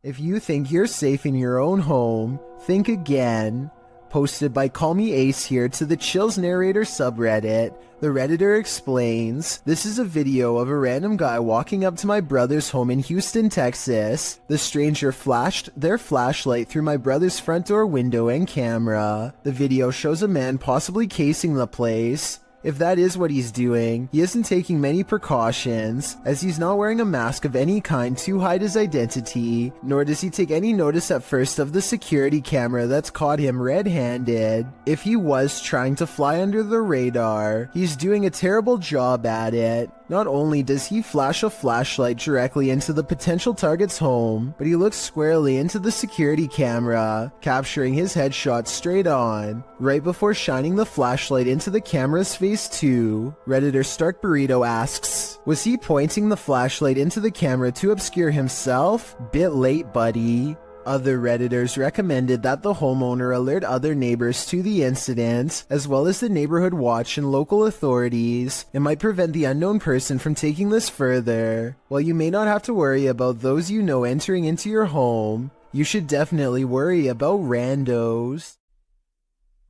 If you think you're safe in your own home, think again. Posted by Call Me Ace here to the Chills Narrator subreddit, the Redditor explains, this is a video of a random guy walking up to my brother's home in Houston, Texas. The stranger flashed their flashlight through my brother's front door window and camera. The video shows a man possibly casing the place. If that is what he's doing, he isn't taking many precautions, as he's not wearing a mask of any kind to hide his identity, nor does he take any notice at first of the security camera that's caught him red-handed. If he was trying to fly under the radar, he's doing a terrible job at it. Not only does he flash a flashlight directly into the potential target's home, but he looks squarely into the security camera, capturing his headshot straight on, right before shining the flashlight into the camera's face too. Redditor Stark Burrito asks, was he pointing the flashlight into the camera to obscure himself? Bit late, buddy. Other Redditors recommended that the homeowner alert other neighbors to the incident, as well as the neighborhood watch and local authorities. It might prevent the unknown person from taking this further. While you may not have to worry about those you know entering into your home, you should definitely worry about randos.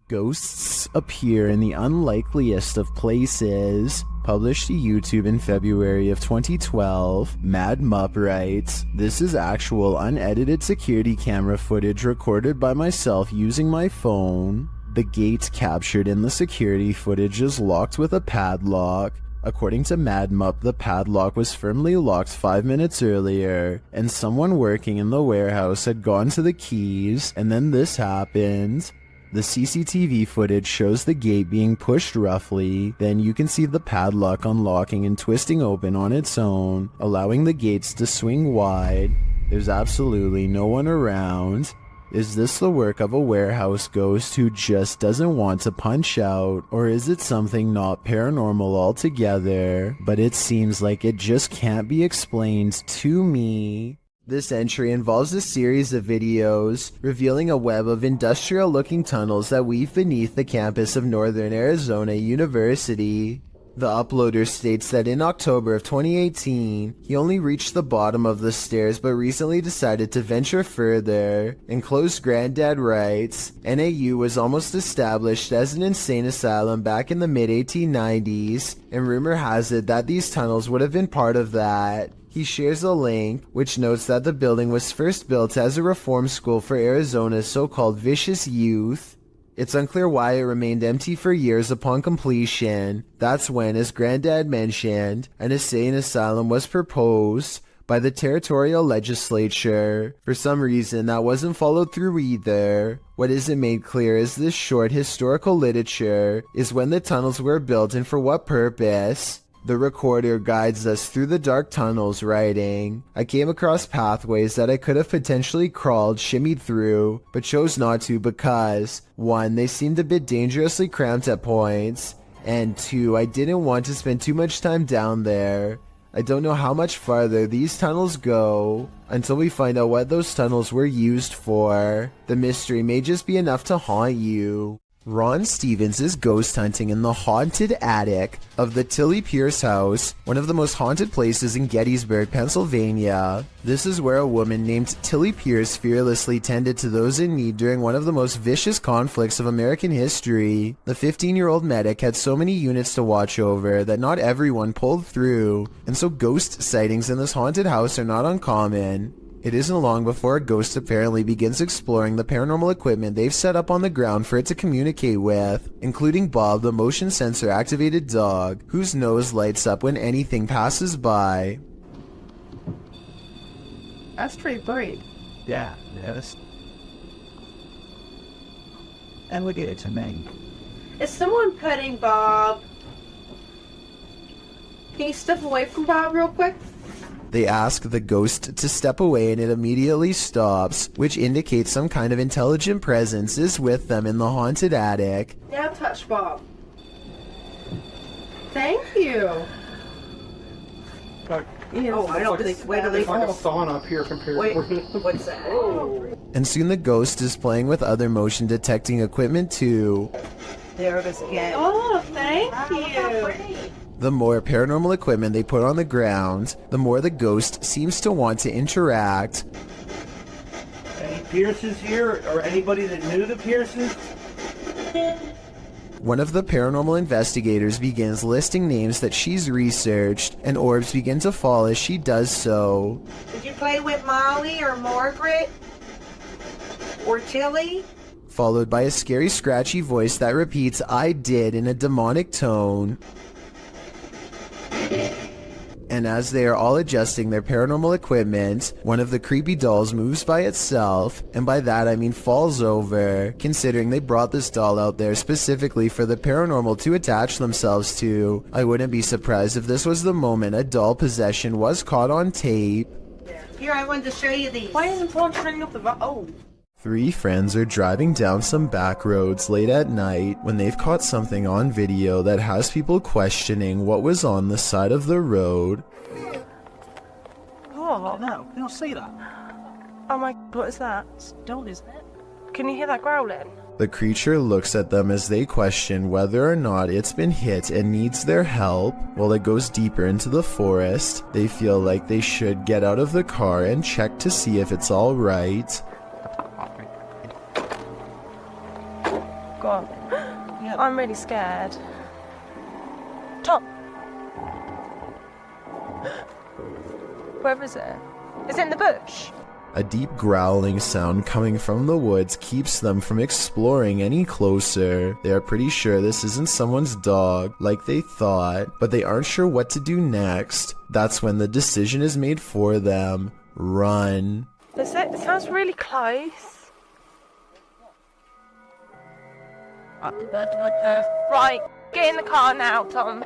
Ghosts appear in the unlikeliest of places. Published to YouTube in February of 2012, Mad Mup writes, this is actual unedited security camera footage recorded by myself using my phone. The gate captured in the security footage is locked with a padlock. According to Mad Mup, the padlock was firmly locked 5 minutes earlier, and someone working in the warehouse had gone to the keys, and then this happened. The CCTV footage shows the gate being pushed roughly, then you can see the padlock unlocking and twisting open on its own, allowing the gates to swing wide. There's absolutely no one around. Is this the work of a warehouse ghost who just doesn't want to punch out, or is it something not paranormal altogether? But it seems like it just can't be explained to me. This entry involves a series of videos revealing a web of industrial-looking tunnels that weave beneath the campus of Northern Arizona University. The uploader states that in October of 2018, he only reached the bottom of the stairs but recently decided to venture further. Enclosed Granddad writes, NAU was almost established as an insane asylum back in the mid-1890s, and rumor has it that these tunnels would have been part of that. He shares a link, which notes that the building was first built as a reform school for Arizona's so-called vicious youth. It's unclear why it remained empty for years upon completion. That's when, as Granddad mentioned, an insane asylum was proposed by the territorial legislature. For some reason, that wasn't followed through either. What isn't made clear is this short historical literature is when the tunnels were built and for what purpose. The recorder guides us through the dark tunnels, writing, I came across pathways that I could have potentially crawled, shimmied through, but chose not to because, 1, they seemed a bit dangerously cramped at points, and 2, I didn't want to spend too much time down there. I don't know how much farther these tunnels go until we find out what those tunnels were used for. The mystery may just be enough to haunt you. Ron Stevens is ghost hunting in the haunted attic of the Tilly Pierce house, one of the most haunted places in Gettysburg, Pennsylvania. This is where a woman named Tilly Pierce fearlessly tended to those in need during one of the most vicious conflicts of American history. The 15-year-old medic had so many units to watch over that not everyone pulled through, and so ghost sightings in this haunted house are not uncommon. It isn't long before a ghost apparently begins exploring the paranormal equipment they've set up on the ground for it to communicate with, including Bob, the motion sensor activated dog, whose nose lights up when anything passes by. That's pretty bright. Yeah, yes. And look at it to me. Is someone petting Bob? Can you step away from Bob real quick? They ask the ghost to step away and it immediately stops, which indicates some kind of intelligent presence is with them in the haunted attic. Now touch Bob. Thank you. I don't think. Wait till they like a sauna up here compared to. What's that? Oh. And soon the ghost is playing with other motion detecting equipment too. There it is again. Oh, thank you. The more paranormal equipment they put on the ground, the more the ghost seems to want to interact. Pierces here, or anybody that knew the Pierces? One of the paranormal investigators begins listing names that she's researched, and orbs begin to fall as she does so. Did you play with Molly or Margaret? Or Tilly? Followed by a scary scratchy voice that repeats "I did" in a demonic tone. And as they are all adjusting their paranormal equipment, one of the creepy dolls moves by itself, and by that I mean falls over, considering they brought this doll out there specifically for the paranormal to attach themselves to. I wouldn't be surprised if this was the moment a doll possession was caught on tape. Here, I wanted to show you these. Why isn't someone turning up the oh? Three friends are driving down some back roads late at night when they've caught something on video that has people questioning what was on the side of the road. Oh, No, you don't see that. oh my, what is that? Don't, isn't it? Can you hear that growling? The creature looks at them as they question whether or not it's been hit and needs their help. While it goes deeper into the forest, they feel like they should get out of the car and check to see if it's all right. God, I'm really scared. Tom! Where is it? Is it in the bush? A deep growling sound coming from the woods keeps them from exploring any closer. They are pretty sure this isn't someone's dog, like they thought, but they aren't sure what to do next. That's when the decision is made for them. Run. Is it? It sounds really close. Right, get in the car now, Tom.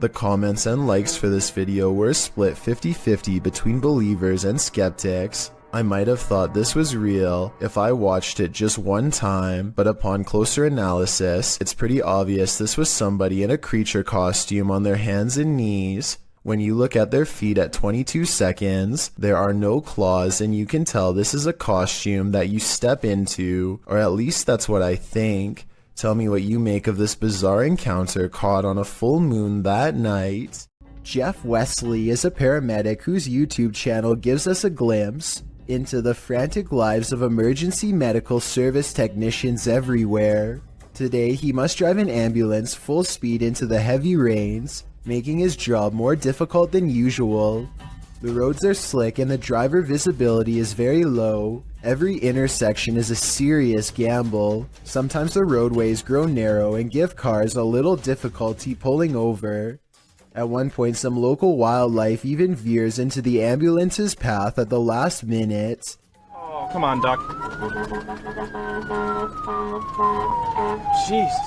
The comments and likes for this video were split 50-50 between believers and skeptics. I might have thought this was real if I watched it just one time, but upon closer analysis, it's pretty obvious this was somebody in a creature costume on their hands and knees. When you look at their feet at 22 seconds, there are no claws, and you can tell this is a costume that you step into, or at least that's what I think. Tell me what you make of this bizarre encounter caught on a full moon that night. Jeff Wesley is a paramedic whose YouTube channel gives us a glimpse into the frantic lives of emergency medical service technicians everywhere. Today, he must drive an ambulance full speed into the heavy rains, making his job more difficult than usual. The roads are slick and the driver visibility is very low. Every intersection is a serious gamble. Sometimes the roadways grow narrow and give cars a little difficulty pulling over. At one point, some local wildlife even veers into the ambulance's path at the last minute. Oh, come on, Doc. Jesus.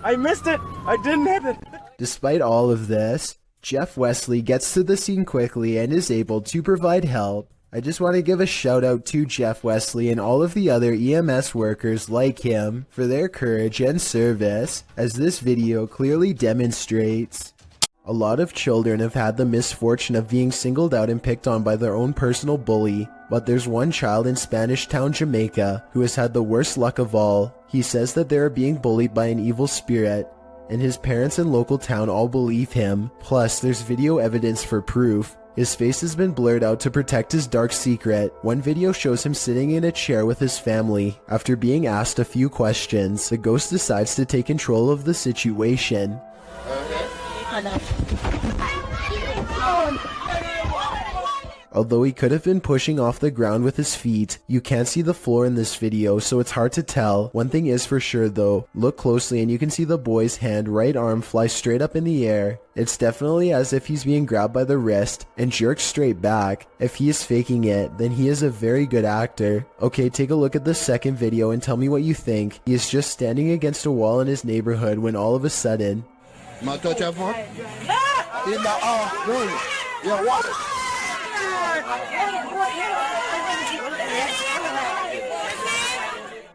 I missed it. I didn't hit it. Despite all of this, Jeff Wesley gets to the scene quickly and is able to provide help. I just want to give a shout out to Jeff Wesley and all of the other EMS workers like him for their courage and service, as this video clearly demonstrates. A lot of children have had the misfortune of being singled out and picked on by their own personal bully, but there's one child in Spanish Town, Jamaica, who has had the worst luck of all. He says that they are being bullied by an evil spirit, and his parents and local town all believe him. Plus, there's video evidence for proof. His face has been blurred out to protect his dark secret. One video shows him sitting in a chair with his family. After being asked a few questions, the ghost decides to take control of the situation. Although he could have been pushing off the ground with his feet, you can't see the floor in this video, so it's hard to tell. One thing is for sure though, look closely and you can see the boy's right arm fly straight up in the air. It's definitely as if he's being grabbed by the wrist and jerked straight back. If he is faking it, then he is a very good actor. Okay, take a look at the second video and tell me what you think. He is just standing against a wall in his neighborhood when all of a sudden...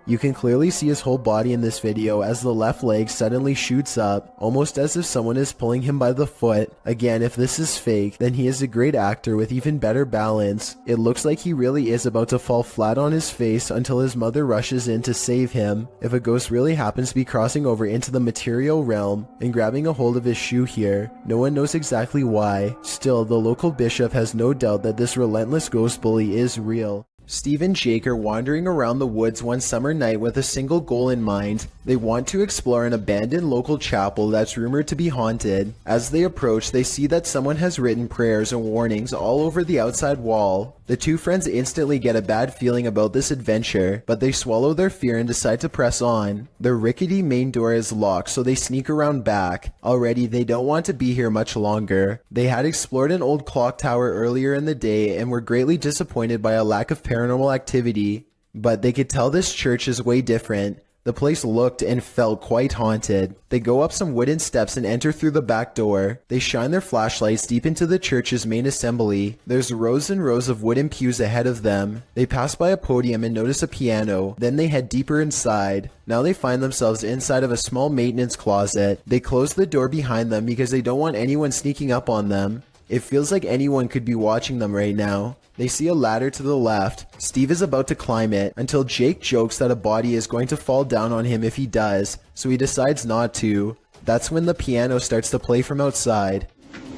You can clearly see his whole body in this video as the left leg suddenly shoots up, almost as if someone is pulling him by the foot. Again, if this is fake, then he is a great actor with even better balance. It looks like he really is about to fall flat on his face until his mother rushes in to save him. If a ghost really happens to be crossing over into the material realm and grabbing a hold of his shoe here, no one knows exactly why. Still, the local bishop has no doubt that this relentless ghost bully is real. Steve and Jake are wandering around the woods one summer night with a single goal in mind. They want to explore an abandoned local chapel that's rumored to be haunted. As they approach, they see that someone has written prayers and warnings all over the outside wall. The two friends instantly get a bad feeling about this adventure, but they swallow their fear and decide to press on. The rickety main door is locked, so they sneak around back. Already, they don't want to be here much longer. They had explored an old clock tower earlier in the day and were greatly disappointed by a lack of paranormal activity. But they could tell this church is way different. The place looked and felt quite haunted. They go up some wooden steps and enter through the back door. They shine their flashlights deep into the church's main assembly. There's rows and rows of wooden pews ahead of them. They pass by a podium and notice a piano. Then they head deeper inside. Now they find themselves inside of a small maintenance closet. They close the door behind them because they don't want anyone sneaking up on them. It feels like anyone could be watching them right now. They see a ladder to the left. Steve is about to climb it until Jake jokes that a body is going to fall down on him if he does, so he decides not to. That's when the piano starts to play from outside.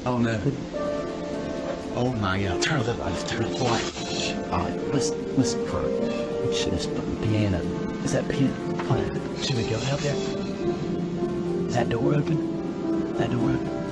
Oh no. Oh my god. Turn the lights, turn the lights. Alright, listen for it. It's just the piano. Is that piano playing? Should we go out there? Is that door open? That door open?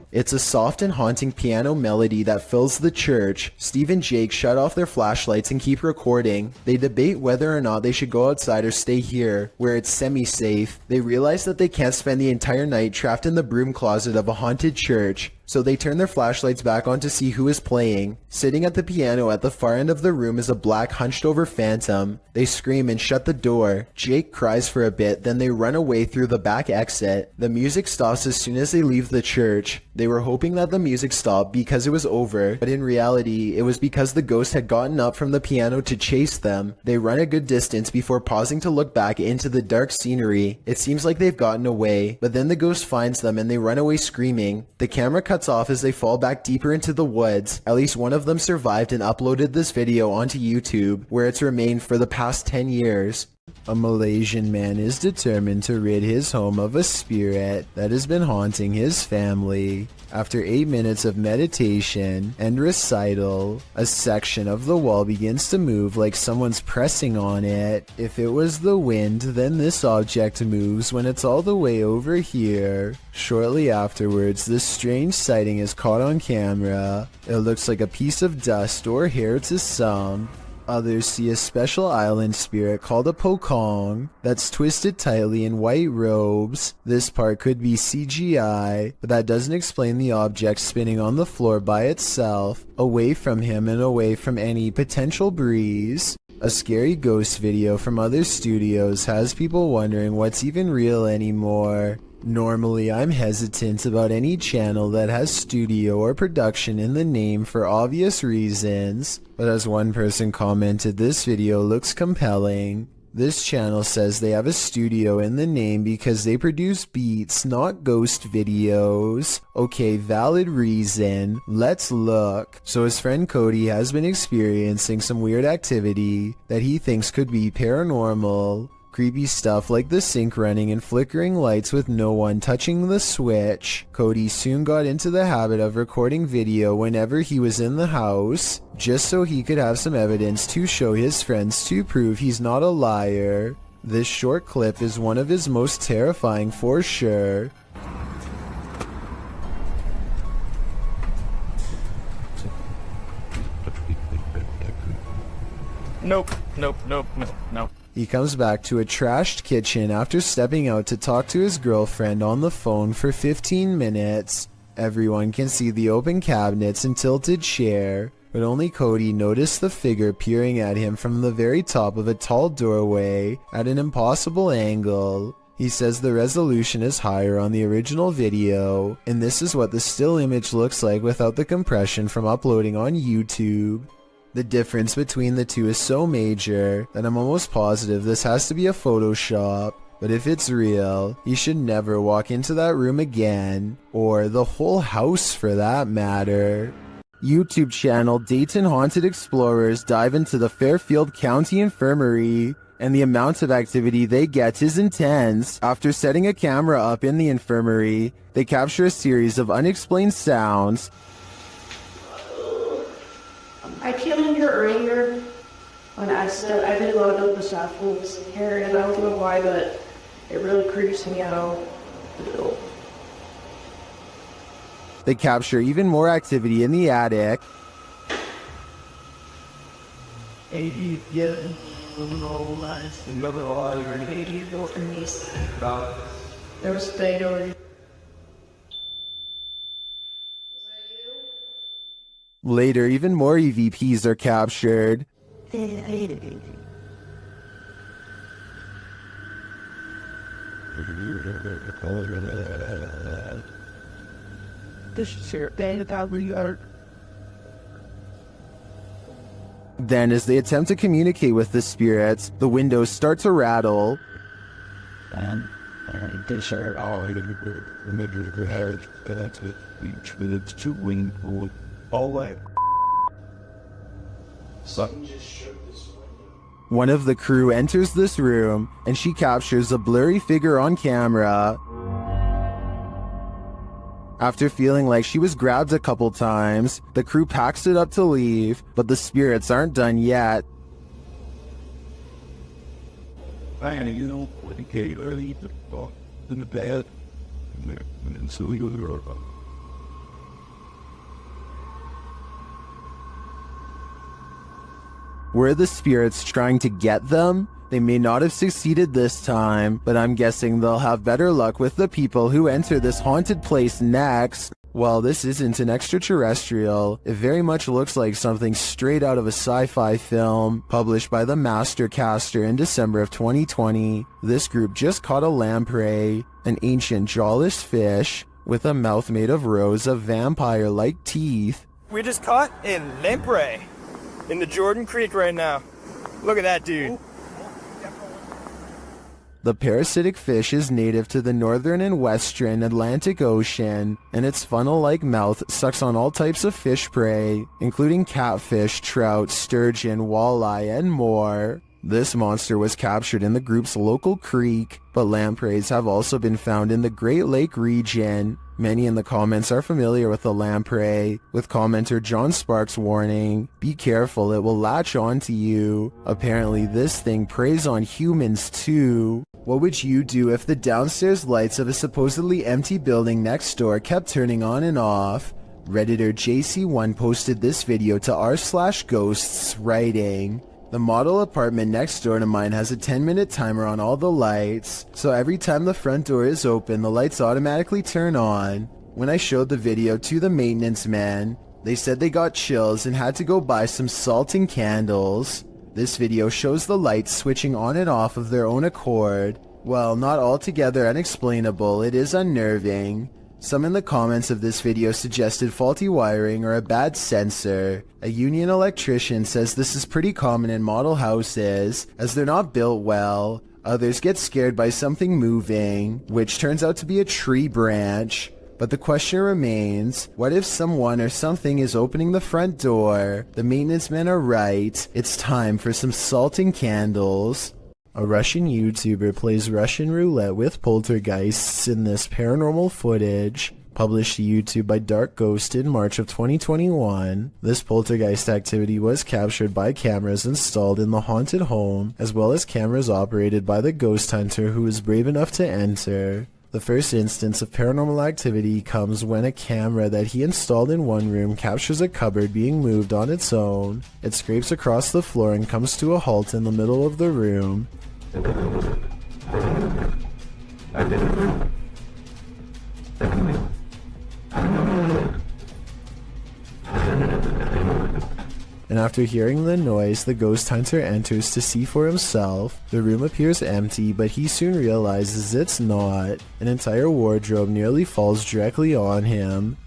It's a soft and haunting piano melody that fills the church. Steve and Jake shut off their flashlights and keep recording. They debate whether or not they should go outside or stay here, where it's semi-safe. They realize that they can't spend the entire night trapped in the broom closet of a haunted church. So they turn their flashlights back on to see who is playing. Sitting at the piano at the far end of the room is a black hunched over phantom. They scream and shut the door. Jake cries for a bit, then they run away through the back exit. The music stops as soon as they leave the church. They were hoping that the music stopped because it was over, but in reality, it was because the ghost had gotten up from the piano to chase them. They run a good distance before pausing to look back into the dark scenery. It seems like they've gotten away, but then the ghost finds them and they run away screaming. The camera cuts off as they fall back deeper into the woods. At least one of them survived and uploaded this video onto YouTube, where it's remained for the past 10 years. A Malaysian man is determined to rid his home of a spirit that has been haunting his family. After 8 minutes of meditation and recital, a section of the wall begins to move like someone's pressing on it. If it was the wind, then this object moves when it's all the way over here. Shortly afterwards, this strange sighting is caught on camera. It looks like a piece of dust or hair to some. Others see a special island spirit called a pokong that's twisted tightly in white robes. This part could be CGI, but that doesn't explain the object spinning on the floor by itself, away from him and away from any potential breeze. A scary ghost video from other studios has people wondering what's even real anymore. Normally, I'm hesitant about any channel that has studio or production in the name for obvious reasons, but as one person commented, this video looks compelling. This channel says they have a studio in the name because they produce beats, not ghost videos. Okay, valid reason. Let's look. So his friend Cody has been experiencing some weird activity that he thinks could be paranormal. Creepy stuff like the sink running and flickering lights with no one touching the switch. Cody soon got into the habit of recording video whenever he was in the house, just so he could have some evidence to show his friends to prove he's not a liar. This short clip is one of his most terrifying for sure. Nope. He comes back to a trashed kitchen after stepping out to talk to his girlfriend on the phone for 15 minutes. Everyone can see the open cabinets and tilted chair, but only Cody noticed the figure peering at him from the very top of a tall doorway at an impossible angle. He says the resolution is higher on the original video, and this is what the still image looks like without the compression from uploading on YouTube. The difference between the two is so major that I'm almost positive this has to be a Photoshop. But if it's real, you should never walk into that room again, or the whole house for that matter. YouTube channel Dayton Haunted Explorers dive into the Fairfield County Infirmary, and the amount of activity they get is intense. After setting a camera up in the infirmary, they capture a series of unexplained sounds. I came in here earlier And I did load up the samples here, and I don't know why, but it really creeps me out. They capture even more activity in the attic. There was a day door. Later, even more EVPs are captured. Then, as they attempt to communicate with the spirits, the windows start to rattle. And they start all it's too wing all that. One of the crew enters this room, and she captures a blurry figure on camera. After feeling like she was grabbed a couple times, the crew packs it up to leave, but the spirits aren't done yet. And you know, when it came early in the bed, and so we were. Were the spirits trying to get them? They may not have succeeded this time, but I'm guessing they'll have better luck with the people who enter this haunted place next. While this isn't an extraterrestrial, it very much looks like something straight out of a sci-fi film published by the Mastercaster in December of 2020. This group just caught a lamprey, an ancient jawless fish with a mouth made of rows of vampire-like teeth. We just caught a lamprey in the Jordan Creek right now. Look at that dude. The parasitic fish is native to the northern and western Atlantic Ocean, and its funnel-like mouth sucks on all types of fish prey, including catfish, trout, sturgeon, walleye, and more. This monster was captured in the group's local creek, but lampreys have also been found in the Great Lake region. Many in the comments are familiar with the lamprey, with commenter John Sparks warning, "Be careful, it will latch onto you." Apparently this thing preys on humans too. What would you do if the downstairs lights of a supposedly empty building next door kept turning on and off? Redditor JC1 posted this video to r/ghosts, writing, "The model apartment next door to mine has a 10-minute timer on all the lights, so every time the front door is open, the lights automatically turn on. When I showed the video to the maintenance men, they said they got chills and had to go buy some salt and candles." This video shows the lights switching on and off of their own accord. Well, not altogether unexplainable, it is unnerving. Some in the comments of this video suggested faulty wiring or a bad sensor. A union electrician says this is pretty common in model houses, as they're not built well. Others get scared by something moving, which turns out to be a tree branch. But the question remains, what if someone or something is opening the front door? The maintenance men are right, it's time for some salt and candles. A Russian YouTuber plays Russian roulette with poltergeists in this paranormal footage, published to YouTube by Dark Ghost in March of 2021. This poltergeist activity was captured by cameras installed in the haunted home, as well as cameras operated by the ghost hunter who was brave enough to enter. The first instance of paranormal activity comes when a camera that he installed in one room captures a cupboard being moved on its own. It scrapes across the floor and comes to a halt in the middle of the room. And after hearing the noise, the ghost hunter enters to see for himself. The room appears empty, but he soon realizes it's not. An entire wardrobe nearly falls directly on him.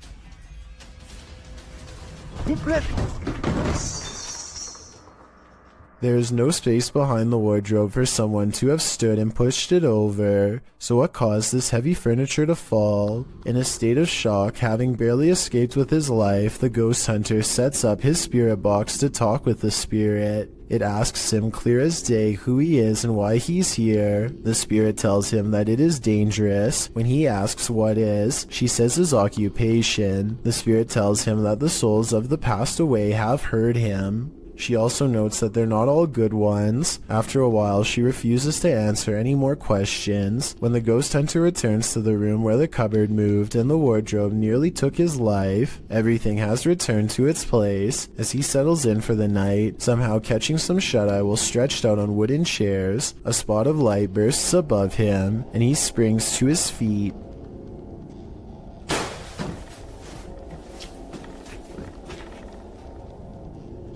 There is no space behind the wardrobe for someone to have stood and pushed it over. So what caused this heavy furniture to fall? In a state of shock, having barely escaped with his life, the ghost hunter sets up his spirit box to talk with the spirit. It asks him clear as day who he is and why he's here. The spirit tells him that it is dangerous. When he asks what is, she says his occupation. The spirit tells him that the souls of the passed away have heard him. She also notes that they're not all good ones. After a while, she refuses to answer any more questions. When the ghost hunter returns to the room where the cupboard moved and the wardrobe nearly took his life, everything has returned to its place. As he settles in for the night, somehow catching some shut-eye while stretched out on wooden chairs, a spot of light bursts above him, and he springs to his feet.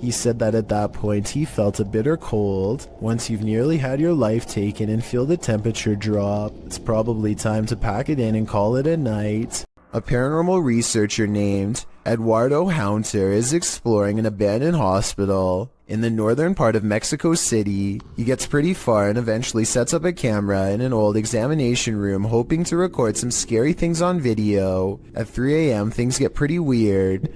He said that at that point he felt a bitter cold. Once you've nearly had your life taken and feel the temperature drop, it's probably time to pack it in and call it a night. A paranormal researcher named Eduardo Haunter is exploring an abandoned hospital in the northern part of Mexico City. He gets pretty far and eventually sets up a camera in an old examination room, hoping to record some scary things on video. At 3 a.m. things get pretty weird.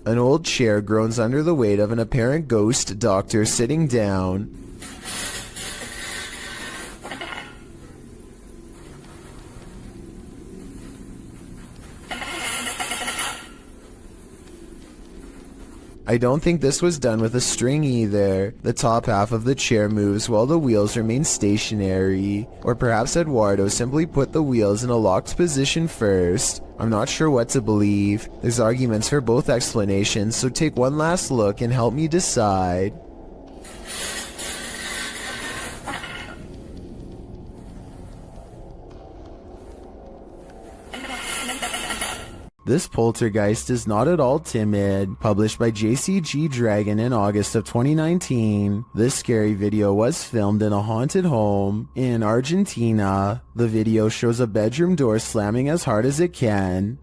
An old chair groans under the weight of an apparent ghost doctor sitting down. I don't think this was done with a string either. The top half of the chair moves while the wheels remain stationary. Or perhaps Eduardo simply put the wheels in a locked position first. I'm not sure what to believe. There's arguments for both explanations, so take one last look and help me decide. This poltergeist is not at all timid. Published by JCG Dragon in August of 2019, this scary video was filmed in a haunted home in Argentina. The video shows a bedroom door slamming as hard as it can.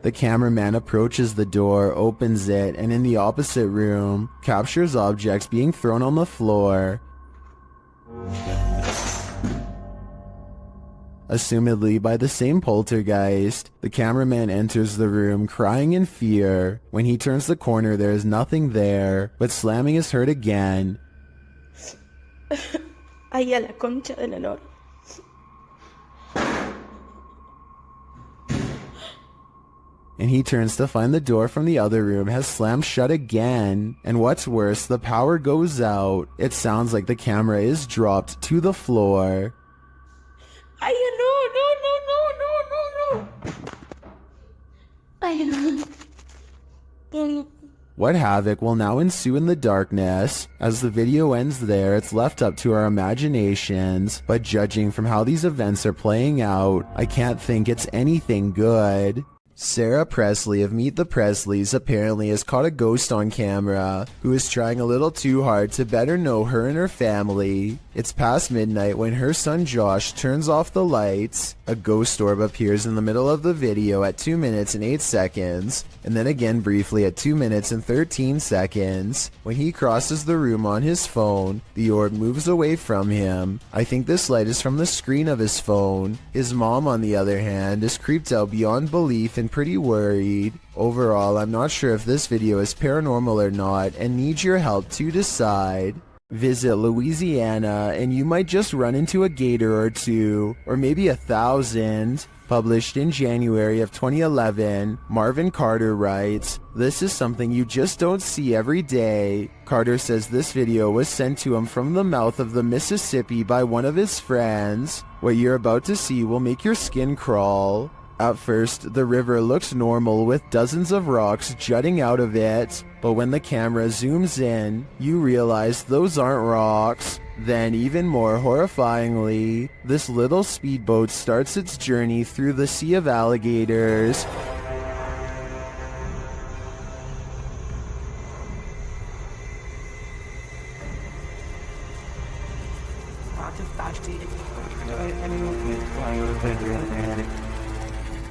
The cameraman approaches the door, opens it, and in the opposite room, captures objects being thrown on the floor. Assumedly by the same poltergeist, the cameraman enters the room crying in fear. When he turns the corner, there is nothing there, but slamming is heard again. Ay, a la concha de la lora. And he turns to find the door from the other room has slammed shut again. And what's worse, the power goes out. It sounds like the camera is dropped to the floor. Ay, no. Ay, no. What havoc will now ensue in the darkness? As the video ends there, it's left up to our imaginations. But judging from how these events are playing out, I can't think it's anything good. Sarah Presley of Meet the Presleys apparently has caught a ghost on camera who is trying a little too hard to better know her and her family. It's past midnight when her son Josh turns off the lights. A ghost orb appears in the middle of the video at 2 minutes and 8 seconds, and then again briefly at 2 minutes and 13 seconds. When he crosses the room on his phone, the orb moves away from him. I think this light is from the screen of his phone. His mom, on the other hand, is creeped out beyond belief and pretty worried. Overall, I'm not sure if this video is paranormal or not and need your help to decide. Visit Louisiana and you might just run into a gator or two, or maybe 1,000. Published in January of 2011, Marvin Carter writes, "This is something you just don't see every day." Carter says this video was sent to him from the mouth of the Mississippi by one of his friends. What you're about to see will make your skin crawl. At first, the river looks normal with dozens of rocks jutting out of it, but when the camera zooms in, you realize those aren't rocks. Then, even more horrifyingly, this little speedboat starts its journey through the sea of alligators.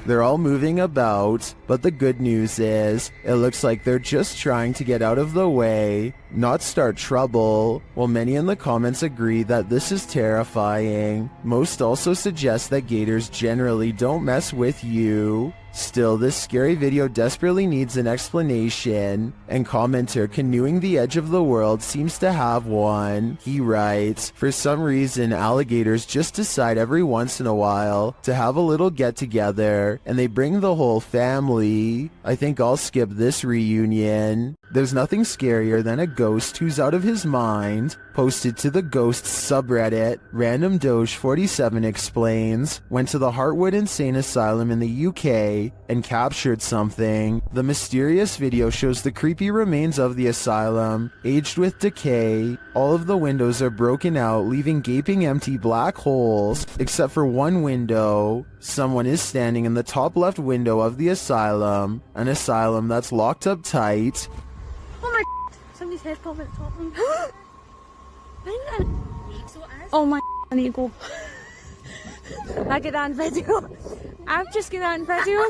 They're all moving about, but the good news is, it looks like they're just trying to get out of the way, not start trouble. While many in the comments agree that this is terrifying, most also suggest that gators generally don't mess with you. Still, this scary video desperately needs an explanation, and commenter Canoeing the Edge of the World seems to have one. He writes, for some reason alligators just decide every once in a while to have a little get together, and they bring the whole family. I think I'll skip this reunion. There's nothing scarier than a ghost who's out of his mind. Posted to the Ghosts subreddit, Random Doge 47 explains, went to the Heartwood Insane Asylum in the UK and captured something. The mysterious video shows the creepy remains of the asylum, aged with decay. All of the windows are broken out, leaving gaping empty black holes, except for one window. Someone is standing in the top left window of the asylum, an asylum that's locked up tight. Oh my, somebody's head popped at the top. Oh my, I need to go. I get that in video. I've just got that in video.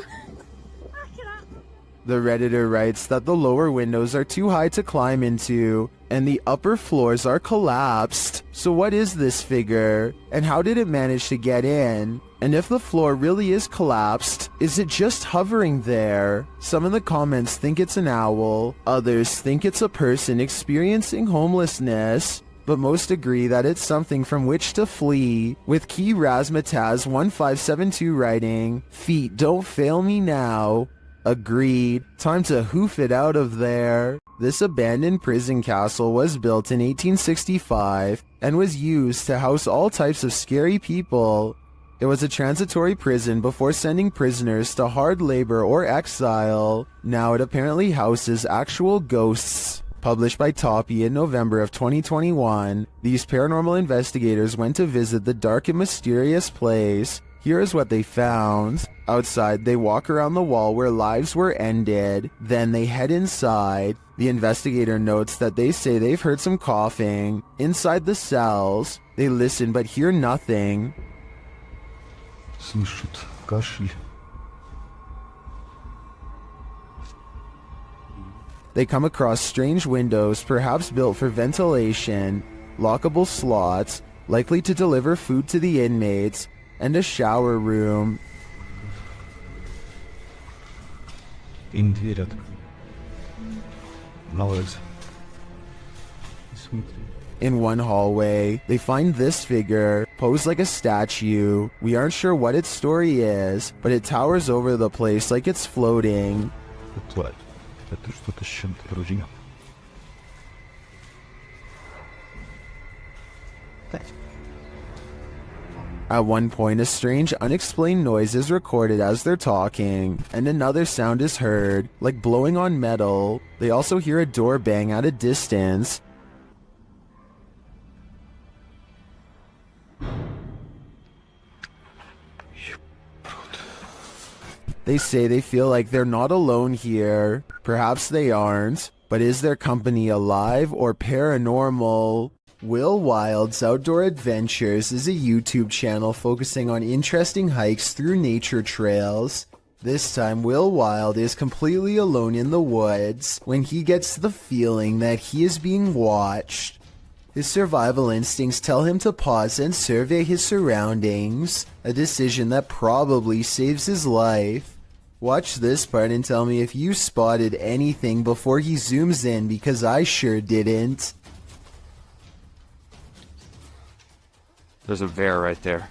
The Redditor writes that the lower windows are too high to climb into, and the upper floors are collapsed. So what is this figure? And how did it manage to get in? And if the floor really is collapsed, is it just hovering there? Some in the comments think it's an owl, others think it's a person experiencing homelessness, but most agree that it's something from which to flee, with Key Razmataz 1572 writing, "Feet don't fail me now." Agreed. Time to hoof it out of there. This abandoned prison castle was built in 1865 and was used to house all types of scary people. It was a transitory prison before sending prisoners to hard labor or exile. Now it apparently houses actual ghosts. Published by Toppy in November of 2021, these paranormal investigators went to visit the dark and mysterious place. Here is what they found. Outside, they walk around the wall where lives were ended. Then they head inside. The investigator notes that they say they've heard some coughing. Inside the cells, they listen but hear nothing. Слышат кашель. They come across strange windows, perhaps built for ventilation, lockable slots, likely to deliver food to the inmates, and a shower room. In дверь открой. На улице. Смотри. In one hallway, they find this figure, posed like a statue. We aren't sure what its story is, but it towers over the place like it's floating. Тварь. Это что-то с чем-то вроде. At one point, a strange, unexplained noise is recorded as they're talking, and another sound is heard, like blowing on metal. They also hear a door bang at a distance. They say they feel like they're not alone here. Perhaps they aren't, but is their company alive or paranormal? Will Wild's Outdoor Adventures is a YouTube channel focusing on interesting hikes through nature trails. This time, Will Wild is completely alone in the woods when he gets the feeling that he is being watched. His survival instincts tell him to pause and survey his surroundings, a decision that probably saves his life. Watch this part and tell me if you spotted anything before he zooms in, because I sure didn't. There's a bear right there.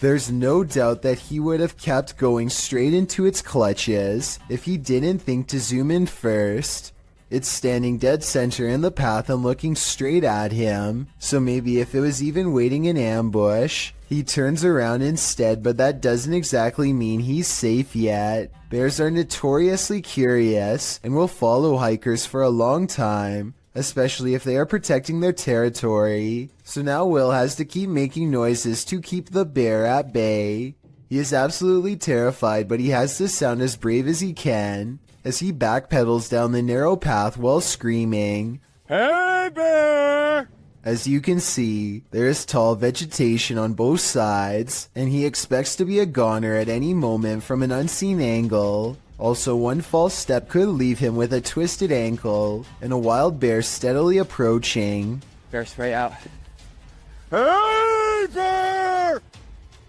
There's no doubt that he would have kept going straight into its clutches if he didn't think to zoom in first. It's standing dead center in the path and looking straight at him, so maybe if it was even waiting in ambush, he turns around instead, but that doesn't exactly mean he's safe yet. Bears are notoriously curious and will follow hikers for a long time, especially if they are protecting their territory. So now Will has to keep making noises to keep the bear at bay. He is absolutely terrified, but he has to sound as brave as he can as he backpedals down the narrow path while screaming, "Hey, bear!" As you can see, there is tall vegetation on both sides, and he expects to be a goner at any moment from an unseen angle. Also, one false step could leave him with a twisted ankle and a wild bear steadily approaching. Bear spray out. Hey, bear!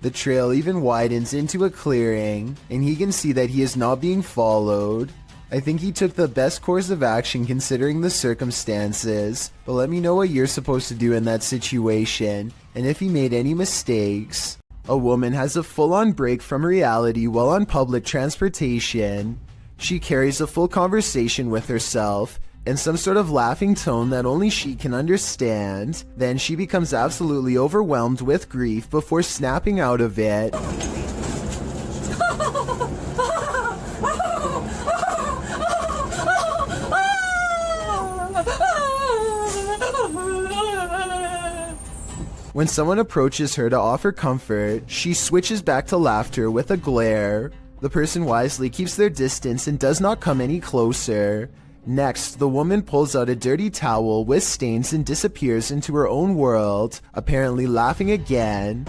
The trail even widens into a clearing, and he can see that he is not being followed. I think he took the best course of action considering the circumstances, but let me know what you're supposed to do in that situation, and if he made any mistakes. A woman has a full-on break from reality while on public transportation. She carries a full conversation with herself, in some sort of laughing tone that only she can understand. Then she becomes absolutely overwhelmed with grief before snapping out of it. When someone approaches her to offer comfort, she switches back to laughter with a glare. The person wisely keeps their distance and does not come any closer. Next, the woman pulls out a dirty towel with stains and disappears into her own world, apparently laughing again.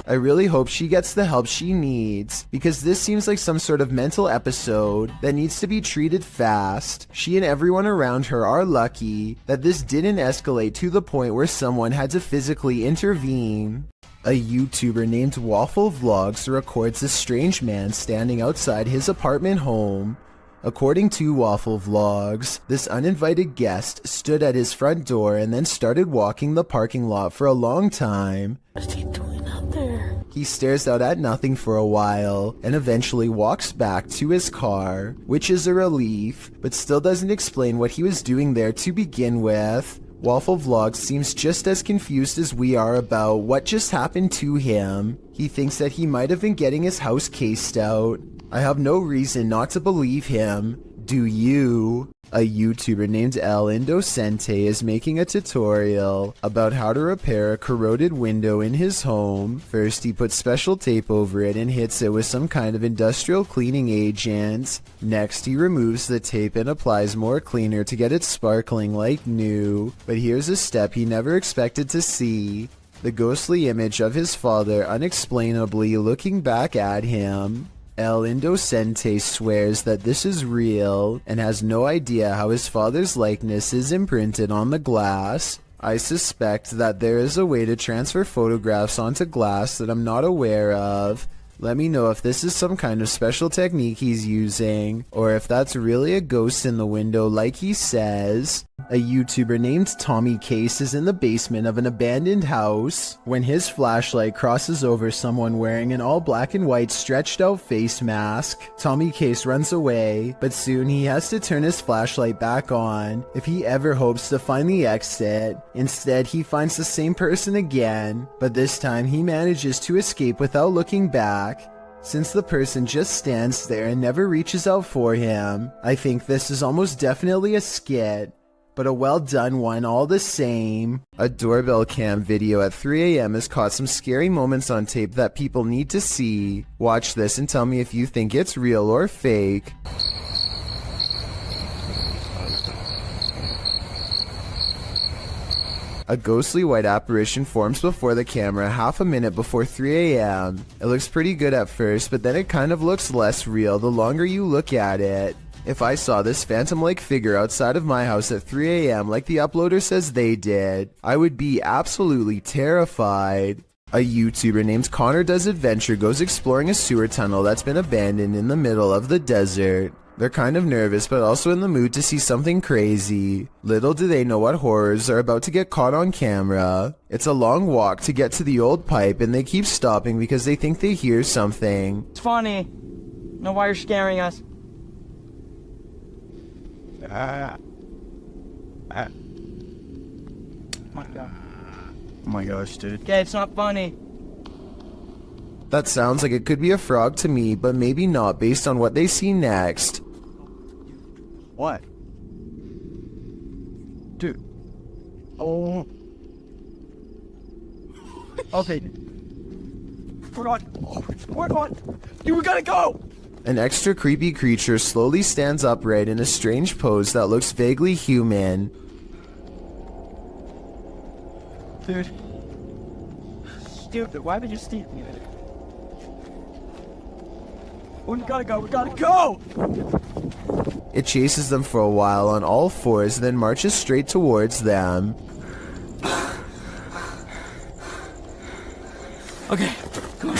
I really hope she gets the help she needs, because this seems like some sort of mental episode that needs to be treated fast. She and everyone around her are lucky that this didn't escalate to the point where someone had to physically intervene. A YouTuber named Waffle Vlogs records a strange man standing outside his apartment home. According to Waffle Vlogs, this uninvited guest stood at his front door and then started walking the parking lot for a long time. What's he doing out there? He stares out at nothing for a while and eventually walks back to his car, which is a relief, but still doesn't explain what he was doing there to begin with. Waffle Vlogs seems just as confused as we are about what just happened to him. He thinks that he might have been getting his house cased out. I have no reason not to believe him. Do you? A YouTuber named El Indocente is making a tutorial about how to repair a corroded window in his home. First, he puts special tape over it and hits it with some kind of industrial cleaning agent. Next, he removes the tape and applies more cleaner to get it sparkling like new. But here's a step he never expected to see. The ghostly image of his father unexplainably looking back at him. El Indocente swears that this is real and has no idea how his father's likeness is imprinted on the glass. I suspect that there is a way to transfer photographs onto glass that I'm not aware of. Let me know if this is some kind of special technique he's using, or if that's really a ghost in the window like he says. A YouTuber named Tommy Case is in the basement of an abandoned house when his flashlight crosses over someone wearing an all black and white stretched out face mask. Tommy Case runs away, but soon he has to turn his flashlight back on if he ever hopes to find the exit. Instead, he finds the same person again, but this time he manages to escape without looking back. Since the person just stands there and never reaches out for him, I think this is almost definitely a skit, but a well done one all the same. A doorbell cam video at 3 a.m. has caught some scary moments on tape that people need to see. Watch this and tell me if you think it's real or fake. A ghostly white apparition forms before the camera half a minute before 3 a.m. It looks pretty good at first, but then it kind of looks less real the longer you look at it. If I saw this phantom-like figure outside of my house at 3 a.m. like the uploader says they did, I would be absolutely terrified. A YouTuber named Connor Does Adventure goes exploring a sewer tunnel that's been abandoned in the middle of the desert. They're kind of nervous but also in the mood to see something crazy. Little do they know what horrors are about to get caught on camera. It's a long walk to get to the old pipe and they keep stopping because they think they hear something. It's funny. Know why you're scaring us? Oh my god. Oh my gosh, dude. Okay, it's not funny. That sounds like it could be a frog to me, but maybe not based on what they see next. What? Dude. Oh. Okay. We're on. We're on. Dude, we gotta go! An extra creepy creature slowly stands upright in a strange pose that looks vaguely human. Dude. Stupid, why would you steal me? We gotta go, we gotta go! It chases them for a while on all fours, then marches straight towards them. Okay, come on.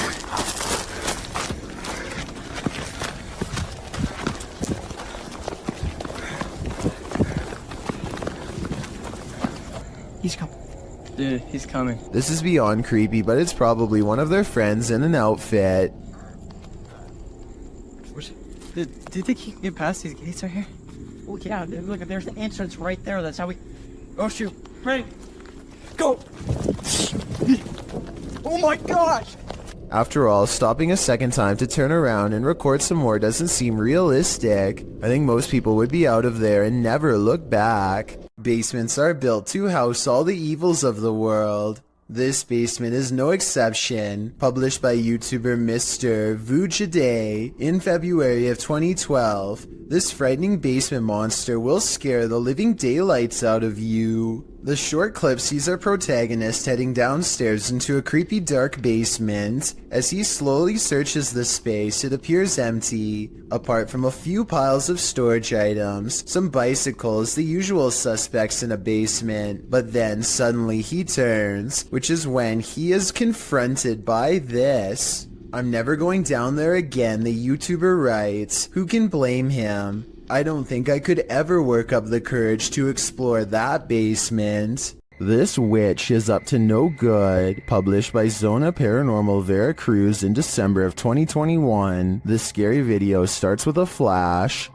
He's coming. Dude, he's coming. This is beyond creepy, but it's probably one of their friends in an outfit. Do you think he can get past these gates right here? Oh yeah, look, there's the entrance right there. That's how we... Oh shoot, ready, go! Oh my gosh! After all, stopping a second time to turn around and record some more doesn't seem realistic. I think most people would be out of there and never look back. Basements are built to house all the evils of the world. This basement is no exception. Published by YouTuber Mr. Vujade in February of 2012, this frightening basement monster will scare the living daylights out of you. The short clip sees our protagonist heading downstairs into a creepy dark basement. As he slowly searches the space, it appears empty, apart from a few piles of storage items, some bicycles, the usual suspects in a basement. But then suddenly he turns, which is when he is confronted by this. "I'm never going down there again," the YouTuber writes. Who can blame him? I don't think I could ever work up the courage to explore that basement. This witch is up to no good. Published by Zona Paranormal Veracruz in December of 2021. This scary video starts with a flash.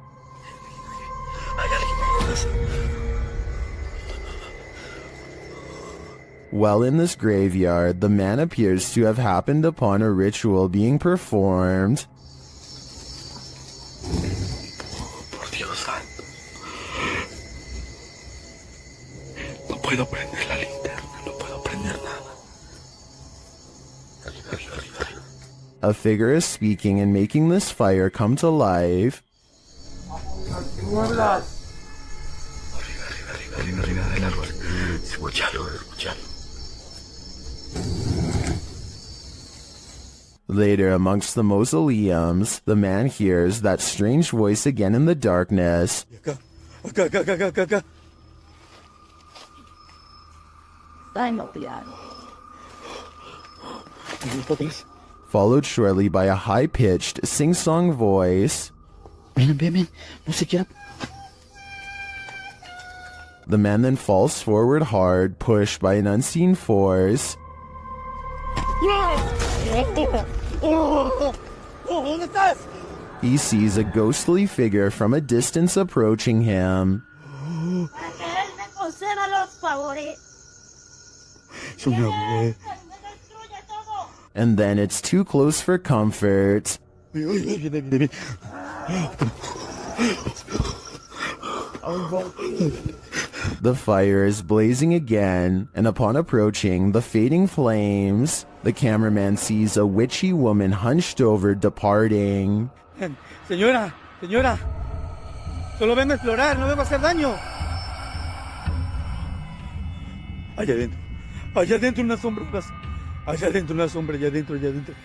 While in this graveyard, the man appears to have happened upon a ritual being performed. A figure is speaking and making this fire come to life. Later, amongst the mausoleums, the man hears that strange voice again in the darkness. Followed shortly by a high-pitched, sing-song voice. The man then falls forward hard, pushed by an unseen force. He sees a ghostly figure from a distance approaching him. And then it's too close for comfort. The fire is blazing again, and upon approaching the fading flames, the cameraman sees a witchy woman hunched over, departing. Señora, solo vengo a explorar, no vengo a hacer daño. Allá adentro unas sombras. Allá adentro una sombra, allá adentro.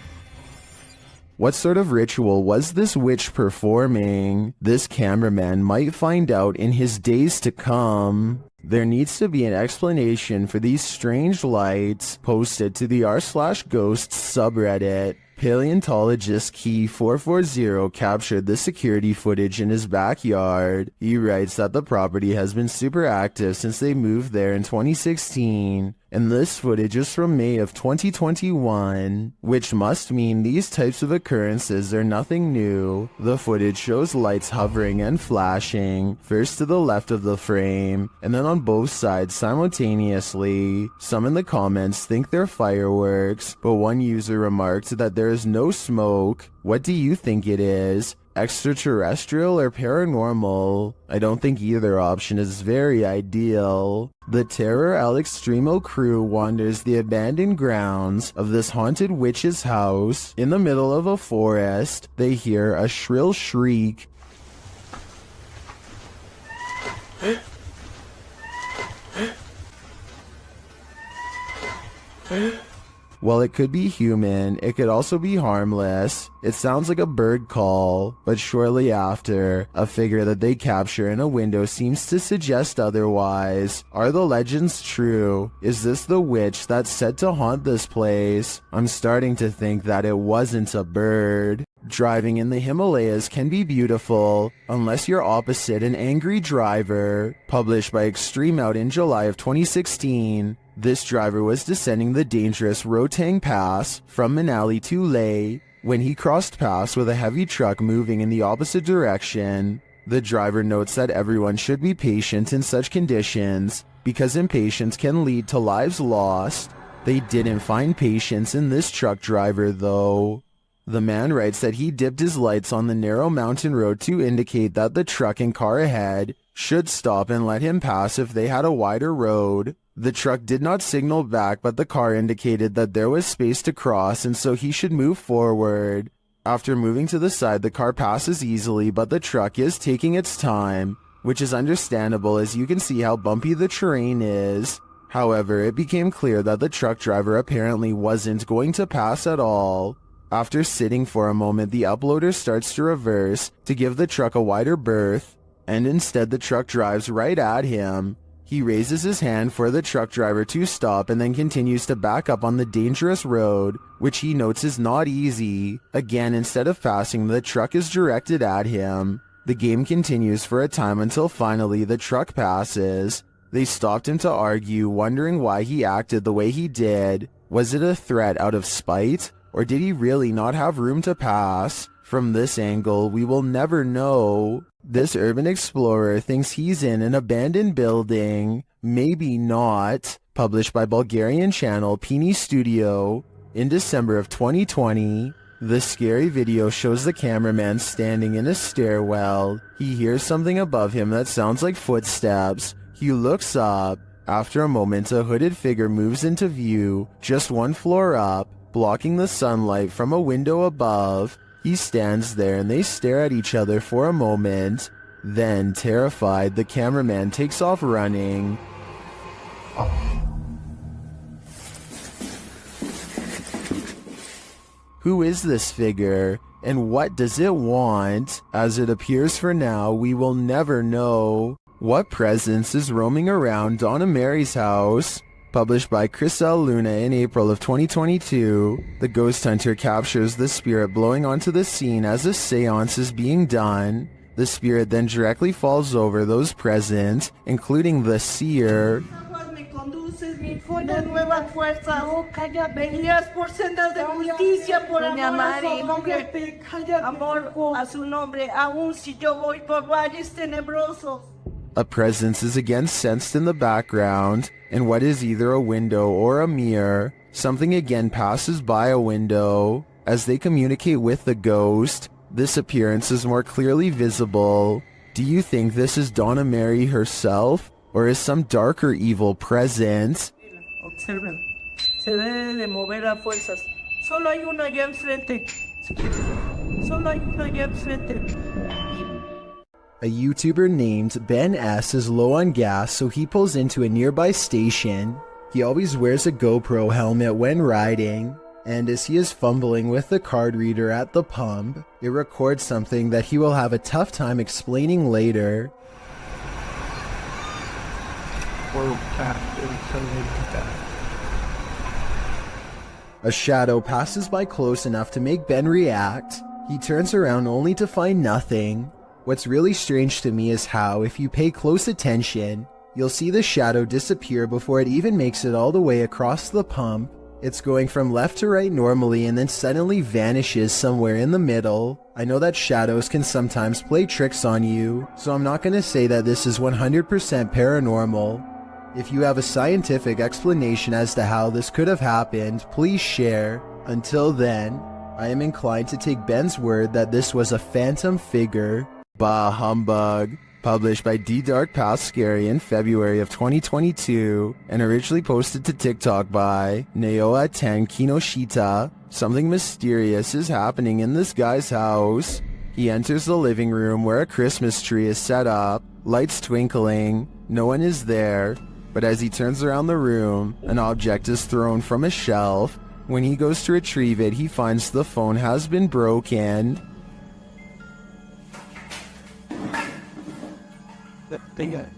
What sort of ritual was this witch performing? This cameraman might find out in his days to come. There needs to be an explanation for these strange lights. Posted to the r/ghosts subreddit. Paleontologist Key 440 captured the security footage in his backyard. He writes that the property has been super active since they moved there in 2016. And this footage is from May of 2021, which must mean these types of occurrences are nothing new. The footage shows lights hovering and flashing, first to the left of the frame, and then on both sides simultaneously. Some in the comments think they're fireworks, but one user remarked that there is no smoke. What do you think it is? Extraterrestrial or paranormal? I don't think either option is very ideal. The Terror al Extremo crew wanders the abandoned grounds of this haunted witch's house. In the middle of a forest, they hear a shrill shriek. While it could be human, it could also be harmless. It sounds like a bird call, but shortly after, a figure that they capture in a window seems to suggest otherwise. Are the legends true? Is this the witch that's said to haunt this place? I'm starting to think that it wasn't a bird. Driving in the Himalayas can be beautiful, unless you're opposite an angry driver. Published by Extreme Out in July of 2016. This driver was descending the dangerous Rotang Pass from Manali to Leh when he crossed paths with a heavy truck moving in the opposite direction. The driver notes that everyone should be patient in such conditions because impatience can lead to lives lost. They didn't find patience in this truck driver though. The man writes that he dipped his lights on the narrow mountain road to indicate that the truck and car ahead should stop and let him pass if they had a wider road. The truck did not signal back, but the car indicated that there was space to cross and so he should move forward. After moving to the side, the car passes easily, but the truck is taking its time, which is understandable as you can see how bumpy the terrain is. However, it became clear that the truck driver apparently wasn't going to pass at all. After sitting for a moment, the uploader starts to reverse to give the truck a wider berth, and instead the truck drives right at him. He raises his hand for the truck driver to stop and then continues to back up on the dangerous road, which he notes is not easy. Again, instead of passing, the truck is directed at him. The game continues for a time until finally the truck passes. They stopped him to argue, wondering why he acted the way he did. Was it a threat out of spite? Or did he really not have room to pass? From this angle, we will never know. This urban explorer thinks he's in an abandoned building. Maybe not. Published by Bulgarian channel Pini Studio in December of 2020. The scary video shows the cameraman standing in a stairwell. He hears something above him that sounds like footsteps. He looks up. After a moment, a hooded figure moves into view, just one floor up, blocking the sunlight from a window above. He stands there and they stare at each other for a moment. Then, terrified, the cameraman takes off running. Who is this figure? And what does it want? As it appears for now, we will never know. What presence is roaming around Donna Mary's house? Published by Chris L. Luna in April of 2022, the ghost hunter captures the spirit blowing onto the scene as a seance is being done. The spirit then directly falls over those present, including the seer. A presence is again sensed in the background, in what is either a window or a mirror. Something again passes by a window. As they communicate with the ghost, this appearance is more clearly visible. Do you think this is Donna Mary herself, or is some darker evil present? Observen, se debe de mover a fuerzas. Solo hay una allá enfrente. Solo hay una allá enfrente. A YouTuber named Ben S is low on gas, so he pulls into a nearby station. He always wears a GoPro helmet when riding, and as he is fumbling with the card reader at the pump, it records something that he will have a tough time explaining later. A shadow passes by close enough to make Ben react. He turns around only to find nothing. What's really strange to me is how, if you pay close attention, you'll see the shadow disappear before it even makes it all the way across the pump. It's going from left to right normally and then suddenly vanishes somewhere in the middle. I know that shadows can sometimes play tricks on you, so I'm not going to say that this is 100% paranormal. If you have a scientific explanation as to how this could have happened, please share. Until then, I am inclined to take Ben's word that this was a phantom figure. Bah humbug. Published by D Dark Past Scary in February of 2022 and originally posted to TikTok by Naoa Ten Kinoshita. Something mysterious is happening in this guy's house. He enters the living room where a Christmas tree is set up, lights twinkling, no one is there, but as he turns around the room, an object is thrown from a shelf. When he goes to retrieve it, he finds the phone has been broken. Tenga.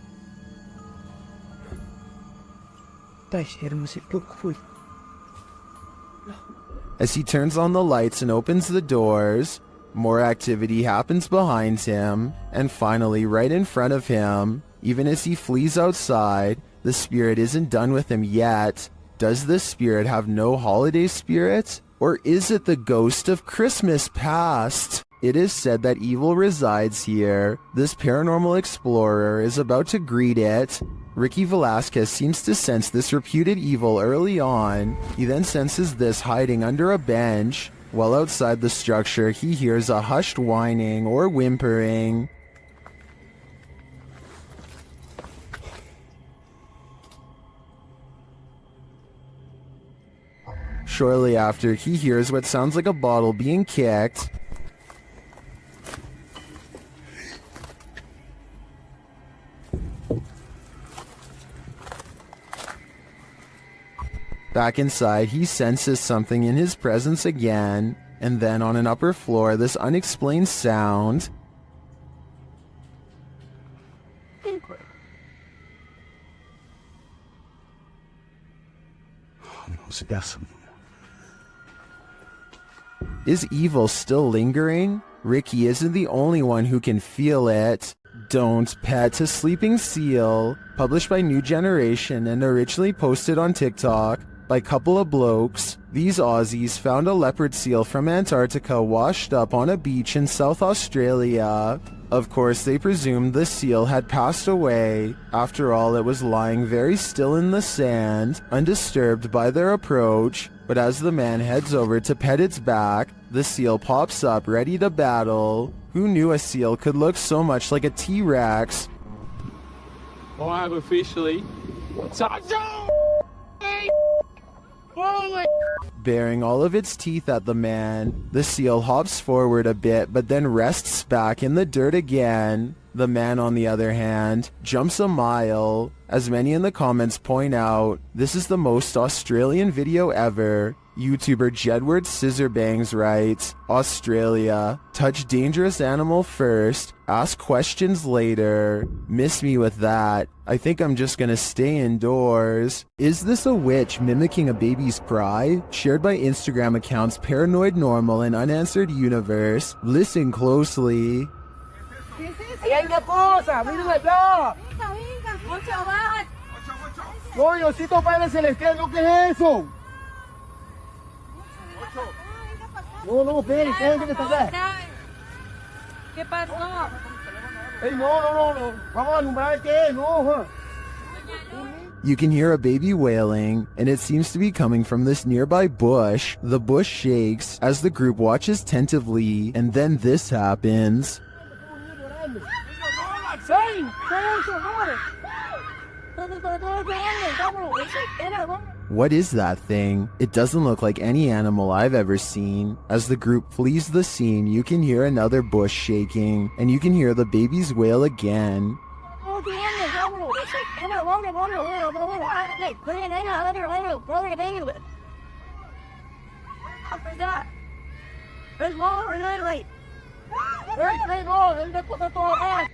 As he turns on the lights and opens the doors, more activity happens behind him, and finally right in front of him. Even as he flees outside, the spirit isn't done with him yet. Does this spirit have no holiday spirit? Or is it the ghost of Christmas past? It is said that evil resides here. This paranormal explorer is about to greet it. Ricky Velasquez seems to sense this reputed evil early on. He then senses this hiding under a bench. While outside the structure, he hears a hushed whining or whimpering. Shortly after, he hears what sounds like a bottle being kicked. Back inside, he senses something in his presence again, and then on an upper floor, this unexplained sound. Is evil still lingering? Ricky isn't the only one who can feel it. Don't Pet a Sleeping Seal, published by New Generation and originally posted on TikTok by couple of blokes. These Aussies found a leopard seal from Antarctica washed up on a beach in South Australia. Of course, they presumed the seal had passed away. After all, it was lying very still in the sand, undisturbed by their approach. But as the man heads over to pet its back, the seal pops up ready to battle. Who knew a seal could look so much like a T-Rex? Well, I have officially... Baring all of its teeth at the man, the seal hops forward a bit but then rests back in the dirt again. The man, on the other hand, jumps a mile. As many in the comments point out, this is the most Australian video ever. YouTuber Jedward Scissorbangs writes, Australia, touch dangerous animal first, ask questions later. Miss me with that. I think I'm just gonna stay indoors. Is this a witch mimicking a baby's cry? Shared by Instagram accounts Paranoid Normal and Unanswered Universe. Listen closely. ¿Qué pasó? You can hear a baby wailing, and it seems to be coming from this nearby bush. The bush shakes as the group watches tentatively, and then this happens. What is that thing? It doesn't look like any animal I've ever seen. As the group flees the scene, you can hear another bush shaking, and you can hear the baby's wail again.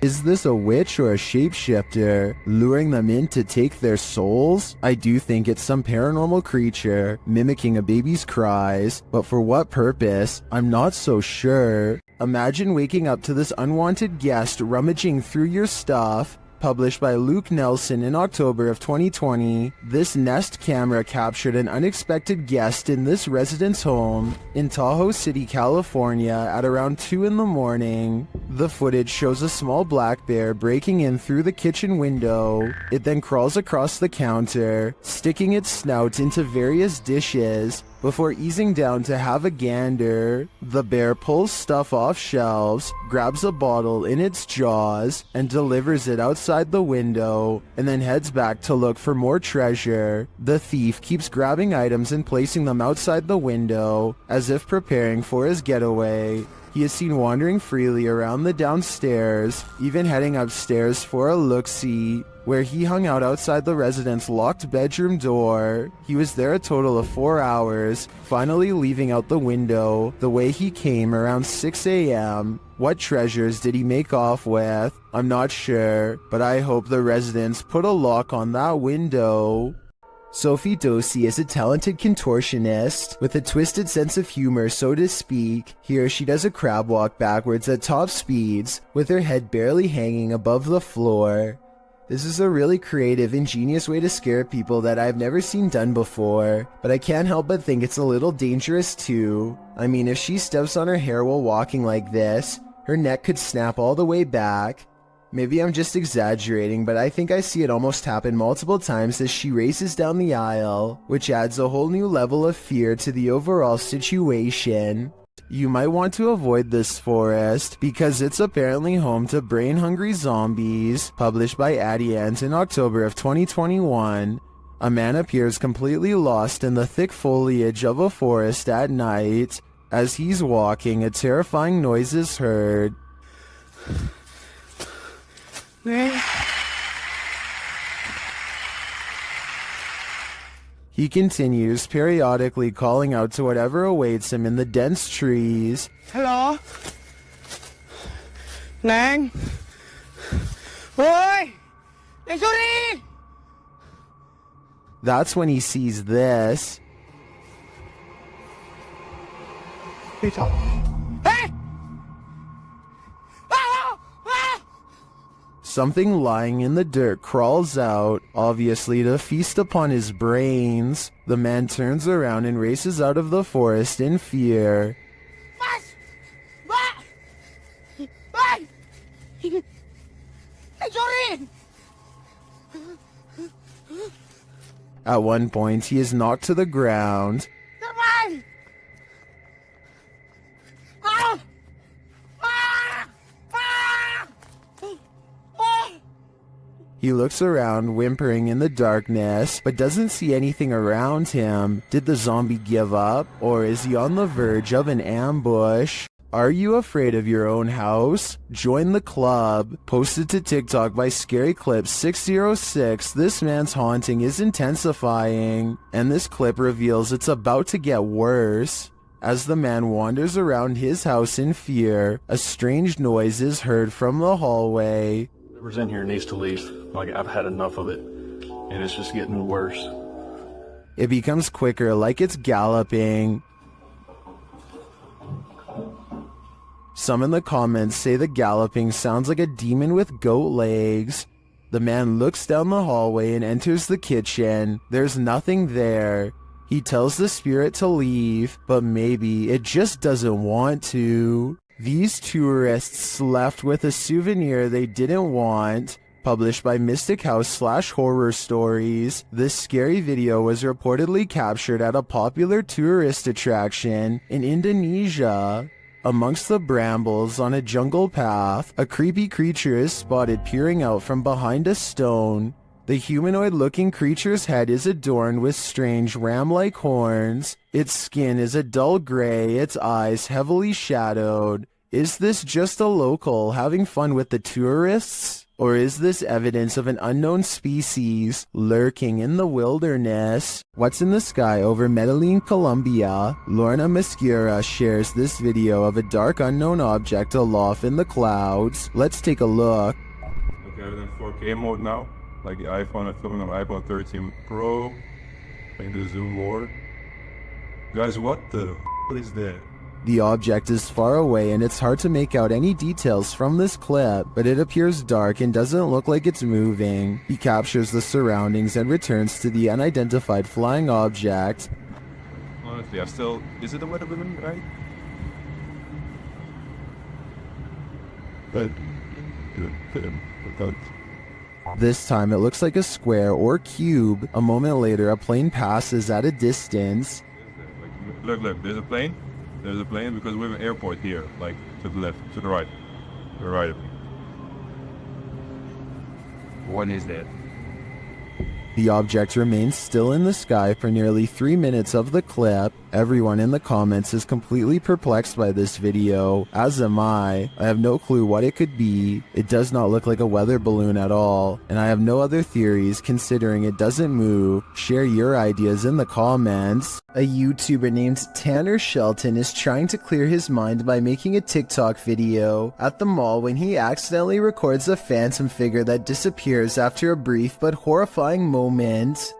Is this a witch or a shapeshifter, luring them in to take their souls? I do think it's some paranormal creature, mimicking a baby's cries, but for what purpose? I'm not so sure. Imagine waking up to this unwanted guest rummaging through your stuff. Published by Luke Nelson in October of 2020, this Nest camera captured an unexpected guest in this resident's home in Tahoe City, California at around 2 in the morning. The footage shows a small black bear breaking in through the kitchen window. It then crawls across the counter, sticking its snout into various dishes, before easing down to have a gander. The bear pulls stuff off shelves, grabs a bottle in its jaws, and delivers it outside the window, and then heads back to look for more treasure. The thief keeps grabbing items and placing them outside the window, as if preparing for his getaway. He is seen wandering freely around the downstairs, even heading upstairs for a look-see. where he hung out outside the resident's locked bedroom door. He was there a total of 4 hours, finally leaving out the window the way he came around 6 a.m. What treasures did he make off with? I'm not sure, but I hope the residents put a lock on that window. Sophie Dosey is a talented contortionist with a twisted sense of humor, so to speak. Here she does a crab walk backwards at top speeds, with her head barely hanging above the floor. This is a really creative, ingenious way to scare people that I've never seen done before, but I can't help but think it's a little dangerous too. I mean, if she steps on her hair while walking like this, her neck could snap all the way back. Maybe I'm just exaggerating, but I think I see it almost happen multiple times as she races down the aisle, which adds a whole new level of fear to the overall situation. You might want to avoid this forest because it's apparently home to brain-hungry zombies. Published by Addie Ant in October of 2021. A man appears completely lost in the thick foliage of a forest at night. As he's walking, a terrifying noise is heard. He continues, periodically calling out to whatever awaits him in the dense trees. Hello? Nang? Oi! Sorry! That's when he sees this. Hey! Something lying in the dirt crawls out, obviously to feast upon his brains. The man turns around and races out of the forest in fear. At one point, he is knocked to the ground. He looks around, whimpering in the darkness, but doesn't see anything around him. Did the zombie give up, or is he on the verge of an ambush? Are you afraid of your own house? Join the club. Posted to TikTok by Scary Clip 606, this man's haunting is intensifying, and this clip reveals it's about to get worse. As the man wanders around his house in fear, a strange noise is heard from the hallway. Whoever's in here needs to leave. Like, I've had enough of it, and it's just getting worse. It becomes quicker, like it's galloping. Some in the comments say the galloping sounds like a demon with goat legs. The man looks down the hallway and enters the kitchen. There's nothing there. He tells the spirit to leave, but maybe it just doesn't want to. These tourists left with a souvenir they didn't want. Published by Mystic House / Horror Stories, this scary video was reportedly captured at a popular tourist attraction in Indonesia. Amongst the brambles on a jungle path, a creepy creature is spotted peering out from behind a stone. The humanoid-looking creature's head is adorned with strange ram-like horns. Its skin is a dull gray, its eyes heavily shadowed. Is this just a local having fun with the tourists? Or is this evidence of an unknown species lurking in the wilderness? What's in the sky over Medellin, Colombia? Lorna Mascara shares this video of a dark unknown object aloft in the clouds. Let's take a look. Okay, I'm in 4K mode now. Like the iPhone, I'm filming on my iPhone 13 Pro. Playing the zoom more. Guys, what the is that? The object is far away and it's hard to make out any details from this clip, but it appears dark and doesn't look like it's moving. He captures the surroundings and returns to the unidentified flying object. Honestly, is it a weather balloon, right? But, this time it looks like a square or cube. A moment later, a plane passes at a distance. Look, there's a plane. There's a plane because we have an airport here, like to the left, to the right. To the right. What is that? The object remains still in the sky for nearly 3 minutes of the clip. Everyone in the comments is completely perplexed by this video, as am I. I have no clue what it could be. It does not look like a weather balloon at all, and I have no other theories considering it doesn't move. Share your ideas in the comments. A YouTuber named Tanner Shelton is trying to clear his mind by making a TikTok video at the mall when he accidentally records a phantom figure that disappears after a brief but horrifying moment.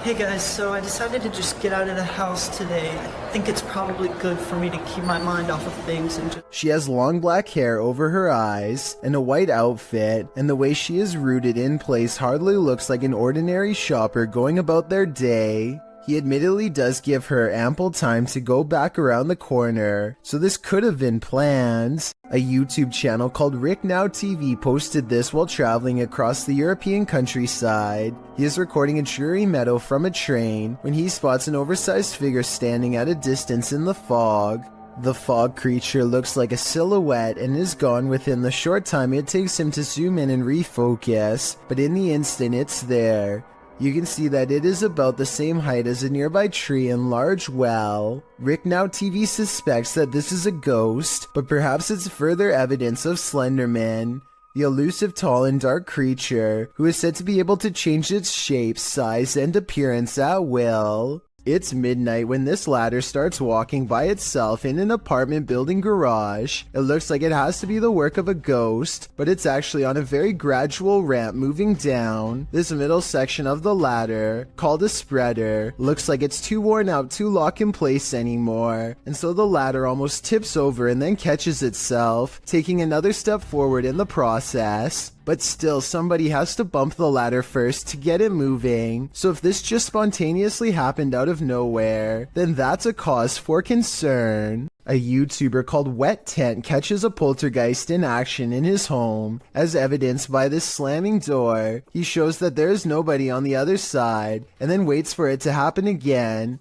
Hey guys, so I decided to just get out of the house today. I think it's probably good for me to keep my mind off of things and just... She has long black hair over her eyes and a white outfit, and the way she is rooted in place hardly looks like an ordinary shopper going about their day. He admittedly does give her ample time to go back around the corner, so this could have been planned. A YouTube channel called Rick Now TV posted this while traveling across the European countryside. He is recording a dreary meadow from a train when he spots an oversized figure standing at a distance in the fog. The fog creature looks like a silhouette and is gone within the short time it takes him to zoom in and refocus, but in the instant it's there. You can see that it is about the same height as a nearby tree and large well. Rick Now TV suspects that this is a ghost, but perhaps it's further evidence of Slenderman, the elusive tall and dark creature who is said to be able to change its shape, size, and appearance at will. It's midnight when this ladder starts walking by itself in an apartment building garage. It looks like it has to be the work of a ghost, but it's actually on a very gradual ramp moving down. This middle section of the ladder, called a spreader, looks like it's too worn out to lock in place anymore, and so the ladder almost tips over and then catches itself, taking another step forward in the process. But still, somebody has to bump the ladder first to get it moving, so if this just spontaneously happened out of nowhere, then that's a cause for concern. A YouTuber called Wet Tent catches a poltergeist in action in his home, as evidenced by this slamming door. He shows that there is nobody on the other side, and then waits for it to happen again.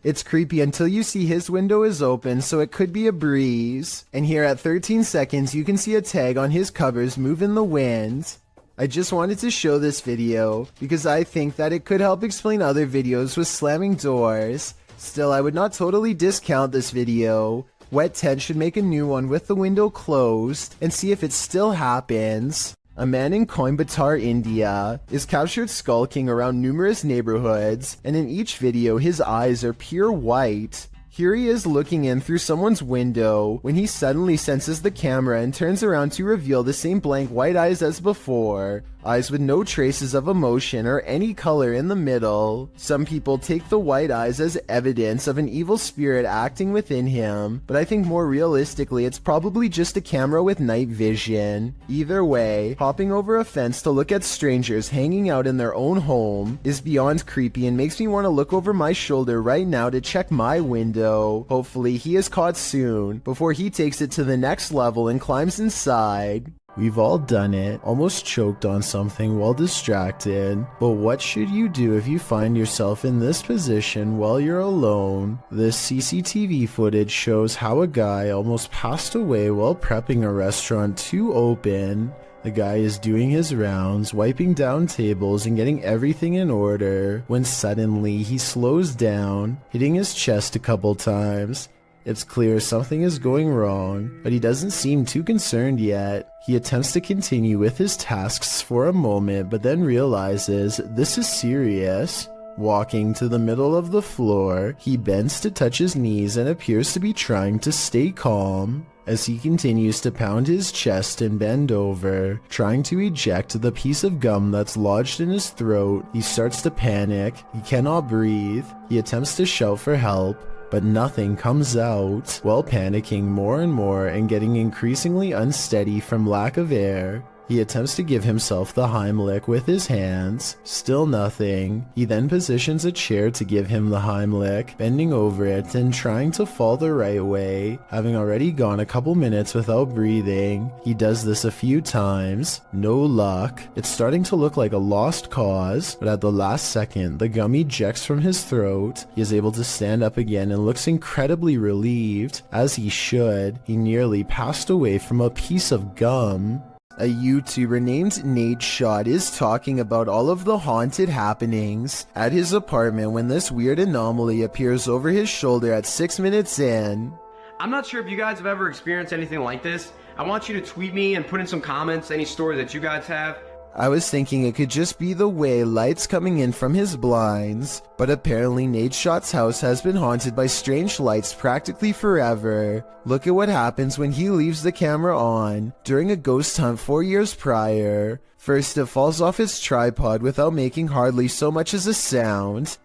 It's creepy until you see his window is open, so it could be a breeze. And here at 13 seconds, you can see a tag on his covers move in the wind. I just wanted to show this video because I think that it could help explain other videos with slamming doors. Still, I would not totally discount this video. Wet Tent should make a new one with the window closed and see if it still happens. A man in Coimbatore, India, is captured skulking around numerous neighborhoods, and in each video his eyes are pure white. Here he is looking in through someone's window when he suddenly senses the camera and turns around to reveal the same blank white eyes as before. Eyes with no traces of emotion or any color in the middle. Some people take the white eyes as evidence of an evil spirit acting within him, but I think more realistically it's probably just a camera with night vision. Either way, hopping over a fence to look at strangers hanging out in their own home is beyond creepy and makes me want to look over my shoulder right now to check my window. Hopefully he is caught soon before he takes it to the next level and climbs inside. We've all done it, almost choked on something while distracted. But what should you do if you find yourself in this position while you're alone? This CCTV footage shows how a guy almost passed away while prepping a restaurant to open. The guy is doing his rounds, wiping down tables and getting everything in order, when suddenly he slows down, hitting his chest a couple times. It's clear something is going wrong, but he doesn't seem too concerned yet. He attempts to continue with his tasks for a moment, but then realizes this is serious. Walking to the middle of the floor, he bends to touch his knees and appears to be trying to stay calm. As he continues to pound his chest and bend over, trying to eject the piece of gum that's lodged in his throat, he starts to panic. He cannot breathe. He attempts to shout for help, but nothing comes out. While panicking more and more and getting increasingly unsteady from lack of air, He attempts to give himself the Heimlich with his hands. Still nothing. He then positions a chair to give him the Heimlich, bending over it and trying to fall the right way. Having already gone a couple minutes without breathing, he does this a few times. No luck. It's starting to look like a lost cause, but at the last second, the gum ejects from his throat. He is able to stand up again and looks incredibly relieved, as he should. He nearly passed away from a piece of gum. A YouTuber named Nadeshot is talking about all of the haunted happenings at his apartment when this weird anomaly appears over his shoulder at 6 minutes in. I'm not sure if you guys have ever experienced anything like this. I want you to tweet me and put in some comments any story that you guys have. I was thinking it could just be the way lights coming in from his blinds, but apparently Nadeshot's house has been haunted by strange lights practically forever. Look at what happens when he leaves the camera on during a ghost hunt 4 years prior. First, it falls off its tripod without making hardly so much as a sound.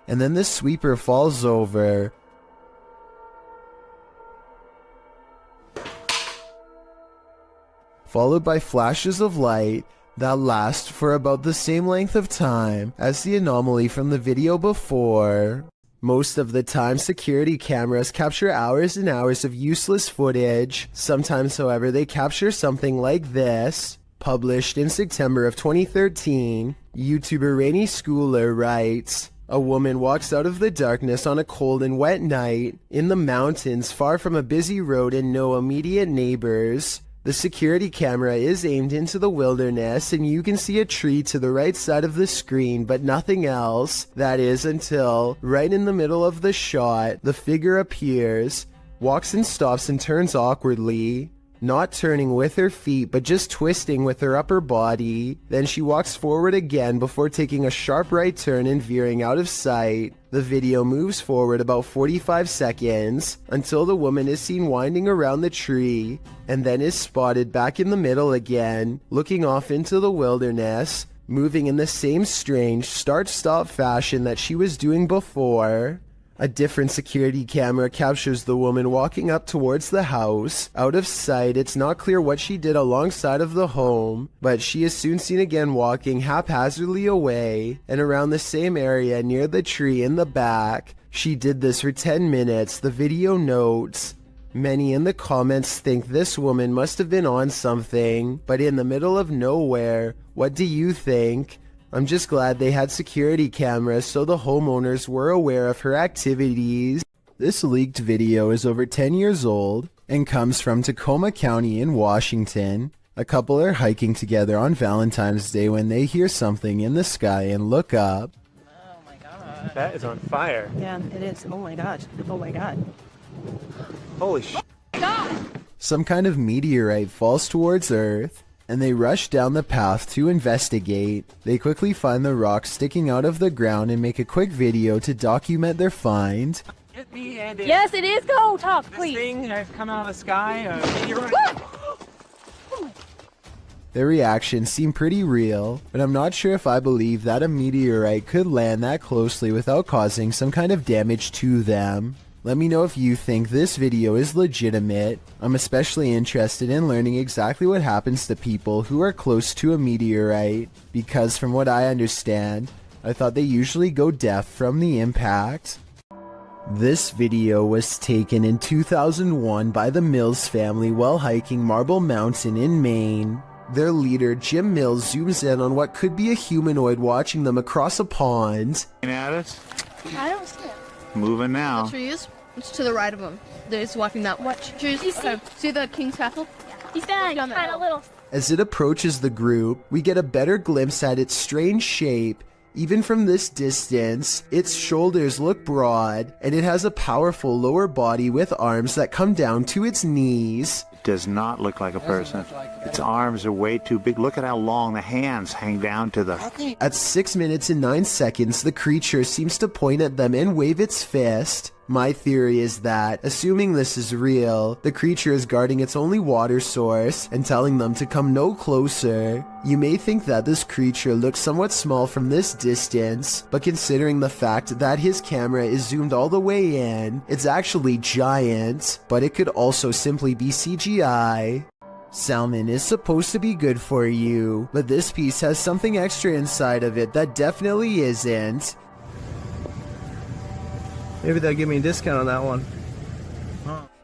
And then the sweeper falls over. Followed by flashes of light that last for about the same length of time as the anomaly from the video before. Most of the time, security cameras capture hours and hours of useless footage. Sometimes, however, they capture something like this. Published in September of 2013, YouTuber Rainy Schooler writes, "A woman walks out of the darkness on a cold and wet night in the mountains far from a busy road and no immediate neighbors. The security camera is aimed into the wilderness and you can see a tree to the right side of the screen but nothing else. That is until, right in the middle of the shot, the figure appears, walks and stops and turns awkwardly. Not turning with her feet but just twisting with her upper body. Then she walks forward again before taking a sharp right turn and veering out of sight. The video moves forward about 45 seconds until the woman is seen winding around the tree and then is spotted back in the middle again, looking off into the wilderness, moving in the same strange start-stop fashion that she was doing before. A different security camera captures the woman walking up towards the house. Out of sight, it's not clear what she did alongside of the home, but she is soon seen again walking haphazardly away and around the same area near the tree in the back. She did this for 10 minutes, the video notes. Many in the comments think this woman must have been on something, but in the middle of nowhere. What do you think? I'm just glad they had security cameras so the homeowners were aware of her activities." This leaked video is over 10 years old and comes from Tacoma County in Washington. A couple are hiking together on Valentine's Day when they hear something in the sky and look up. Oh my god. That is on fire. Yeah, it is. Oh my gosh. Oh my god. Holy sh**. Some kind of meteorite falls towards Earth, and they rush down the path to investigate. They quickly find the rock sticking out of the ground and make a quick video to document their find. Get me and Yes, it is. Go talk, please. This thing has come out of the sky. Meteorite. Their reactions seem pretty real, but I'm not sure if I believe that a meteorite could land that closely without causing some kind of damage to them. Let me know if you think this video is legitimate. I'm especially interested in learning exactly what happens to people who are close to a meteorite, because from what I understand, I thought they usually go deaf from the impact. This video was taken in 2001 by the Mills family while hiking Marble Mountain in Maine. Their leader, Jim Mills, zooms in on what could be a humanoid watching them across a pond. At us? I don't see it. Moving now. The trees? It's to the right of them. There's walking that way. Trees. See the King's Castle? He's down kind of little. As it approaches the group, we get a better glimpse at its strange shape. Even from this distance, its shoulders look broad, and it has a powerful lower body with arms that come down to its knees. does not look like a person. Its arms are way too big. Look at how long the hands hang down to the... At 6 minutes and 9 seconds, the creature seems to point at them and wave its fist. My theory is that, assuming this is real, the creature is guarding its only water source and telling them to come no closer. You may think that this creature looks somewhat small from this distance, but considering the fact that his camera is zoomed all the way in, it's actually giant, but it could also simply be CGI. Salmon is supposed to be good for you, but this piece has something extra inside of it that definitely isn't. Maybe they'll give me a discount on that one.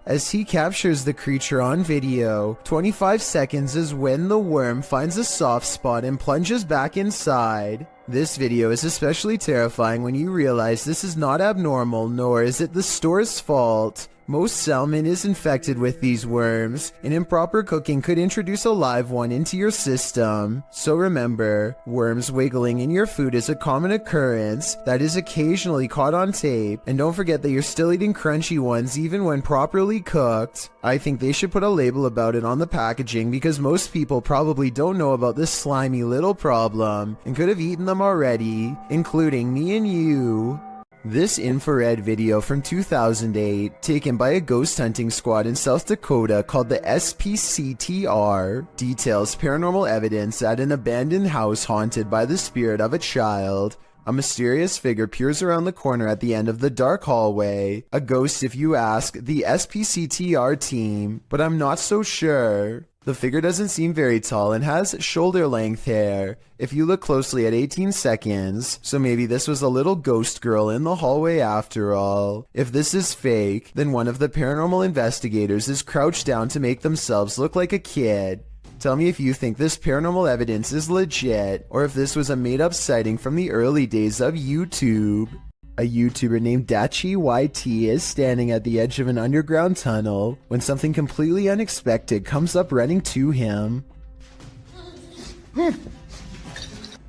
As he captures the creature on video, 25 seconds is when the worm finds a soft spot and plunges back inside. This video is especially terrifying when you realize this is not abnormal, nor is it the store's fault. Most salmon is infected with these worms, and improper cooking could introduce a live one into your system. So remember, worms wiggling in your food is a common occurrence that is occasionally caught on tape, and don't forget that you're still eating crunchy ones even when properly cooked. I think they should put a label about it on the packaging because most people probably don't know about this slimy little problem and could have eaten them already, including me and you. This infrared video from 2008, taken by a ghost hunting squad in South Dakota called the SPCTR, details paranormal evidence at an abandoned house haunted by the spirit of a child. A mysterious figure peers around the corner at the end of the dark hallway. A ghost if you ask the SPCTR team, but I'm not so sure. The figure doesn't seem very tall and has shoulder-length hair, if you look closely at 18 seconds, so maybe this was a little ghost girl in the hallway after all. If this is fake, then one of the paranormal investigators is crouched down to make themselves look like a kid. Tell me if you think this paranormal evidence is legit, or if this was a made-up sighting from the early days of YouTube. A YouTuber named Dachi YT is standing at the edge of an underground tunnel when something completely unexpected comes up running to him.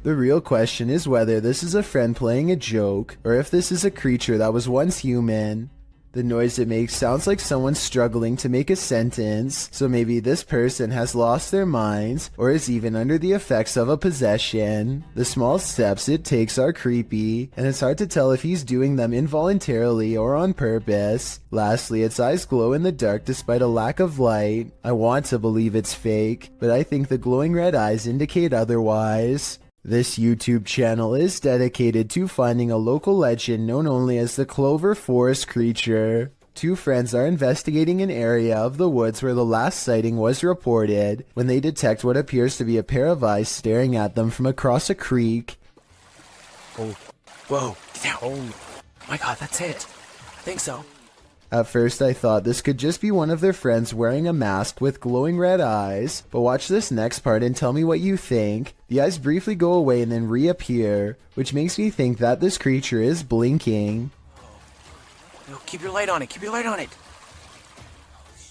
The real question is whether this is a friend playing a joke, or if this is a creature that was once human. The noise it makes sounds like someone struggling to make a sentence, so maybe this person has lost their minds or is even under the effects of a possession. The small steps it takes are creepy, and it's hard to tell if he's doing them involuntarily or on purpose. Lastly, its eyes glow in the dark despite a lack of light. I want to believe it's fake, but I think the glowing red eyes indicate otherwise. This YouTube channel is dedicated to finding a local legend known only as the Clover Forest creature. Two friends are investigating an area of the woods where the last sighting was reported when they detect what appears to be a pair of eyes staring at them from across a creek. Oh, whoa, get down. Oh my god, that's it. I think so. At first I thought this could just be one of their friends wearing a mask with glowing red eyes, but watch this next part and tell me what you think. The eyes briefly go away and then reappear, which makes me think that this creature is blinking. No, keep your light on it, keep your light on it.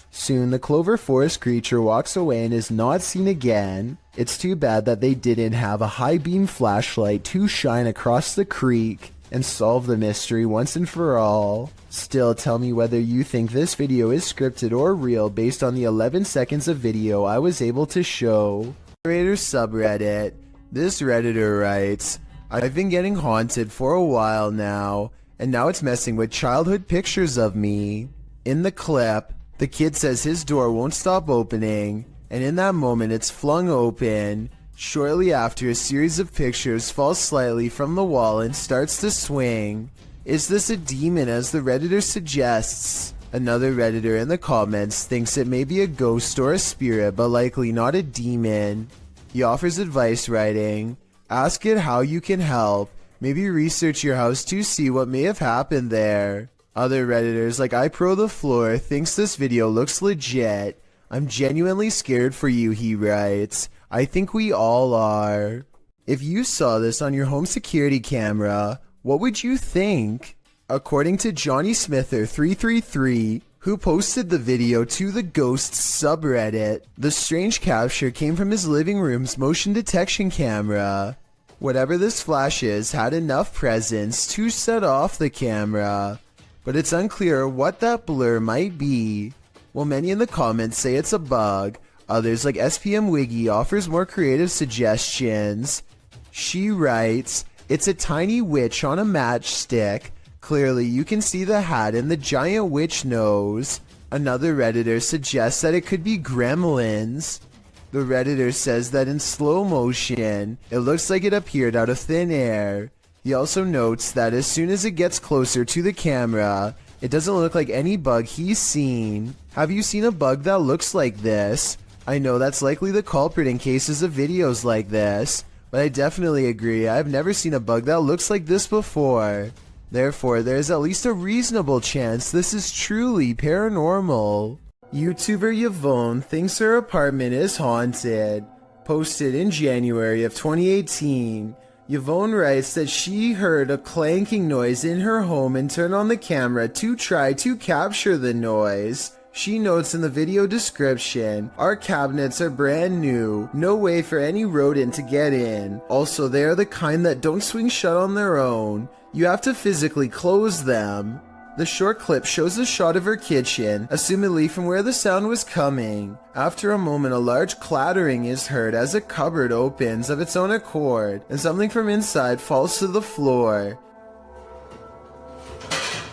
Soon the Clover Forest creature walks away and is not seen again. It's too bad that they didn't have a high beam flashlight to shine across the creek and solve the mystery once and for all. Still, tell me whether you think this video is scripted or real based on the 11 seconds of video I was able to show. Narrator subreddit. This Redditor writes, I've been getting haunted for a while now, and now it's messing with childhood pictures of me. In the clip, the kid says his door won't stop opening, and in that moment it's flung open. Shortly after, a series of pictures falls slightly from the wall and starts to swing. Is this a demon as the Redditor suggests? Another Redditor in the comments thinks it may be a ghost or a spirit, but likely not a demon. He offers advice writing, ask it how you can help. Maybe research your house to see what may have happened there. Other Redditors like iPro the Floor thinks this video looks legit. I'm genuinely scared for you, he writes. I think we all are. If you saw this on your home security camera, what would you think? According to Johnny Smither333, who posted the video to the Ghosts subreddit, the strange capture came from his living room's motion detection camera. Whatever this flash is had enough presence to set off the camera, but it's unclear what that blur might be. While many in the comments say it's a bug, others like SPM Wiggy offers more creative suggestions. She writes, "It's a tiny witch on a matchstick. Clearly you can see the hat and the giant witch nose." Another Redditor suggests that it could be gremlins. The Redditor says that in slow motion, it looks like it appeared out of thin air. He also notes that as soon as it gets closer to the camera, it doesn't look like any bug he's seen. Have you seen a bug that looks like this? I know that's likely the culprit in cases of videos like this, but I definitely agree I've never seen a bug that looks like this before. Therefore, there is at least a reasonable chance this is truly paranormal. YouTuber Yvonne thinks her apartment is haunted. Posted in January of 2018, Yvonne writes that she heard a clanking noise in her home and turned on the camera to try to capture the noise. She notes in the video description, "Our cabinets are brand new, no way for any rodent to get in. Also, they are the kind that don't swing shut on their own. You have to physically close them." The short clip shows a shot of her kitchen, assumedly from where the sound was coming. After a moment, a large clattering is heard as a cupboard opens of its own accord, and something from inside falls to the floor.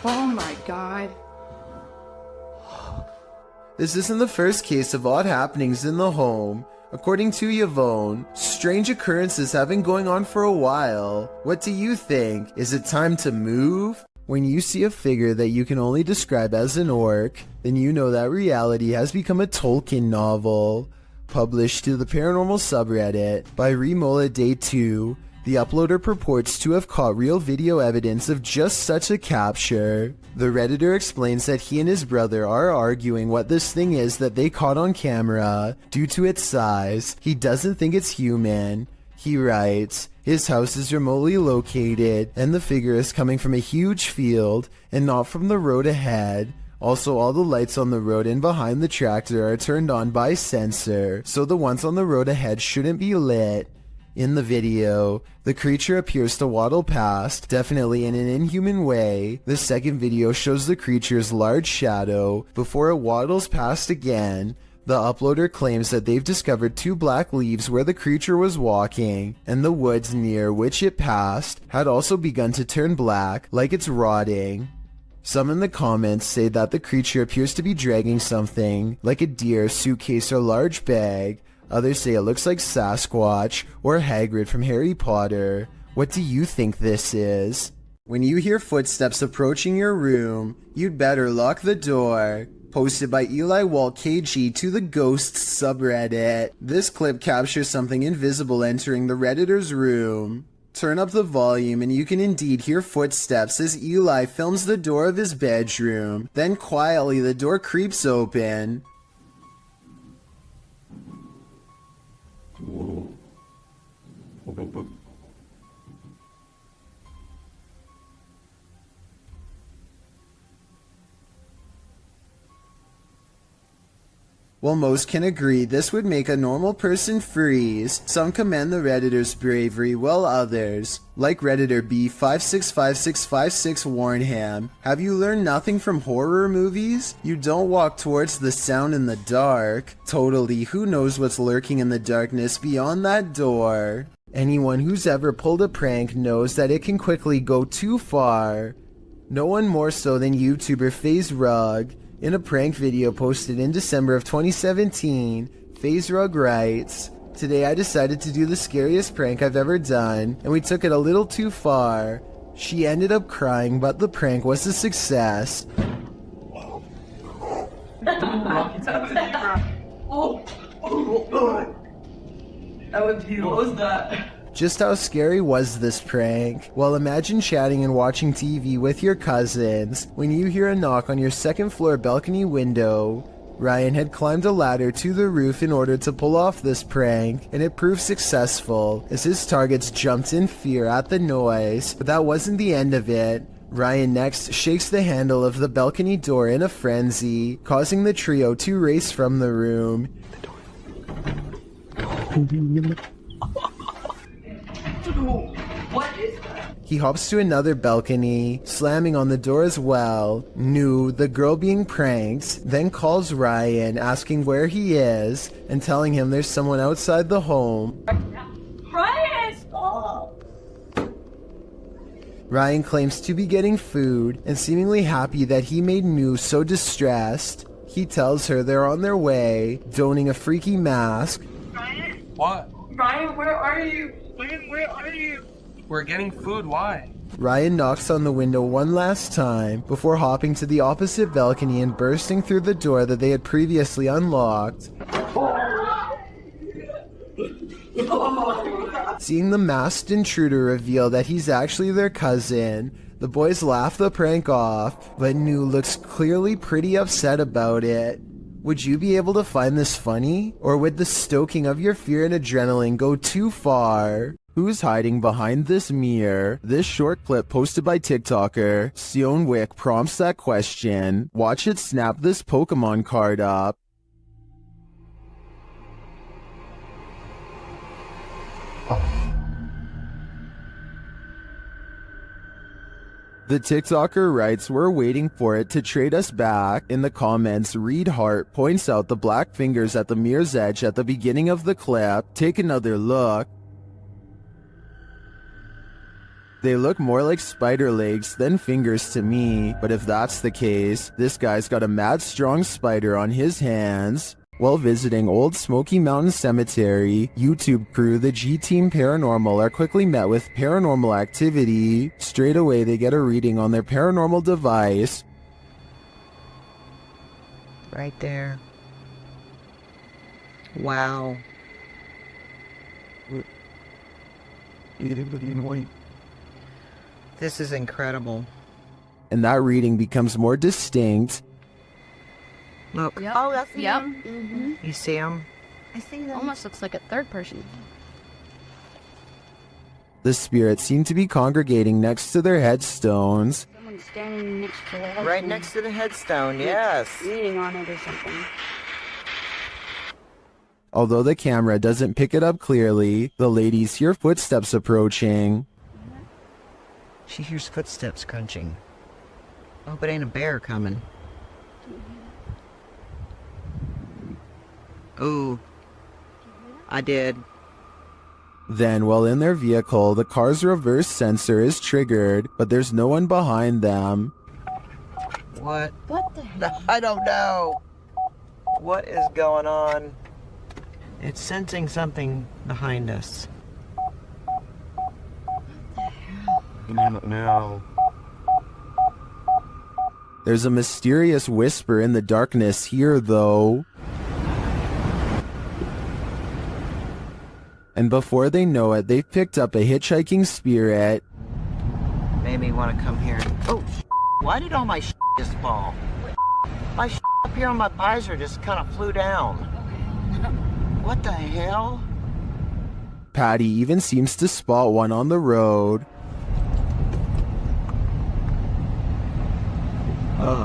Oh my god. This isn't the first case of odd happenings in the home. According to Yvonne, strange occurrences have been going on for a while. What do you think? Is it time to move? When you see a figure that you can only describe as an orc, then you know that reality has become a Tolkien novel. Published to the paranormal subreddit by Remola Day 2, the uploader purports to have caught real video evidence of just such a capture. The Redditor explains that he and his brother are arguing what this thing is that they caught on camera. Due to its size, he doesn't think it's human. He writes, "His house is remotely located, and the figure is coming from a huge field, and not from the road ahead. Also, all the lights on the road and behind the tractor are turned on by sensor, so the ones on the road ahead shouldn't be lit." In the video, the creature appears to waddle past, definitely in an inhuman way. The second video shows the creature's large shadow before it waddles past again. The uploader claims that they've discovered 2 black leaves where the creature was walking, and the woods near which it passed had also begun to turn black, like it's rotting. Some in the comments say that the creature appears to be dragging something, like a deer, suitcase, or large bag. Others say it looks like Sasquatch or Hagrid from Harry Potter. What do you think this is? When you hear footsteps approaching your room, you'd better lock the door. Posted by Eli Walt KG to the Ghosts subreddit. This clip captures something invisible entering the Redditor's room. Turn up the volume and you can indeed hear footsteps as Eli films the door of his bedroom. Then quietly the door creeps open. While most can agree this would make a normal person freeze, some commend the Redditor's bravery, while others, like Redditor B565656 Warnham, have you learned nothing from horror movies? You don't walk towards the sound in the dark. Totally, who knows what's lurking in the darkness beyond that door? Anyone who's ever pulled a prank knows that it can quickly go too far. No one more so than YouTuber FaZe Rug. In a prank video posted in December of 2017, FaZe Rug writes, "Today I decided to do the scariest prank I've ever done, and we took it a little too far. She ended up crying, but the prank was a success." That was you. What was that? Just how scary was this prank? Well, imagine chatting and watching TV with your cousins when you hear a knock on your second floor balcony window. Ryan had climbed a ladder to the roof in order to pull off this prank, and it proved successful as his targets jumped in fear at the noise. But that wasn't the end of it. Ryan next shakes the handle of the balcony door in a frenzy, causing the trio to race from the room. What is that? He hops to another balcony, slamming on the door as well. Nu, the girl being pranked, then calls Ryan, asking where he is, and telling him there's someone outside the home. Ryan, stop! Ryan claims to be getting food, and seemingly happy that he made Nu so distressed. He tells her they're on their way, donning a freaky mask. Ryan? What? Ryan, where are you? Ryan, where are you? We're getting food, why? Ryan knocks on the window one last time before hopping to the opposite balcony and bursting through the door that they had previously unlocked. Seeing the masked intruder reveal that he's actually their cousin, the boys laugh the prank off, but Nu looks clearly pretty upset about it. Would you be able to find this funny? Or would the stoking of your fear and adrenaline go too far? Who's hiding behind this mirror? This short clip posted by TikToker Sion Wick prompts that question. Watch it snap this Pokemon card up. The TikToker writes, "We're waiting for it to trade us back." In the comments, Reed Hart points out the black fingers at the mirror's edge at the beginning of the clip. Take another look. They look more like spider legs than fingers to me, but if that's the case, this guy's got a mad strong spider on his hands. While visiting Old Smoky Mountain Cemetery, YouTube crew the G-Team Paranormal are quickly met with paranormal activity. Straight away they get a reading on their paranormal device. Right there. Wow. This is incredible. And that reading becomes more distinct. Look. Yep. Oh, that's yep. him. Mm-hmm. You see him? I see that. Almost looks like a third person. The spirits seem to be congregating next to their headstones. Someone's standing next to the headstone. Right next to the headstone, yes. Leaning on it or something. Although the camera doesn't pick it up clearly, the ladies hear footsteps approaching. She hears footsteps crunching. Oh, but ain't a bear coming. Ooh. I did. Then, while in their vehicle, the car's reverse sensor is triggered, but there's no one behind them. What? What the hell? I don't know. What is going on? It's sensing something behind us. No. There's a mysterious whisper in the darkness here, though. And before they know it, they've picked up a hitchhiking spirit. Made me want to come here. Oh, why did all my just fall? My up here on my visor just kind of flew down. What the hell? Patty even seems to spot one on the road. Oh.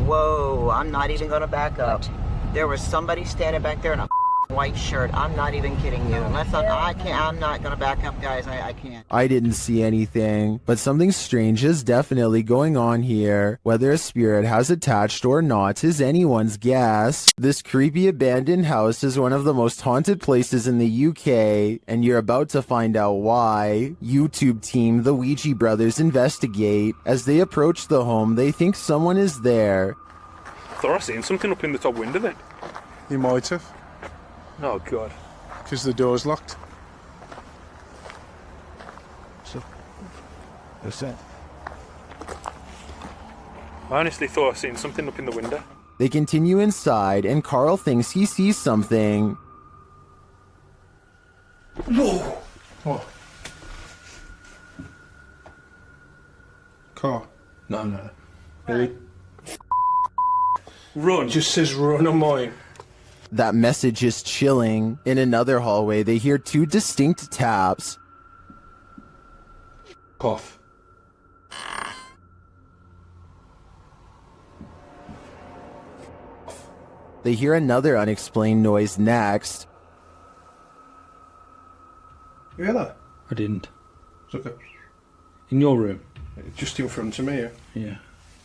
Whoa, I'm not even gonna back up. There was somebody standing back there in a white shirt. I'm not even kidding you. Unless I'm not gonna back up, guys. I can't. I didn't see anything, but something strange is definitely going on here. Whether a spirit has attached or not is anyone's guess. This creepy abandoned house is one of the most haunted places in the UK, and you're about to find out why. YouTube team The Ouija Brothers investigate. As they approach the home, they think someone is there. Thought I seen something up in the top window then. You might have. Oh god. Because the door's locked. So, what's that? I honestly thought I seen something up in the window. They continue inside, and Carl thinks he sees something. Whoa! What? Car? No. Hey. Run. Just says run on mine. That message is chilling. In another hallway, they hear two distinct taps. Cough. They hear another unexplained noise next. You hear that? I didn't. It's okay. In your room? Just in front of me, yeah. Yeah.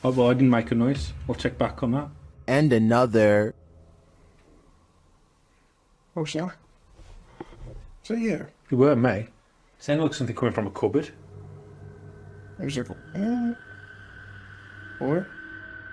Oh, well, I didn't make a noise. I'll check back on that. And another. Oh, sorry. So, yeah. It weren't me. Sounded like something coming from a cupboard. It was like, or?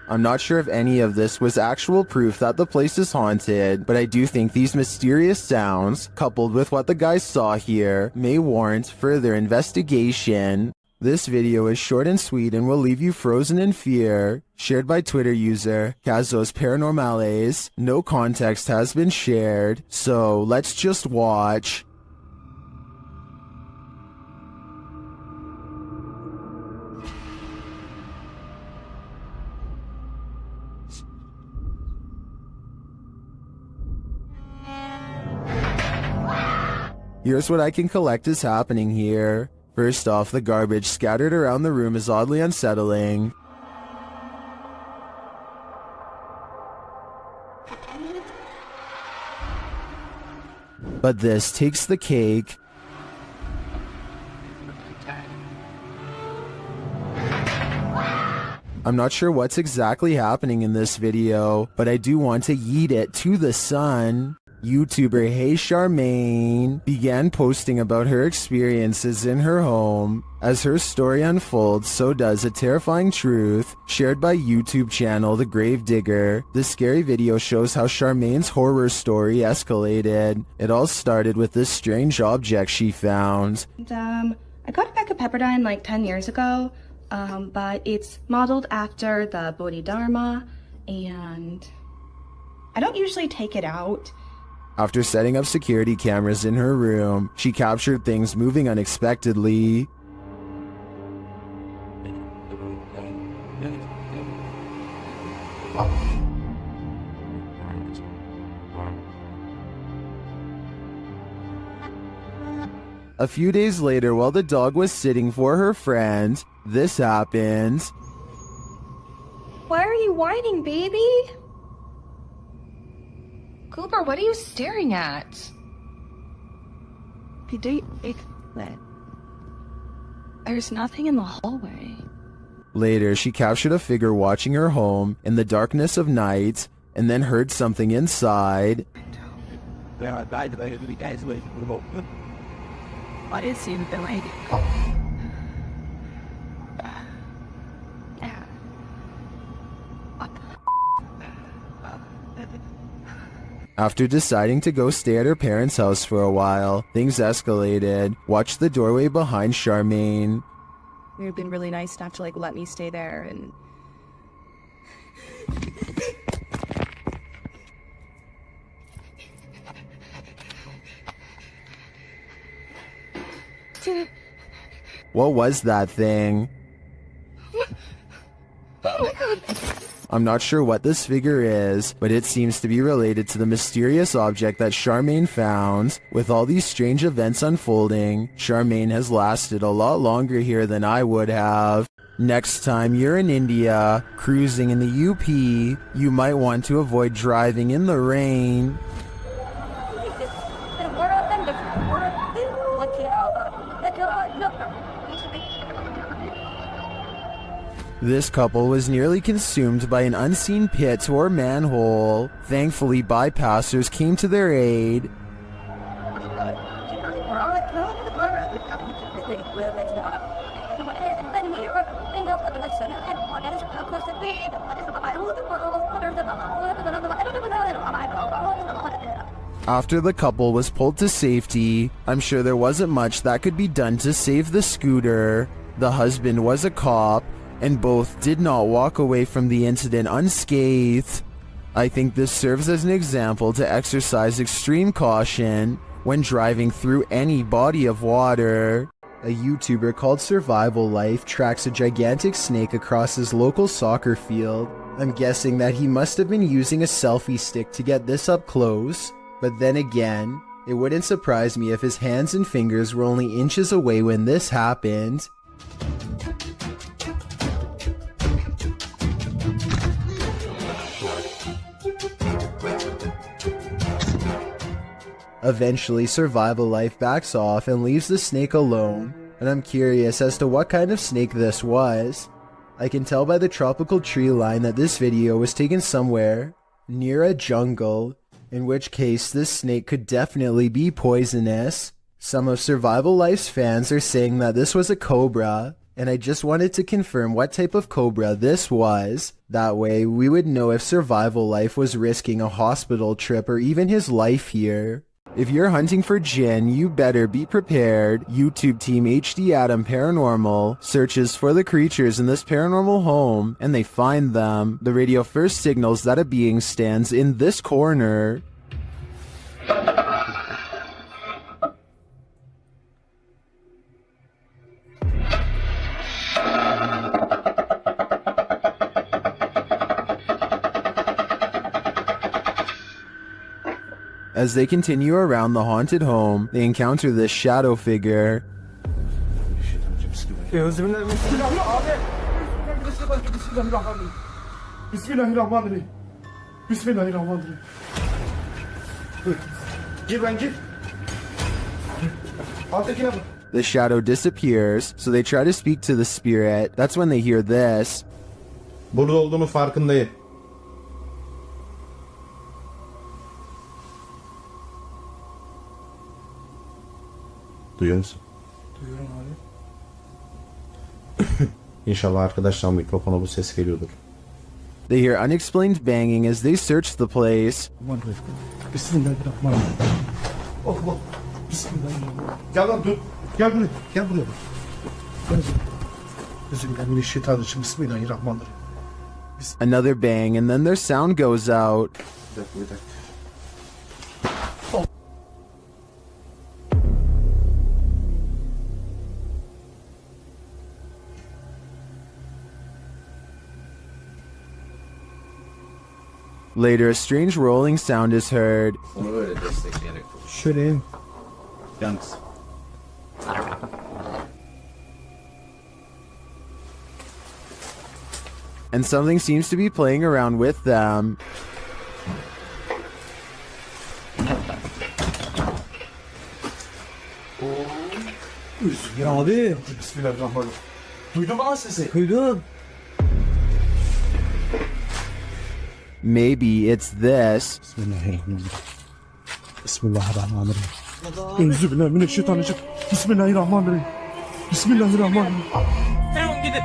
I'm not sure if any of this was actual proof that the place is haunted, but I do think these mysterious sounds, coupled with what the guys saw here, may warrant further investigation. This video is short and sweet and will leave you frozen in fear. Shared by Twitter user Casos Paranormales. No context has been shared, so let's just watch. Here's what I can collect is happening here. First off, the garbage scattered around the room is oddly unsettling. But this takes the cake. I'm not sure what's exactly happening in this video, but I do want to yeet it to the sun. YouTuber Hey Charmaine began posting about her experiences in her home. As her story unfolds, so does a terrifying truth shared by YouTube channel The Grave Digger. This scary video shows how Charmaine's horror story escalated. It all started with this strange object she found. I got a bag of Pepperdine like 10 years ago, but it's modeled after the Bodhidharma, and I don't usually take it out. After setting up security cameras in her room, she captured things moving unexpectedly. A few days later, while the dog was sitting for her friend, this happened. Why are you whining, baby? Cooper, what are you staring at? There's nothing in the hallway. Later, she captured a figure watching her home in the darkness of night, and then heard something inside. What is in the lady? After deciding to go stay at her parents' house for a while, things escalated. Watch the doorway behind Charmaine. You've been really nice enough to let me stay there and... What was that thing? I'm not sure what this figure is, but it seems to be related to the mysterious object that Charmaine found. With all these strange events unfolding, Charmaine has lasted a lot longer here than I would have. Next time you're in India, cruising in the UP, you might want to avoid driving in the rain. This couple was nearly consumed by an unseen pit or manhole. Thankfully, bypassers came to their aid. After the couple was pulled to safety, I'm sure there wasn't much that could be done to save the scooter. The husband was a cop, and both did not walk away from the incident unscathed. I think this serves as an example to exercise extreme caution when driving through any body of water. A YouTuber called Survival Life tracks a gigantic snake across his local soccer field. I'm guessing that he must have been using a selfie stick to get this up close, but then again, it wouldn't surprise me if his hands and fingers were only inches away when this happened. Eventually, Survival Life backs off and leaves the snake alone. and I'm curious as to what kind of snake this was. I can tell by the tropical tree line that this video was taken somewhere near a jungle, in which case this snake could definitely be poisonous. Some of Survival Life's fans are saying that this was a cobra, and I just wanted to confirm what type of cobra this was. That way we would know if Survival Life was risking a hospital trip or even his life here. If you're hunting for Jinn, you better be prepared. YouTube team HD Adam Paranormal searches for the creatures in this paranormal home, and they find them. The radio first signals that a being stands in this corner. As they continue around the haunted home, they encounter this shadow figure. The shadow disappears, so they try to speak to the spirit. That's when they hear this. Burada olduğunu farkındayım. Duyuyor musun? Duyuyorum abi. İnşallah arkadaşlar mikrofona bu ses geliyordur. They hear unexplained banging as they search the place. Bismillahirrahmanirrahim. Allah. Bismillahirrahmanirrahim. Gel lan dur. Gel buraya. Gel buraya. Gel. Bismillahirrahmanirrahim. Bismillahirrahmanirrahim. Another bang, and then their sound goes out. Bir dakika. Later, a strange rolling sound is heard. Şöyle. Yalnız. And something seems to be playing around with them. Ya abi. Bismillahirrahmanirrahim. Duydun mu lan sesi? Duydum. Maybe it's this. Bismillahirrahmanirrahim. Bismillahirrahmanirrahim. Euzubillahimineşşeytanirracim. Bismillahirrahmanirrahim. Bismillahirrahmanirrahim. Hemen gidin.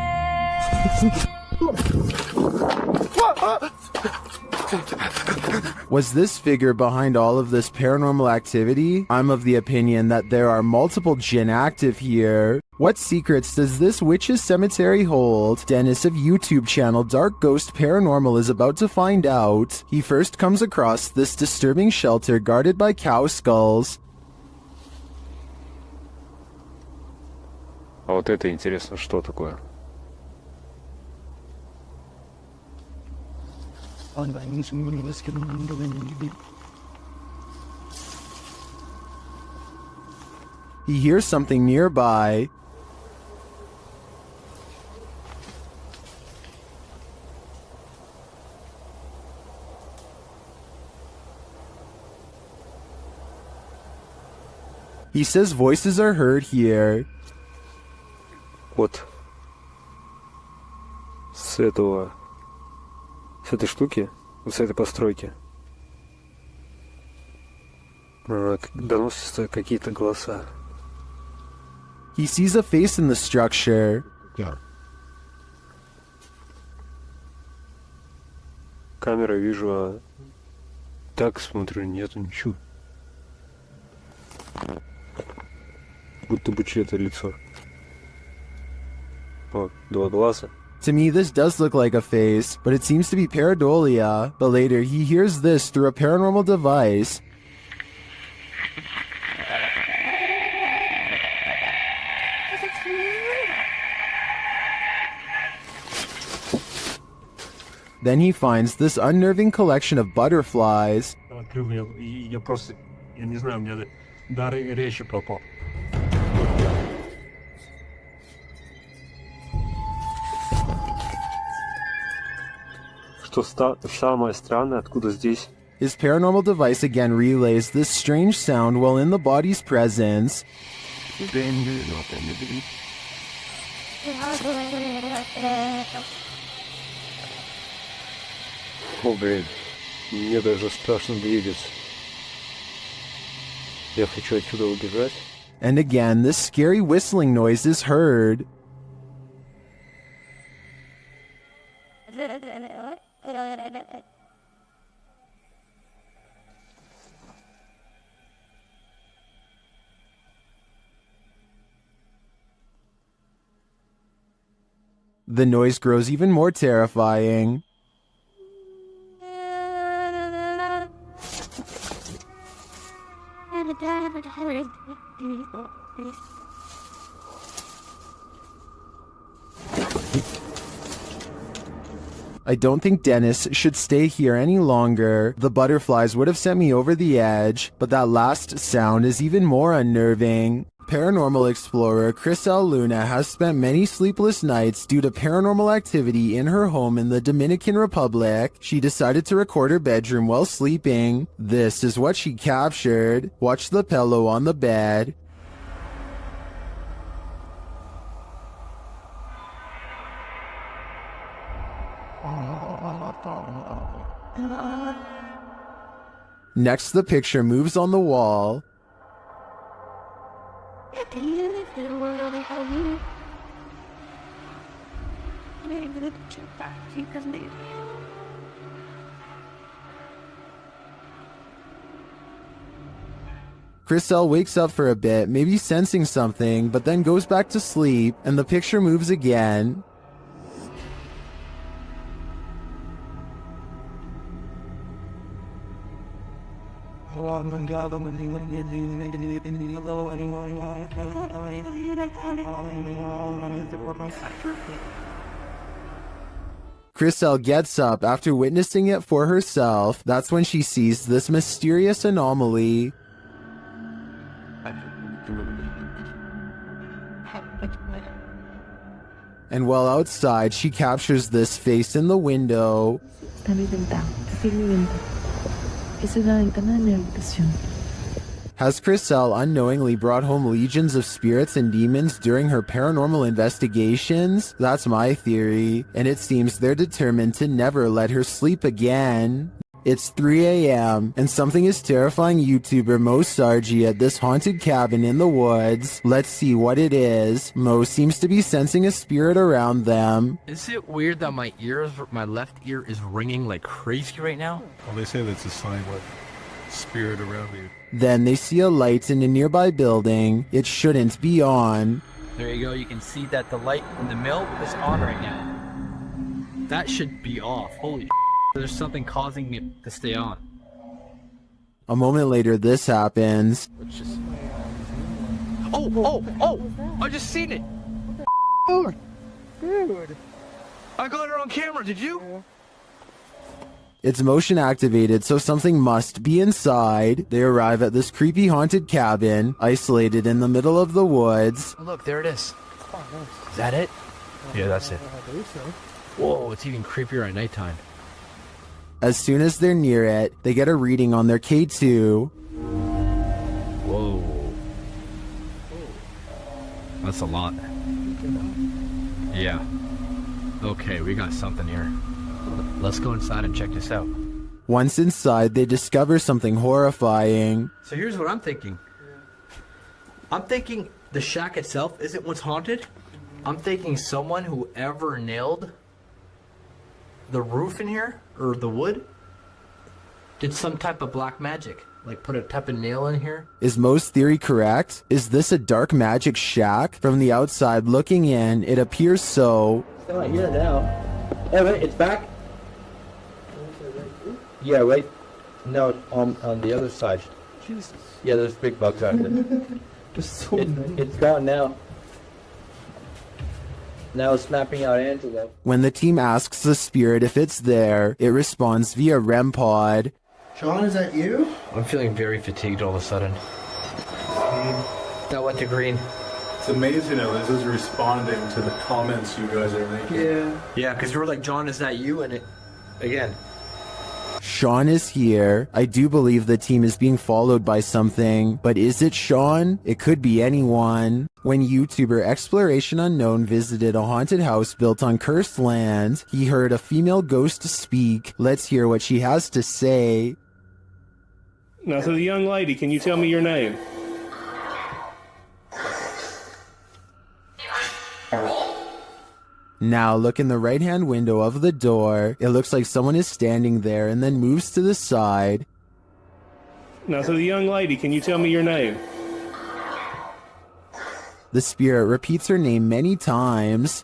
Was this figure behind all of this paranormal activity? I'm of the opinion that there are multiple jinn active here. What secrets does this witch's cemetery hold? Dennis of YouTube channel Dark Ghost Paranormal is about to find out. He first comes across this disturbing shelter guarded by cow skulls. А вот это интересно, что такое? He hears something nearby. He says voices are heard here. Вот. С этой штуки, вот с этой постройки, доносятся какие-то голоса. He sees a face in the structure. Камера вижу, а так смотрю, нету ничего. Будто бы чье-то лицо. Вот, два глаза. To me, this does look like a face, but it seems to be pareidolia. But later, he hears this through a paranormal device. Then he finds this unnerving collection of butterflies. Я просто, я не знаю, у меня дар речи пропал. Что самое странное, откуда здесь? His paranormal device again relays this strange sound while in the body's presence. Oh babe, мне даже страшно двигаться. Я хочу отсюда убежать. And again, this scary whistling noise is heard. The noise grows even more terrifying. I don't think Dennis should stay here any longer. The butterflies would have sent me over the edge, but that last sound is even more unnerving. Paranormal explorer Chris L. Luna has spent many sleepless nights due to paranormal activity in her home in the Dominican Republic. She decided to record her bedroom while sleeping. This is what she captured. Watch the pillow on the bed. Next, the picture moves on the wall. Chriselle wakes up for a bit, maybe sensing something, but then goes back to sleep, and the picture moves again. Chriselle gets up after witnessing it for herself. That's when she sees this mysterious anomaly. And while outside, she captures this face in the window. Has Chriselle unknowingly brought home legions of spirits and demons during her paranormal investigations? That's my theory, and it seems they're determined to never let her sleep again. It's 3 a.m., and something is terrifying YouTuber Mo Sargi at this haunted cabin in the woods. Let's see what it is. Mo seems to be sensing a spirit around them. Is it weird that my left ear is ringing like crazy right now? Well, they say that's a sign of spirit around you. Then they see a light in a nearby building. It shouldn't be on. There you go, you can see that the light in the mill is on right now. That should be off. Holy shit. There's something causing me to stay on. A moment later, this happens. Oh! I just seen it! Oh, dude. I got it on camera, did you? It's motion activated, so something must be inside. They arrive at this creepy haunted cabin, isolated in the middle of the woods. Oh, look, there it is. Is that it? Yeah, that's it. Whoa, it's even creepier at nighttime. As soon as they're near it, they get a reading on their K2. Whoa. That's a lot. Yeah. Okay, we got something here. Let's go inside and check this out. Once inside, they discover something horrifying. So here's what I'm thinking. I'm thinking the shack itself isn't what's haunted. I'm thinking someone who ever nailed the roof in here, or the wood, did some type of black magic. Like put a type of nail in here. Is Mo's theory correct? Is this a dark magic shack? From the outside looking in, it appears so. It's not here now. Hey, wait, it's back. Yeah, right. No, on the other side. Jesus. Yeah, there's big bugs out there. It's gone now. Now it's snapping out antelope. When the team asks the spirit if it's there, it responds via REM pod. Sean, is that you? I'm feeling very fatigued all of a sudden. That went to green. It's amazing how this is responding to the comments you guys are making. Yeah, because you were like, John, is that you? And it, again, Sean is here. I do believe the team is being followed by something, but is it Sean? It could be anyone. When YouTuber Exploration Unknown visited a haunted house built on cursed land, he heard a female ghost speak. Let's hear what she has to say. Now, to the young lady, can you tell me your name? Now look in the right-hand window of the door. It looks like someone is standing there and then moves to the side. Now, to the young lady, can you tell me your name? The spirit repeats her name many times.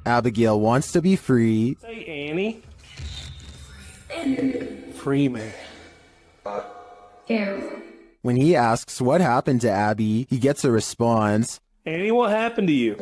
Abigail wants to be free. Say Annie. Free me. When he asks what happened to Abby, he gets a response. Annie, what happened to you?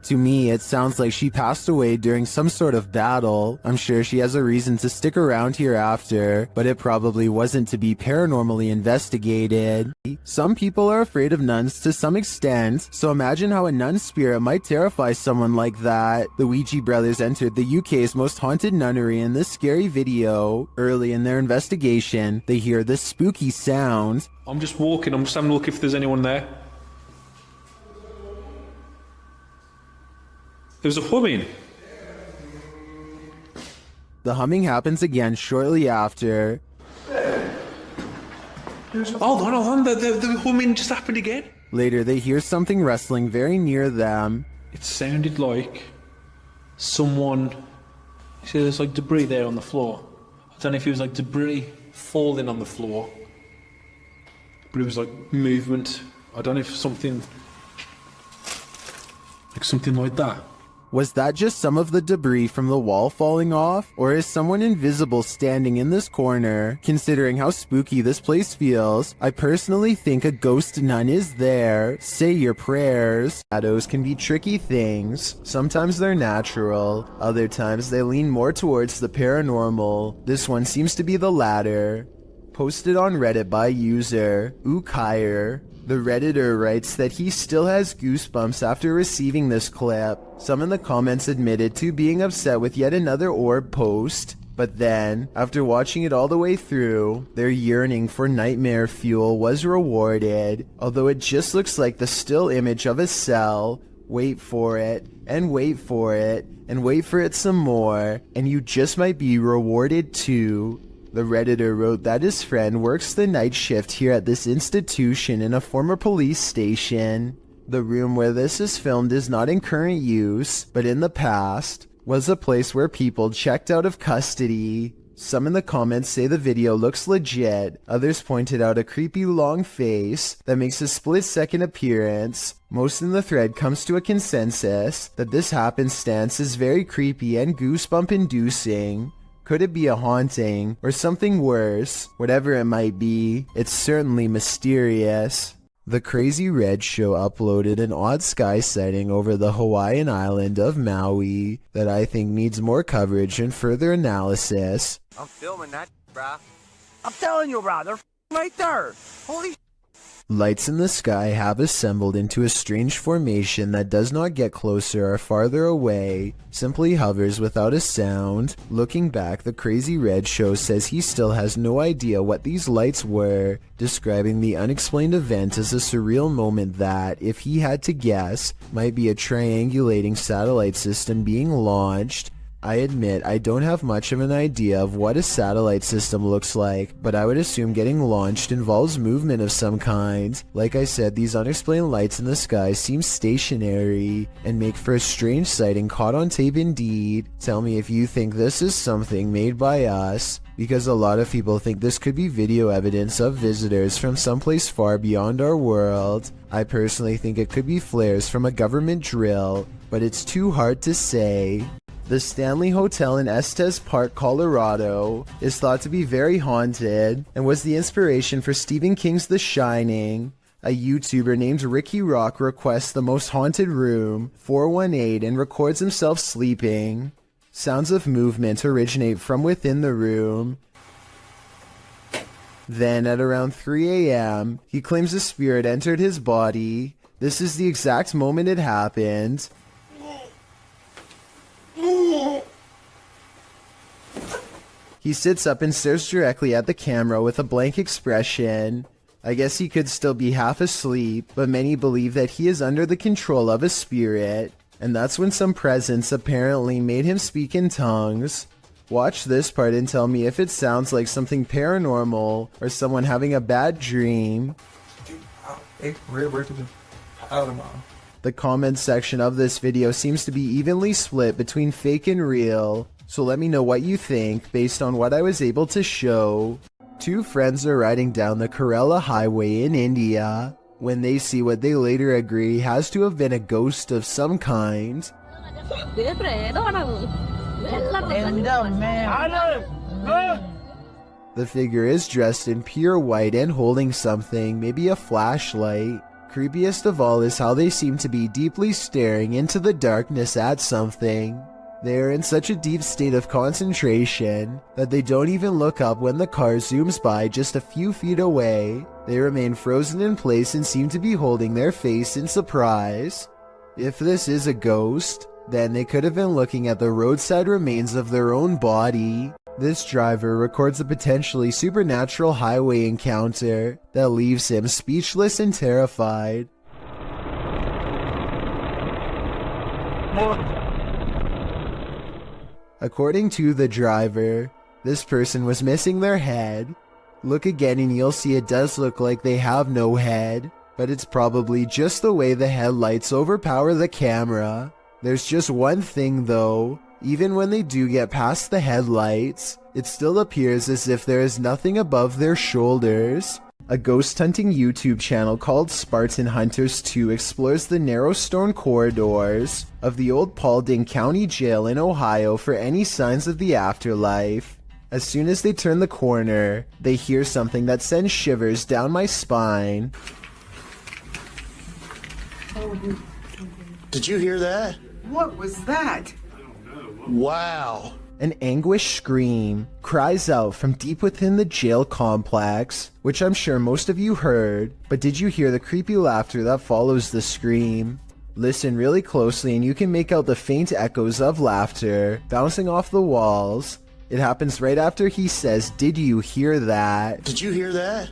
To me, it sounds like she passed away during some sort of battle. I'm sure she has a reason to stick around here after, but it probably wasn't to be paranormally investigated. Some people are afraid of nuns to some extent, so imagine how a nun spirit might terrify someone like that. The Ouija brothers entered the UK's most haunted nunnery in this scary video. Early in their investigation, they hear this spooky sound. I'm just walking, I'm just having a look if there's anyone there. There's a humming. The humming happens again shortly after. Hold on, the humming just happened again. Later, they hear something rustling very near them. It sounded like someone... You see there's like debris there on the floor. I don't know if it was like debris falling on the floor, but it was like movement. I don't know if something like that. Was that just some of the debris from the wall falling off? Or is someone invisible standing in this corner? Considering how spooky this place feels, I personally think a ghost nun is there. Say your prayers. Shadows can be tricky things. Sometimes they're natural. Other times they lean more towards the paranormal. This one seems to be the latter. Posted on Reddit by user Ukire. The Redditor writes that he still has goosebumps after receiving this clip. Some in the comments admitted to being upset with yet another orb post, but then, after watching it all the way through, their yearning for nightmare fuel was rewarded. Although it just looks like the still image of a cell. Wait for it, and wait for it, and wait for it some more, and you just might be rewarded too. The Redditor wrote that his friend works the night shift here at this institution in a former police station. The room where this is filmed is not in current use, but in the past was a place where people checked out of custody. Some in the comments say the video looks legit. Others pointed out a creepy long face that makes a split-second appearance. Most in the thread comes to a consensus that this happenstance is very creepy and goosebump-inducing. Could it be a haunting, or something worse? Whatever it might be, it's certainly mysterious. The Crazy Red Show uploaded an odd sky sighting over the Hawaiian island of Maui that I think needs more coverage and further analysis. I'm filming that, bruh. I'm telling you, bruh, they're right there. Holy Lights in the sky have assembled into a strange formation that does not get closer or farther away, simply hovers without a sound. Looking back, the Crazy Red Show says he still has no idea what these lights were, describing the unexplained event as a surreal moment that, if he had to guess, might be a triangulating satellite system being launched. I admit I don't have much of an idea of what a satellite system looks like, but I would assume getting launched involves movement of some kind. Like I said, these unexplained lights in the sky seem stationary and make for a strange sighting caught on tape indeed. Tell me if you think this is something made by us, because a lot of people think this could be video evidence of visitors from someplace far beyond our world. I personally think it could be flares from a government drill, but it's too hard to say. The Stanley Hotel in Estes Park, Colorado, is thought to be very haunted and was the inspiration for Stephen King's The Shining. A YouTuber named Ricky Rock requests the most haunted room, 418, and records himself sleeping. Sounds of movement originate from within the room. Then at around 3 a.m., he claims a spirit entered his body. This is the exact moment it happened. He sits up and stares directly at the camera with a blank expression. I guess he could still be half asleep, but many believe that he is under the control of a spirit. And that's when some presence apparently made him speak in tongues. Watch this part and tell me if it sounds like something paranormal or someone having a bad dream. The comment section of this video seems to be evenly split between fake and real, so let me know what you think based on what I was able to show. Two friends are riding down the Kerala highway in India when they see what they later agree has to have been a ghost of some kind. The figure is dressed in pure white and holding something, maybe a flashlight. Creepiest of all is how they seem to be deeply staring into the darkness at something. They are in such a deep state of concentration that they don't even look up when the car zooms by just a few feet away. They remain frozen in place and seem to be holding their face in surprise. If this is a ghost, then they could have been looking at the roadside remains of their own body. This driver records a potentially supernatural highway encounter that leaves him speechless and terrified. According to the driver, this person was missing their head. Look again and you'll see it does look like they have no head, but it's probably just the way the headlights overpower the camera. There's just one thing though, even when they do get past the headlights, it still appears as if there is nothing above their shoulders. A ghost hunting YouTube channel called Spartan Hunters 2 explores the narrow stone corridors of the old Paulding County Jail in Ohio for any signs of the afterlife. As soon as they turn the corner, they hear something that sends shivers down my spine. Did you hear that? What was that? Wow. An anguished scream cries out from deep within the jail complex, which I'm sure most of you heard, but did you hear the creepy laughter that follows the scream? Listen really closely and you can make out the faint echoes of laughter bouncing off the walls. It happens right after he says, "Did you hear that?" Did you hear that?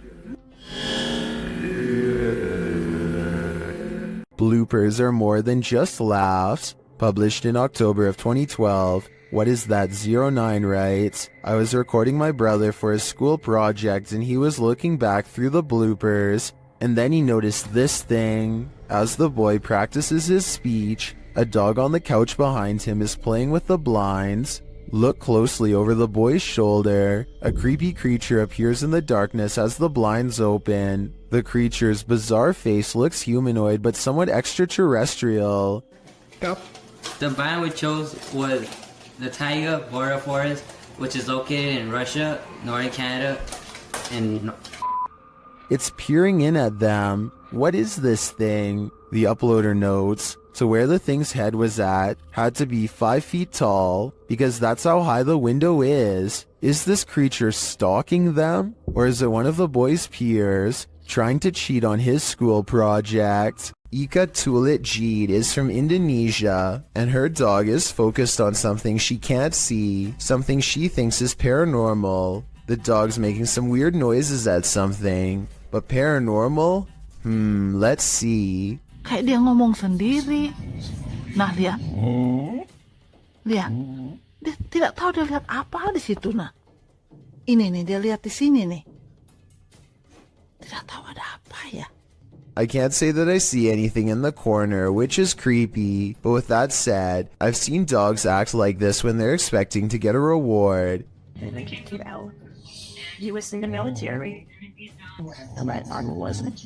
Bloopers are more than just laughs. Published in October of 2012, What Is That 09 writes, I was recording my brother for his school project and he was looking back through the bloopers, and then he noticed this thing. As the boy practices his speech, a dog on the couch behind him is playing with the blinds. Look closely over the boy's shoulder. A creepy creature appears in the darkness as the blinds open. The creature's bizarre face looks humanoid but somewhat extraterrestrial. The biome we chose was the taiga border forest, which is located in Russia, northern Canada, and... It's peering in at them. What is this thing? The uploader notes, so where the thing's head was at had to be 5 feet tall, because that's how high the window is. Is this creature stalking them? Or is it one of the boy's peers trying to cheat on his school project? Ika Tulit Jeed is from Indonesia, and her dog is focused on something she can't see, something she thinks is paranormal. The dog's making some weird noises at something, but paranormal? Let's see. Kayak dia ngomong sendiri. Nah, lihat. Lihat. Dia tidak tahu dia lihat apa di situ, nah. Ini nih, dia lihat di sini nih. Tidak tahu ada apa ya. I can't say that I see anything in the corner, which is creepy, but with that said, I've seen dogs act like this when they're expecting to get a reward. You know, he was in the military. My arm wasn't.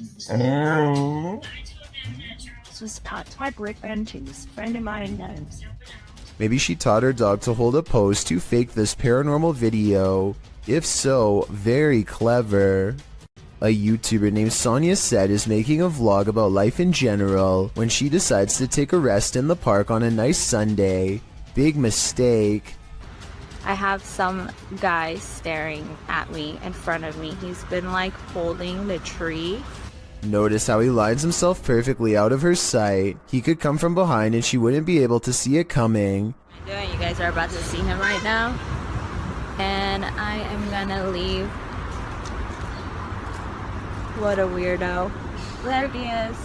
This was taught my boyfriend to his friend of mine. Maybe she taught her dog to hold a pose to fake this paranormal video. If so, very clever. A YouTuber named Sonia Said is making a vlog about life in general when she decides to take a rest in the park on a nice Sunday. Big mistake. I have some guy staring at me in front of me. He's been like holding the tree. Notice how he lines himself perfectly out of her sight. He could come from behind and she wouldn't be able to see it coming. What am I doing? You guys are about to see him right now. And I am gonna leave. What a weirdo. There he is.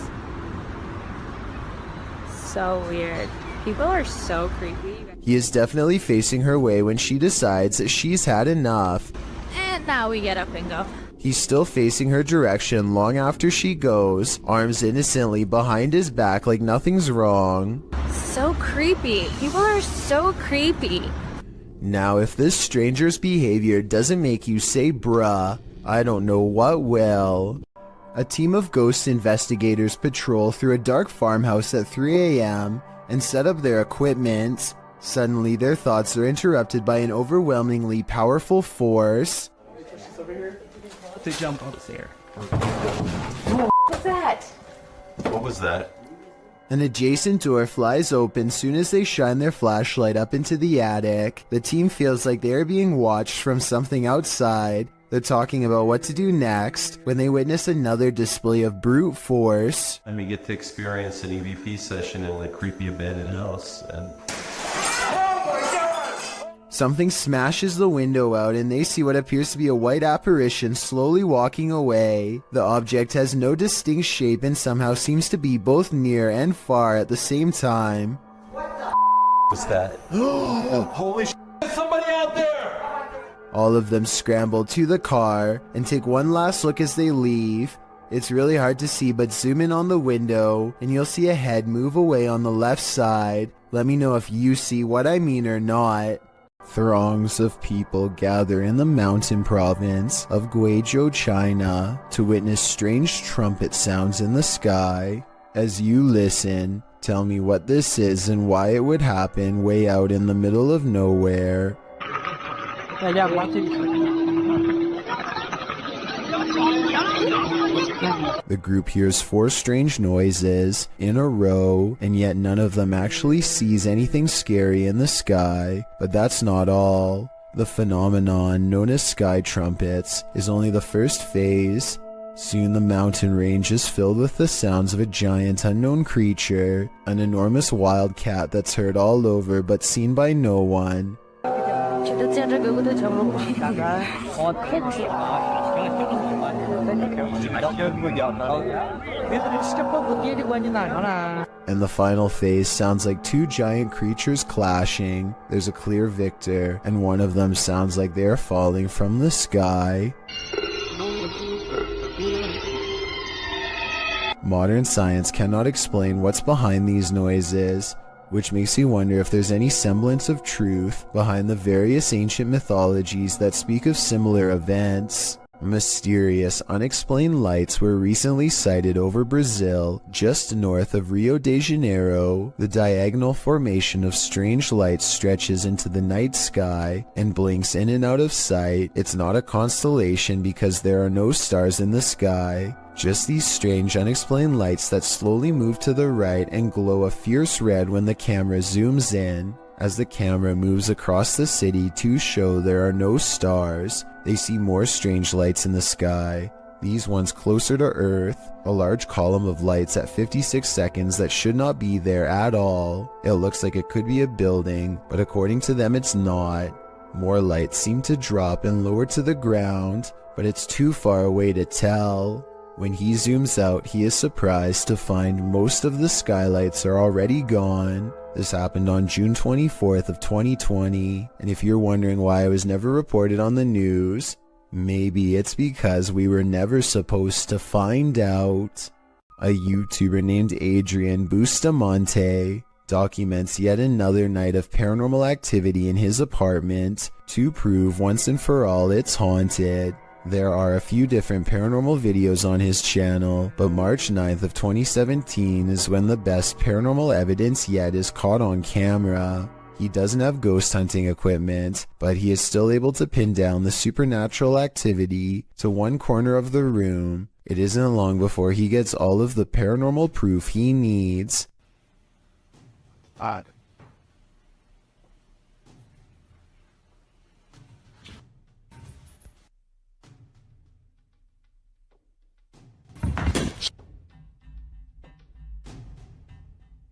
So weird. People are so creepy. He is definitely facing her way when she decides that she's had enough. And now we get up and go. He's still facing her direction long after she goes, arms innocently behind his back like nothing's wrong. So creepy. People are so creepy. Now, if this stranger's behavior doesn't make you say bruh, I don't know what will. A team of ghost investigators patrol through a dark farmhouse at 3 a.m. and set up their equipment. Suddenly, their thoughts are interrupted by an overwhelmingly powerful force. To jump up there. What's that? What was that? An adjacent door flies open soon as they shine their flashlight up into the attic. The team feels like they are being watched from something outside. They're talking about what to do next when they witness another display of brute force. And we get to experience an EVP session in a creepy abandoned house. And something smashes the window out and they see what appears to be a white apparition slowly walking away. The object has no distinct shape and somehow seems to be both near and far at the same time. what the was that? Holy shit! Somebody out there! All of them scramble to the car and take one last look as they leave. It's really hard to see, but zoom in on the window and you'll see a head move away on the left side. Let me know if you see what I mean or not. Throngs of people gather in the mountain province of Guizhou, China, to witness strange trumpet sounds in the sky. As you listen, tell me what this is and why it would happen way out in the middle of nowhere. The group hears 4 strange noises in a row, and yet none of them actually sees anything scary in the sky. But that's not all. The phenomenon known as sky trumpets is only the first phase. Soon the mountain range is filled with the sounds of a giant unknown creature, an enormous wild cat that's heard all over but seen by no one. And the final phase sounds like 2 giant creatures clashing. There's a clear victor, and one of them sounds like they're falling from the sky. Modern science cannot explain what's behind these noises, which makes you wonder if there's any semblance of truth behind the various ancient mythologies that speak of similar events. Mysterious, unexplained lights were recently sighted over Brazil, just north of Rio de Janeiro. The diagonal formation of strange lights stretches into the night sky and blinks in and out of sight. It's not a constellation because there are no stars in the sky. Just these strange, unexplained lights that slowly move to the right and glow a fierce red when the camera zooms in. As the camera moves across the city to show there are no stars, they see more strange lights in the sky. These ones closer to Earth, a large column of lights at 56 seconds that should not be there at all. It looks like it could be a building, but according to them it's not. More lights seem to drop and lower to the ground, but it's too far away to tell. When he zooms out, he is surprised to find most of the skylights are already gone. This happened on June 24th of 2020, and if you're wondering why it was never reported on the news, maybe it's because we were never supposed to find out. A YouTuber named Adrian Bustamante documents yet another night of paranormal activity in his apartment to prove once and for all it's haunted. There are a few different paranormal videos on his channel, but March 9th of 2017 is when the best paranormal evidence yet is caught on camera. He doesn't have ghost hunting equipment, but he is still able to pin down the supernatural activity to one corner of the room. It isn't long before he gets all of the paranormal proof he needs. Odd.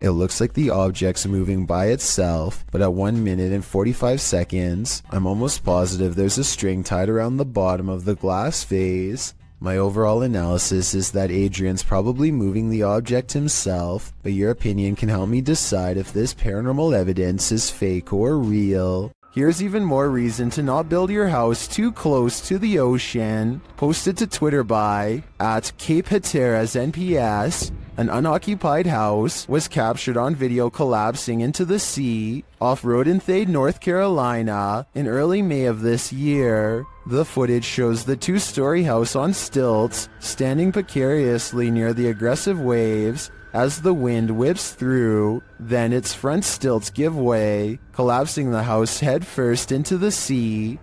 It looks like the object's moving by itself, but at 1 minute and 45 seconds, I'm almost positive there's a string tied around the bottom of the glass vase. My overall analysis is that Adrian's probably moving the object himself, but your opinion can help me decide if this paranormal evidence is fake or real. Here's even more reason to not build your house too close to the ocean. Posted to Twitter by @CapeHatteras_NPS. An unoccupied house was captured on video collapsing into the sea off Rodenthade, North Carolina in early May of this year. The footage shows the two-story house on stilts standing precariously near the aggressive waves as the wind whips through. Then its front stilts give way, collapsing the house head first into the sea.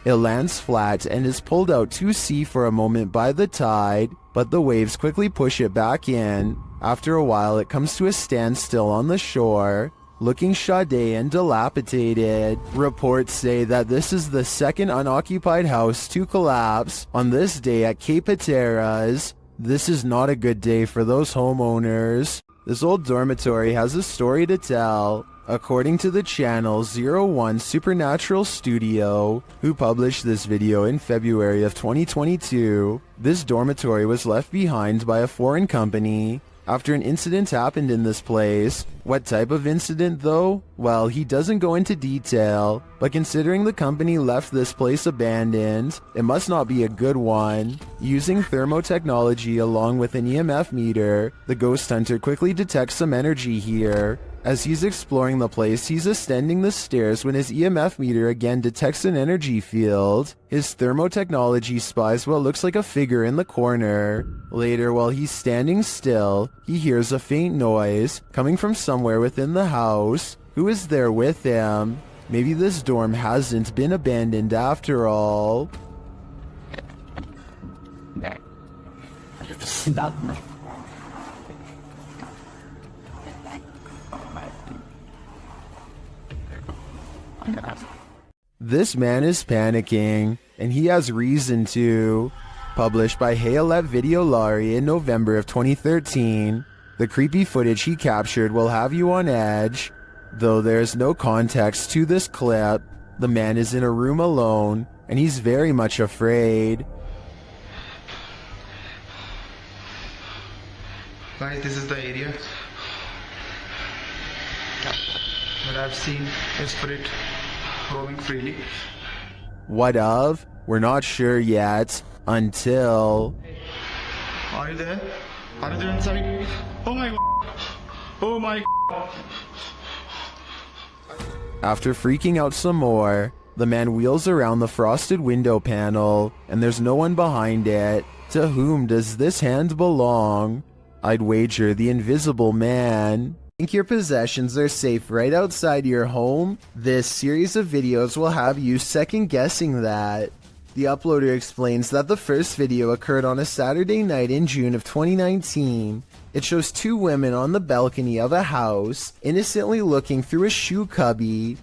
It lands flat and is pulled out to sea for a moment by the tide, but the waves quickly push it back in. After a while, it comes to a standstill on the shore, looking shoddy and dilapidated. Reports say that this is the second unoccupied house to collapse on this day at Cape Hatteras. This is not a good day for those homeowners. This old dormitory has a story to tell. According to the channel 01 Supernatural Studio, who published this video in February of 2022, this dormitory was left behind by a foreign company after an incident happened in this place. What type of incident though? Well, he doesn't go into detail, but considering the company left this place abandoned, it must not be a good one. Using thermotechnology along with an EMF meter, the ghost hunter quickly detects some energy here. As he's exploring the place, he's ascending the stairs when his EMF meter again detects an energy field. His thermotechnology spies what looks like a figure in the corner. Later, while he's standing still, he hears a faint noise coming from somewhere within the house. Who is there with him? Maybe this dorm hasn't been abandoned after all. This man is panicking, and he has reason to. Published by Hayalet Videolari in November of 2013, the creepy footage he captured will have you on edge. Though there's no context to this clip, the man is in a room alone, and he's very much afraid. Guys, this is the area where I've seen a spirit roaming freely. What of? We're not sure yet, until... Are you there? Are you there inside? Oh my God. Oh my God. After freaking out some more, the man wheels around the frosted window panel, and there's no one behind it. To whom does this hand belong? I'd wager the invisible man. Think your possessions are safe right outside your home? This series of videos will have you second guessing that. The uploader explains that the first video occurred on a Saturday night in June of 2019. It shows two women on the balcony of a house, innocently looking through a shoe cubby.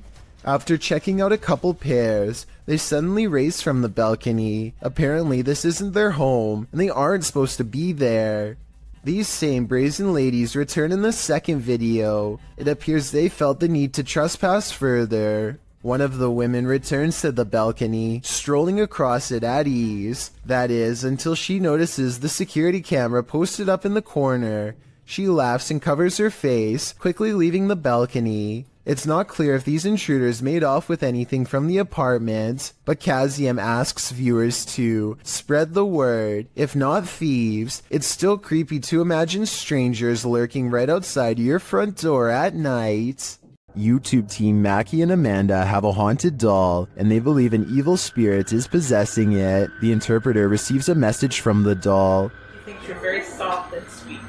After checking out a couple pairs, they suddenly race from the balcony. Apparently this isn't their home, and they aren't supposed to be there. These same brazen ladies return in the second video. It appears they felt the need to trespass further. One of the women returns to the balcony, strolling across it at ease. That is, until she notices the security camera posted up in the corner. She laughs and covers her face, quickly leaving the balcony. It's not clear if these intruders made off with anything from the apartment, but Kazium asks viewers to spread the word. If not thieves, it's still creepy to imagine strangers lurking right outside your front door at night. YouTube team Mackie and Amanda have a haunted doll, and they believe an evil spirit is possessing it. The interpreter receives a message from the doll. He thinks you're very soft and sweet.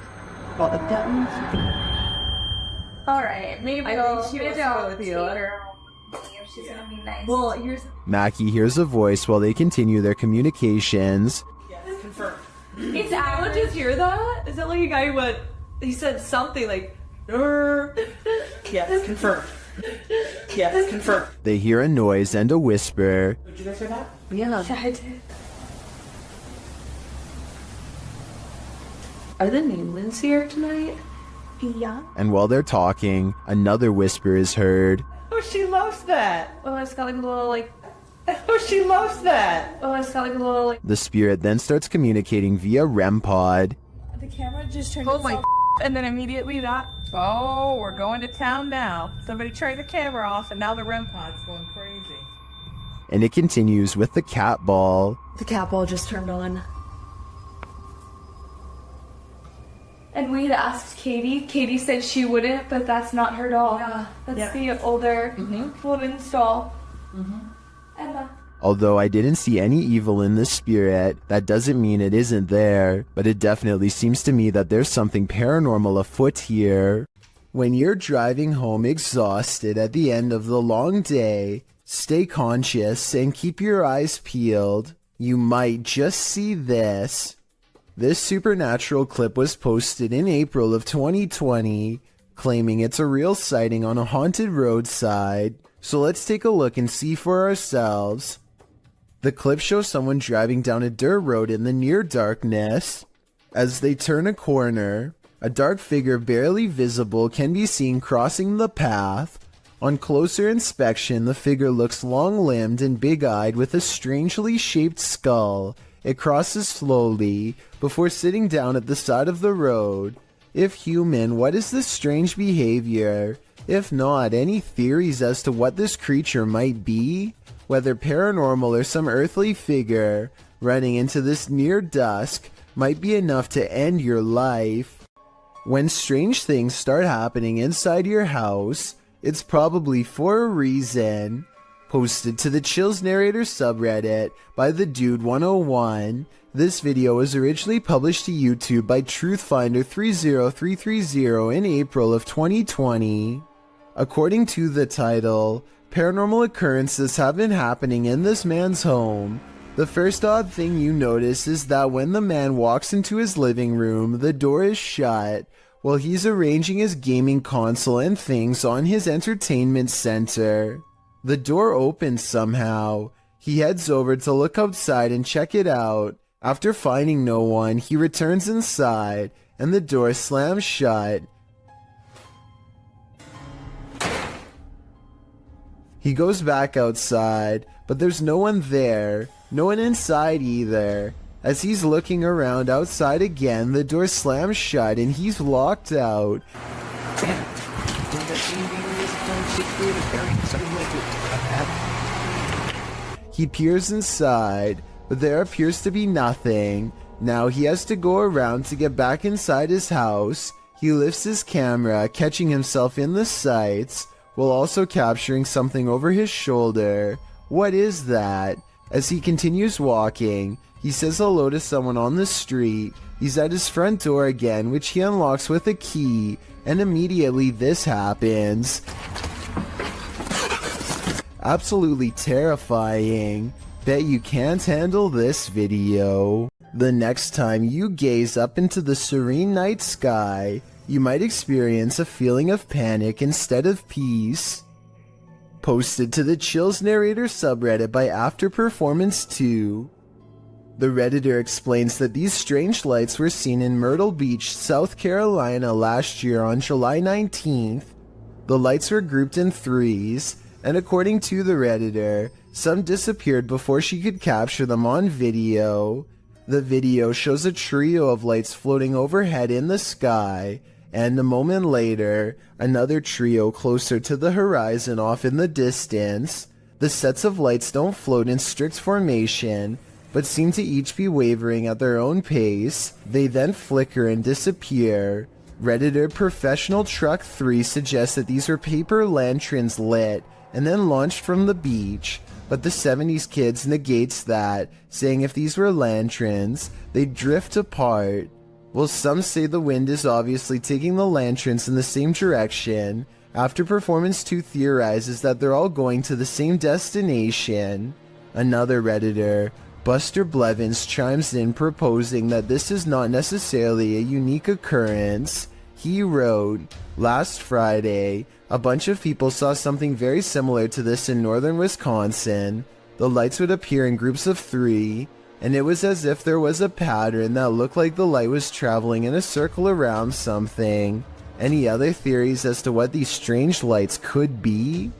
Alright, maybe I'll go with you. She's gonna be nice. Well, here's... Mackie hears a voice while they continue their communications. Yes, confirmed. It's Alan. Did you hear that? Is that like a guy who went... He said something like... Yes, confirmed. Yes, confirmed. They hear a noise and a whisper. Did you guys hear that? Yeah. I did. Are the Newlands here tonight? Yeah. And while they're talking, another whisper is heard. Oh, she loves that. Oh, it's got like a little like. Oh, she loves that. Oh, it's got like a little like. The spirit then starts communicating via REM pod. The camera just turned. Oh my! And then immediately that. Oh, we're going to town now. Somebody turned the camera off, and now the REM pod's going crazy. And it continues with the cat ball. The cat ball just turned on. And we had asked Katie. Katie said she wouldn't, but that's not her doll. Yeah. That's the older woman's doll. And Although I didn't see any evil in this spirit, that doesn't mean it isn't there, but it definitely seems to me that there's something paranormal afoot here. When you're driving home exhausted at the end of the long day, stay conscious and keep your eyes peeled. You might just see this. This supernatural clip was posted in April of 2020, claiming it's a real sighting on a haunted roadside. So let's take a look and see for ourselves. The clip shows someone driving down a dirt road in the near darkness. As they turn a corner, a dark figure barely visible can be seen crossing the path. On closer inspection, the figure looks long-limbed and big-eyed with a strangely shaped skull. It crosses slowly before sitting down at the side of the road. If human, what is this strange behavior? If not, any theories as to what this creature might be? Whether paranormal or some earthly figure running into this near dusk might be enough to end your life. When strange things start happening inside your house, it's probably for a reason. Posted to the Chills Narrator subreddit by the Dude 101. This video was originally published to YouTube by Truthfinder30330 in April of 2020. According to the title, paranormal occurrences have been happening in this man's home. The first odd thing you notice is that when the man walks into his living room, the door is shut while he's arranging his gaming console and things on his entertainment center. The door opens somehow. He heads over to look outside and check it out. After finding no one, he returns inside and the door slams shut. He goes back outside, but there's no one there, no one inside either. As he's looking around outside again, the door slams shut and he's locked out. He peers inside, but there appears to be nothing. Now he has to go around to get back inside his house. He lifts his camera, catching himself in the sights, while also capturing something over his shoulder. What is that? As he continues walking, he says hello to someone on the street. He's at his front door again, which he unlocks with a key, and immediately this happens. Absolutely terrifying. Bet you can't handle this video. The next time you gaze up into the serene night sky, you might experience a feeling of panic instead of peace. Posted to the Chills Narrator subreddit by After Performance 2. The Redditor explains that these strange lights were seen in Myrtle Beach, South Carolina last year on July 19th. The lights were grouped in threes, and according to the Redditor, some disappeared before she could capture them on video. The video shows a trio of lights floating overhead in the sky, and a moment later, another trio closer to the horizon off in the distance. The sets of lights don't float in strict formation, but seem to each be wavering at their own pace. They then flicker and disappear. Redditor Professional Truck 3 suggests that these were paper lanterns lit and then launched from the beach, but the 70s kids negates that, saying if these were lanterns, they'd drift apart. Well, some say the wind is obviously taking the lanterns in the same direction. After Performance 2 theorizes that they're all going to the same destination. Another Redditor, Buster Blevins, chimes in proposing that this is not necessarily a unique occurrence. He wrote, "Last Friday, a bunch of people saw something very similar to this in northern Wisconsin. The lights would appear in groups of 3, and it was as if there was a pattern that looked like the light was traveling in a circle around something. Any other theories as to what these strange lights could be?"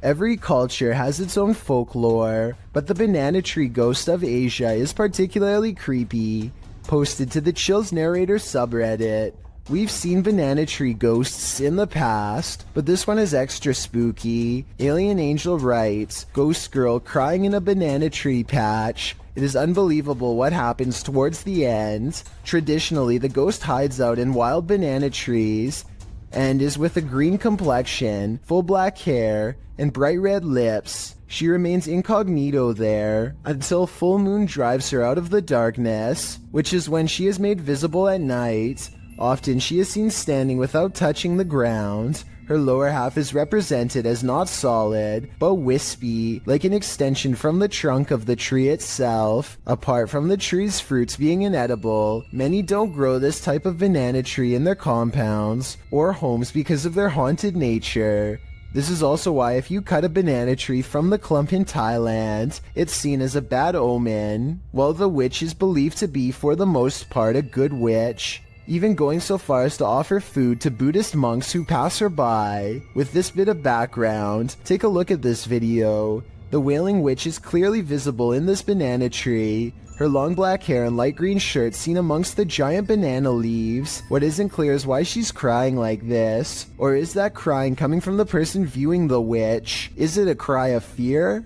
Every culture has its own folklore, but the banana tree ghost of Asia is particularly creepy. Posted to the Chills Narrator subreddit. We've seen banana tree ghosts in the past, but this one is extra spooky. Alien Angel writes, "Ghost girl crying in a banana tree patch. It is unbelievable what happens towards the end. Traditionally, the ghost hides out in wild banana trees and is with a green complexion, full black hair, and bright red lips. She remains incognito there until full moon drives her out of the darkness, which is when she is made visible at night. Often she is seen standing without touching the ground. Her lower half is represented as not solid, but wispy, like an extension from the trunk of the tree itself. Apart from the tree's fruits being inedible, many don't grow this type of banana tree in their compounds or homes because of their haunted nature. This is also why if you cut a banana tree from the clump in Thailand, it's seen as a bad omen, while the witch is believed to be for the most part a good witch, even going so far as to offer food to Buddhist monks who pass her by. With this bit of background, take a look at this video. The Wailing Witch is clearly visible in this banana tree. Her long black hair and light green shirt seen amongst the giant banana leaves. What isn't clear is why she's crying like this. Or is that crying coming from the person viewing the witch? Is it a cry of fear?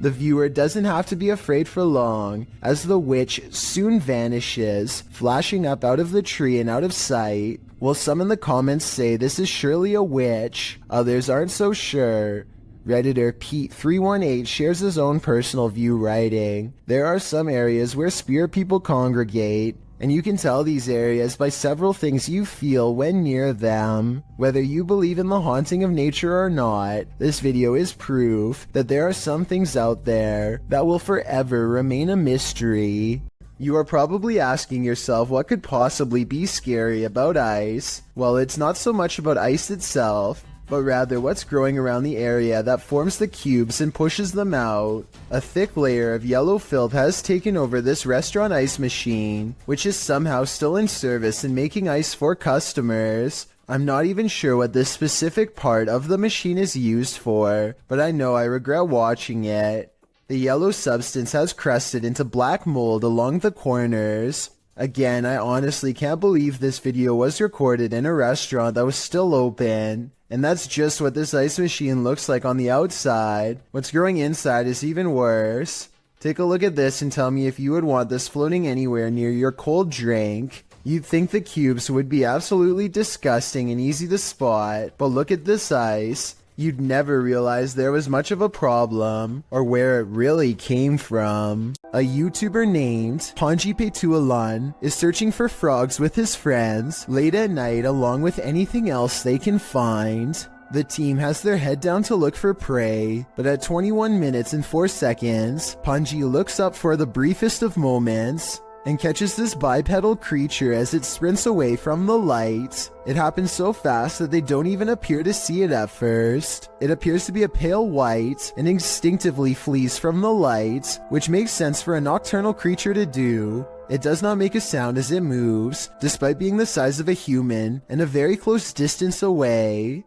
The viewer doesn't have to be afraid for long, as the witch soon vanishes, flashing up out of the tree and out of sight. While some in the comments say this is surely a witch, others aren't so sure. Redditor Pete318 shares his own personal view, writing, "There are some areas where spirit people congregate, and you can tell these areas by several things you feel when near them. Whether you believe in the haunting of nature or not, this video is proof that there are some things out there that will forever remain a mystery." You are probably asking yourself what could possibly be scary about ice. Well, it's not so much about ice itself, but rather what's growing around the area that forms the cubes and pushes them out. A thick layer of yellow filth has taken over this restaurant ice machine, which is somehow still in service and making ice for customers. I'm not even sure what this specific part of the machine is used for, but I know I regret watching it. The yellow substance has crusted into black mold along the corners. Again, I honestly can't believe this video was recorded in a restaurant that was still open. And that's just what this ice machine looks like on the outside. What's growing inside is even worse. Take a look at this and tell me if you would want this floating anywhere near your cold drink. You'd think the cubes would be absolutely disgusting and easy to spot, but look at this ice. You'd never realize there was much of a problem, or where it really came from. A YouTuber named Panji Petualan is searching for frogs with his friends late at night along with anything else they can find. The team has their head down to look for prey, but at 21 minutes and 4 seconds, Panji looks up for the briefest of moments and catches this bipedal creature as it sprints away from the light. It happens so fast that they don't even appear to see it at first. It appears to be a pale white and instinctively flees from the light, which makes sense for a nocturnal creature to do. It does not make a sound as it moves, despite being the size of a human and a very close distance away.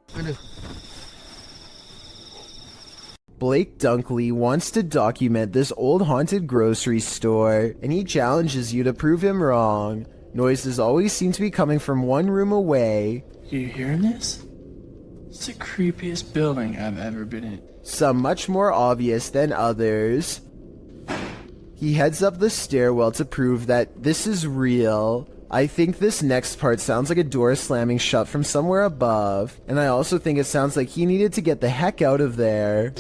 Blake Dunkley wants to document this old haunted grocery store, and he challenges you to prove him wrong. Noises always seem to be coming from one room away. You hearing this? It's the creepiest building I've ever been in. Some much more obvious than others. He heads up the stairwell to prove that this is real. I think this next part sounds like a door slamming shut from somewhere above, and I also think it sounds like he needed to get the heck out of there.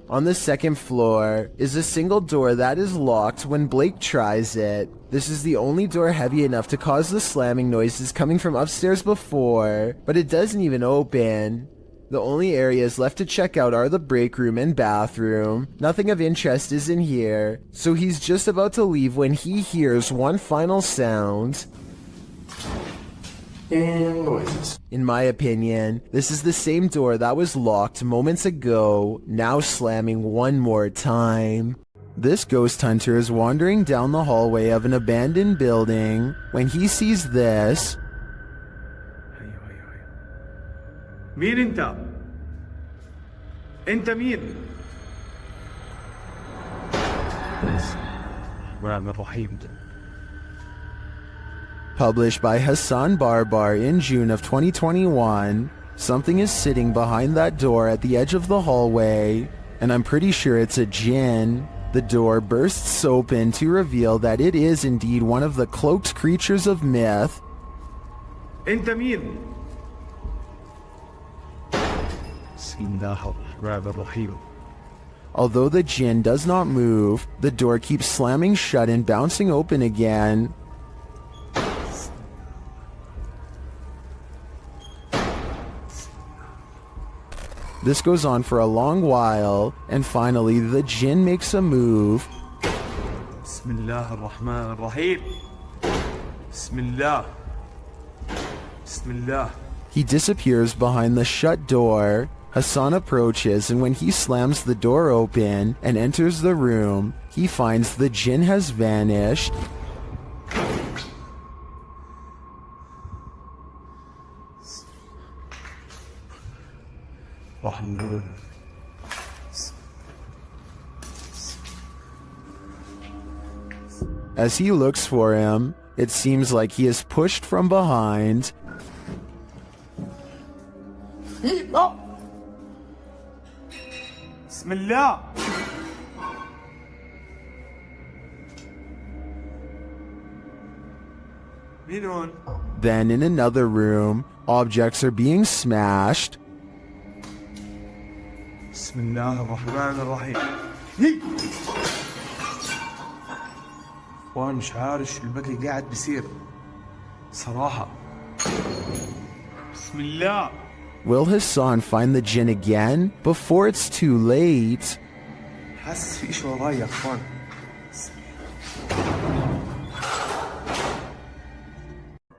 On the second floor is a single door that is locked when Blake tries it. This is the only door heavy enough to cause the slamming noises coming from upstairs before, but it doesn't even open. The only areas left to check out are the break room and bathroom. Nothing of interest is in here, so he's just about to leave when he hears one final sound. And noises. In my opinion, this is the same door that was locked moments ago, now slamming one more time. This ghost hunter is wandering down the hallway of an abandoned building when he sees this. مين انت؟ انت مين؟ Published by Hassan Barbar in June of 2021, something is sitting behind that door at the edge of the hallway, and I'm pretty sure it's a djinn. The door bursts open to reveal that it is indeed one of the cloaked creatures of myth. انت مين؟ Although the djinn does not move, the door keeps slamming shut and bouncing open again. This goes on for a long while, and finally the djinn makes a move. Bismillah ar-Rahman ar-Rahim. Bismillah. Bismillah. He disappears behind the shut door. Hassan approaches, and when he slams the door open and enters the room, he finds the djinn has vanished. As he looks for him, it seems like he is pushed from behind. Bismillah. Then in another room, objects are being smashed. Bismillah ar-Rahman ar-Rahim. وانا مش عارف شو البكي قاعد بيصير صراحة. بسم الله. Will Hassan find the djinn again before it's too late? حاسس في شيء وراي يا اخوان.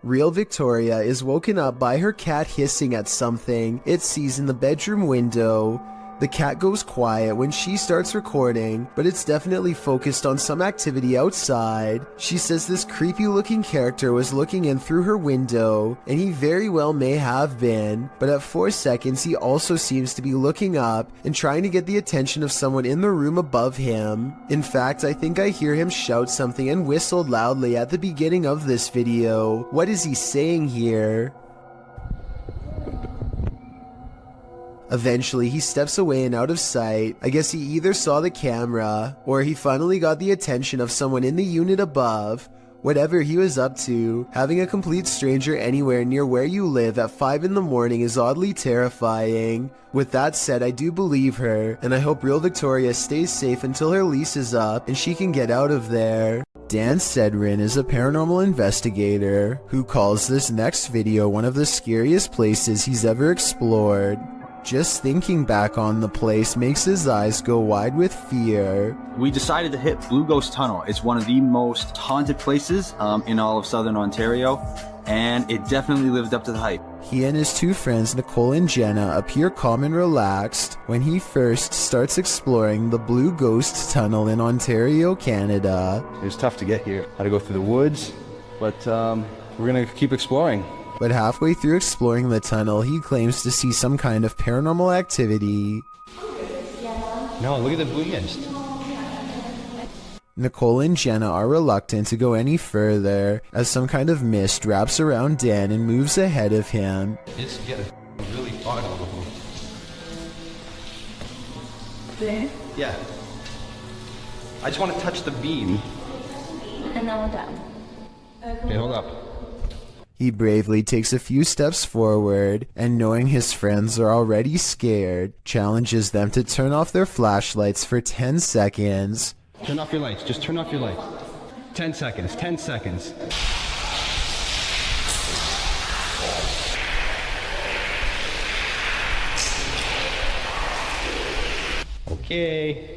Real Victoria is woken up by her cat hissing at something it sees in the bedroom window. The cat goes quiet when she starts recording, but it's definitely focused on some activity outside. She says this creepy looking character was looking in through her window, and he very well may have been, but at 4 seconds he also seems to be looking up and trying to get the attention of someone in the room above him. In fact, I think I hear him shout something and whistle loudly at the beginning of this video. What is he saying here? Eventually, he steps away and out of sight. I guess he either saw the camera, or he finally got the attention of someone in the unit above. Whatever he was up to, having a complete stranger anywhere near where you live at 5 in the morning is oddly terrifying. With that said, I do believe her, and I hope Real Victoria stays safe until her lease is up and she can get out of there. Dan Sedrin is a paranormal investigator who calls this next video one of the scariest places he's ever explored. Just thinking back on the place makes his eyes go wide with fear. We decided to hit Blue Ghost Tunnel. It's one of the most haunted places in all of Southern Ontario, and it definitely lived up to the hype. He and his two friends Nicole and Jenna appear calm and relaxed when he first starts exploring the Blue Ghost Tunnel in Ontario, Canada. It was tough to get here. Had to go through the woods, but we're gonna keep exploring. But halfway through exploring the tunnel, he claims to see some kind of paranormal activity. No, look at the blue mist. Nicole and Jenna are reluctant to go any further as some kind of mist wraps around Dan and moves ahead of him. It's getting really far over There? Yeah. I just want to touch the beam. And now down. Okay, hold up. He bravely takes a few steps forward, and knowing his friends are already scared, challenges them to turn off their flashlights for 10 seconds. Turn off your lights. Just turn off your lights. 10 seconds. 10 seconds. Okay.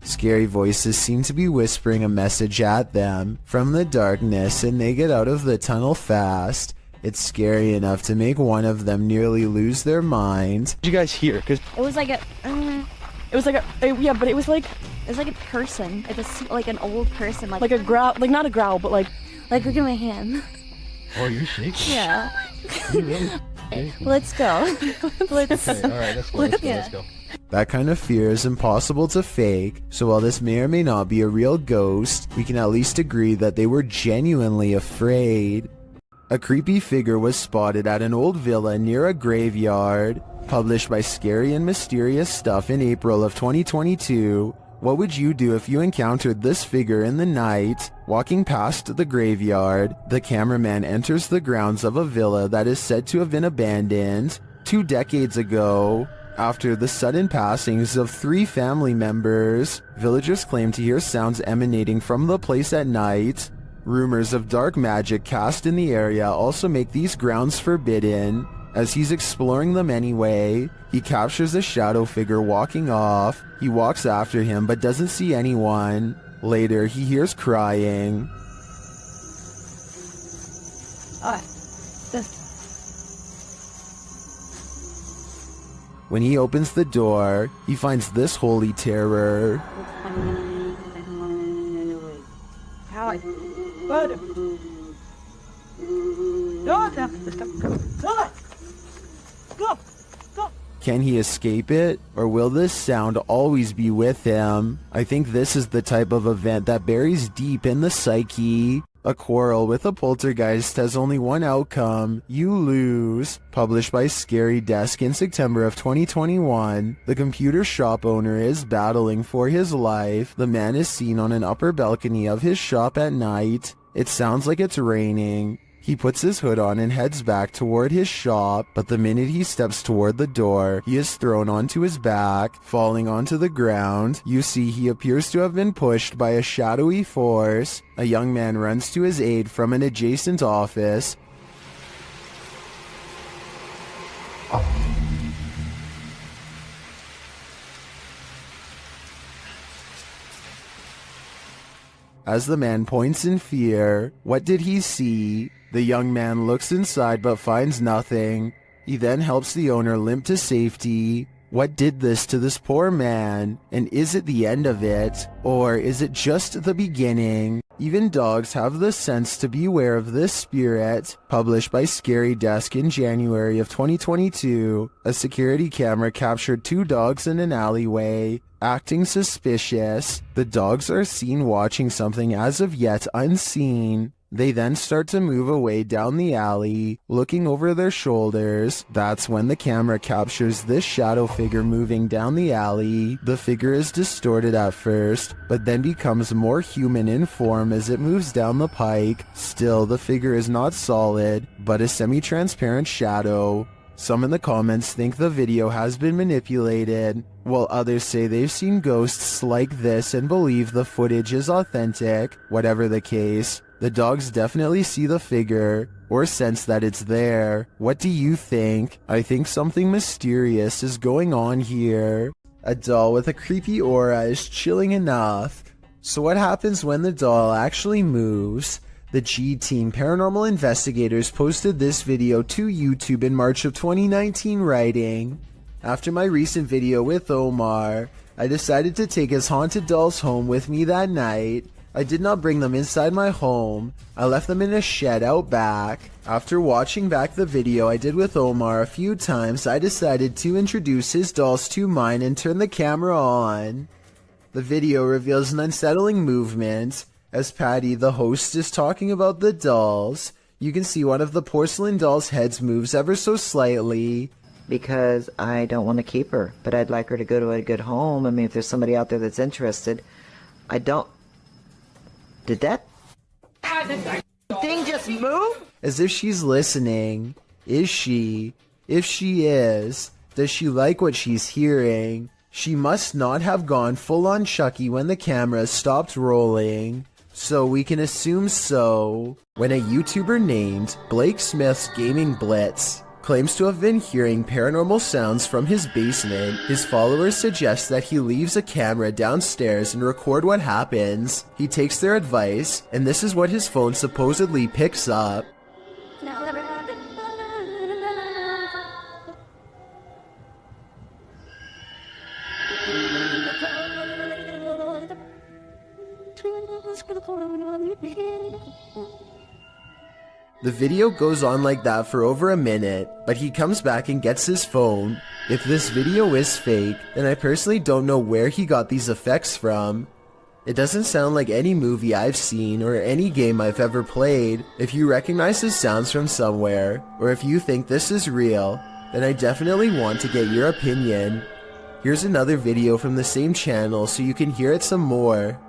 Scary voices seem to be whispering a message at them from the darkness, and they get out of the tunnel fast. It's scary enough to make one of them nearly lose their mind. What did you guys hear? Because It was like a, yeah, but it was like a person, like an old person, like a growl, like not a growl, but like look at my hand. Oh, you're shaking. Yeah. You really? Let's go. Let's. Okay, all right, let's go. Let's go. That kind of fear is impossible to fake, so while this may or may not be a real ghost, we can at least agree that they were genuinely afraid. A creepy figure was spotted at an old villa near a graveyard. Published by Scary and Mysterious Stuff in April of 2022. What would you do if you encountered this figure in the night? Walking past the graveyard, the cameraman enters the grounds of a villa that is said to have been abandoned 2 decades ago. After the sudden passings of 3 family members, villagers claim to hear sounds emanating from the place at night. Rumors of dark magic cast in the area also make these grounds forbidden. As he's exploring them anyway, he captures a shadow figure walking off. He walks after him but doesn't see anyone. Later, he hears crying. When he opens the door, he finds this holy terror. Can he escape it, or will this sound always be with him? I think this is the type of event that buries deep in the psyche. A quarrel with a poltergeist has only one outcome: you lose. Published by Scary Desk in September of 2021, the computer shop owner is battling for his life. The man is seen on an upper balcony of his shop at night. It sounds like it's raining. He puts his hood on and heads back toward his shop, but the minute he steps toward the door, he is thrown onto his back, falling onto the ground. You see he appears to have been pushed by a shadowy force. A young man runs to his aid from an adjacent office. As the man points in fear, what did he see? The young man looks inside but finds nothing. He then helps the owner limp to safety. What did this to this poor man? And is it the end of it? Or is it just the beginning? Even dogs have the sense to beware of this spirit. Published by Scary Desk in January of 2022, a security camera captured 2 dogs in an alleyway, acting suspicious. The dogs are seen watching something as of yet unseen. They then start to move away down the alley, looking over their shoulders. That's when the camera captures this shadow figure moving down the alley. The figure is distorted at first, but then becomes more human in form as it moves down the pike. Still, the figure is not solid, but a semi-transparent shadow. Some in the comments think the video has been manipulated, while others say they've seen ghosts like this and believe the footage is authentic. Whatever the case, the dogs definitely see the figure, or sense that it's there. What do you think? I think something mysterious is going on here. A doll with a creepy aura is chilling enough. So what happens when the doll actually moves? The G-Team Paranormal Investigators posted this video to YouTube in March of 2019, writing, "After my recent video with Omar, I decided to take his haunted dolls home with me that night. I did not bring them inside my home. I left them in a shed out back. After watching back the video I did with Omar a few times, I decided to introduce his dolls to mine and turn the camera on. The video reveals an unsettling movement. As Patty, the host, is talking about the dolls, you can see one of the porcelain dolls' heads moves ever so slightly. Because I don't want to keep her, but I'd like her to go to a good home. I mean, if there's somebody out there that's interested, I don't... Did that thing just move? As if she's listening. Is she? If she is, does she like what she's hearing? She must not have gone full-on Chucky when the camera stopped rolling. So we can assume so. When a YouTuber named Blake Smith's Gaming Blitz claims to have been hearing paranormal sounds from his basement. His followers suggest that he leaves a camera downstairs and record what happens. He takes their advice, and this is what his phone supposedly picks up. The video goes on like that for over a minute, but he comes back and gets his phone. If this video is fake, then I personally don't know where he got these effects from. It doesn't sound like any movie I've seen or any game I've ever played. If you recognize the sounds from somewhere, or if you think this is real, then I definitely want to get your opinion. Here's another video from the same channel so you can hear it some more.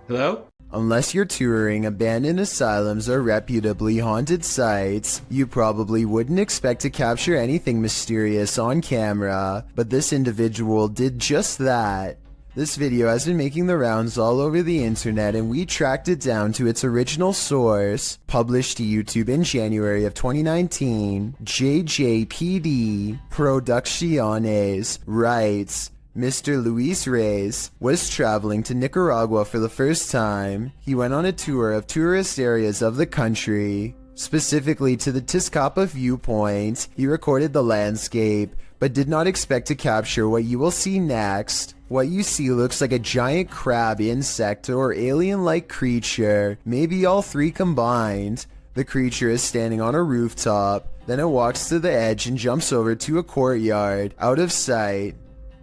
Hello? Unless you're touring abandoned asylums or reputably haunted sites, you probably wouldn't expect to capture anything mysterious on camera, but this individual did just that. This video has been making the rounds all over the internet, and we tracked it down to its original source. Published to YouTube in January of 2019, JJPD Producciones writes, Mr. Luis Reyes was traveling to Nicaragua for the first time. He went on a tour of tourist areas of the country, specifically to the Tizcapa viewpoint. He recorded the landscape, but did not expect to capture what you will see next. What you see looks like a giant crab insect or alien-like creature, maybe all three combined. The creature is standing on a rooftop, then it walks to the edge and jumps over to a courtyard, out of sight.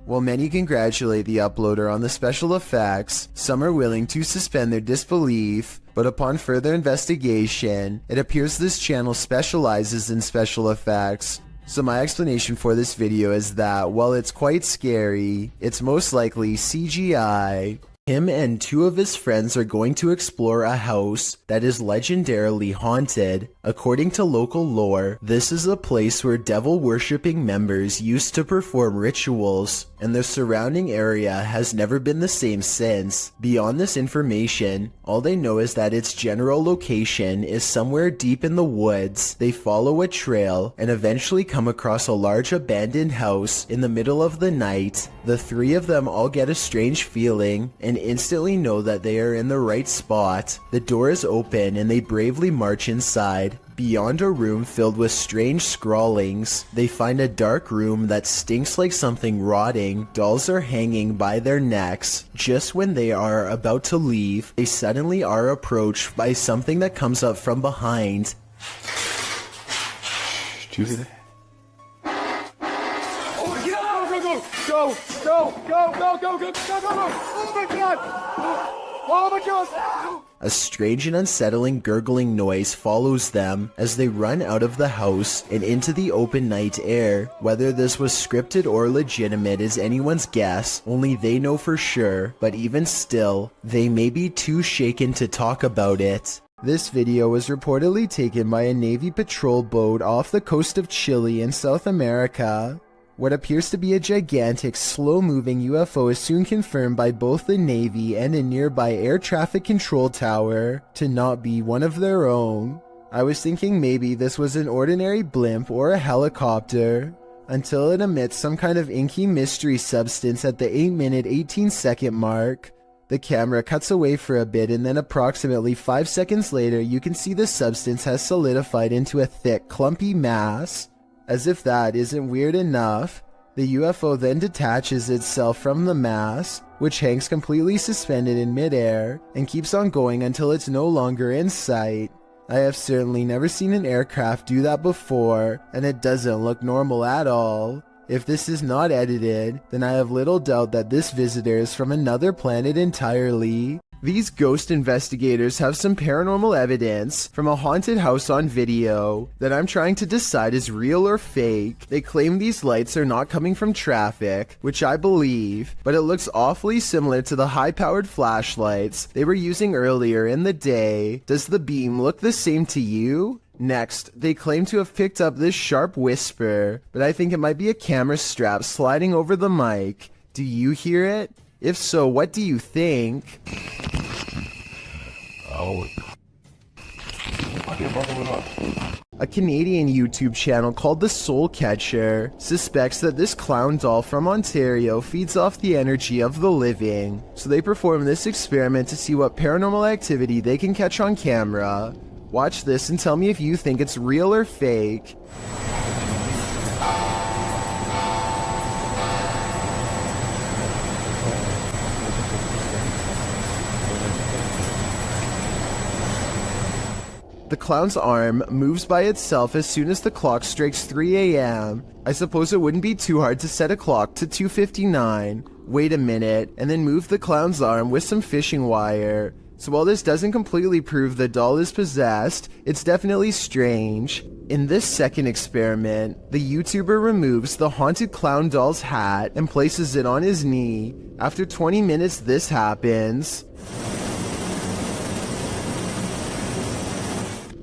While many congratulate the uploader on the special effects, some are willing to suspend their disbelief, but upon further investigation, it appears this channel specializes in special effects. So my explanation for this video is that, while it's quite scary, it's most likely CGI. Him and two of his friends are going to explore a house that is legendarily haunted. According to local lore, this is a place where devil-worshipping members used to perform rituals, and the surrounding area has never been the same since. Beyond this information, all they know is that its general location is somewhere deep in the woods. They follow a trail and eventually come across a large abandoned house in the middle of the night. The three of them all get a strange feeling and instantly know that they are in the right spot. The door is open and they bravely march inside. Beyond a room filled with strange scrawlings, they find a dark room that stinks like something rotting. Dolls are hanging by their necks. Just when they are about to leave, they suddenly are approached by something that comes up from behind. Did you hear that? Go! Oh my god! Oh my god! A strange and unsettling gurgling noise follows them as they run out of the house and into the open night air. Whether this was scripted or legitimate is anyone's guess, only they know for sure, but even still, they may be too shaken to talk about it. This video was reportedly taken by a Navy patrol boat off the coast of Chile in South America. What appears to be a gigantic, slow-moving UFO is soon confirmed by both the Navy and a nearby air traffic control tower to not be one of their own. I was thinking maybe this was an ordinary blimp or a helicopter, until it emits some kind of inky mystery substance at the 8-minute 18-second mark. The camera cuts away for a bit, and then approximately 5 seconds later you can see the substance has solidified into a thick, clumpy mass. As if that isn't weird enough, the UFO then detaches itself from the mass, which hangs completely suspended in midair, and keeps on going until it's no longer in sight. I have certainly never seen an aircraft do that before, and it doesn't look normal at all. If this is not edited, then I have little doubt that this visitor is from another planet entirely. These ghost investigators have some paranormal evidence from a haunted house on video that I'm trying to decide is real or fake. They claim these lights are not coming from traffic, which I believe, but it looks awfully similar to the high-powered flashlights they were using earlier in the day. Does the beam look the same to you? Next, they claim to have picked up this sharp whisper, but I think it might be a camera strap sliding over the mic. Do you hear it? If so, what do you think? A Canadian YouTube channel called The Soul Catcher suspects that this clown doll from Ontario feeds off the energy of the living, so they perform this experiment to see what paranormal activity they can catch on camera. Watch this and tell me if you think it's real or fake. The clown's arm moves by itself as soon as the clock strikes 3 a.m. I suppose it wouldn't be too hard to set a clock to 2:59. Wait a minute, and then move the clown's arm with some fishing wire. So while this doesn't completely prove the doll is possessed, it's definitely strange. In this second experiment, the YouTuber removes the haunted clown doll's hat and places it on his knee. After 20 minutes, this happens.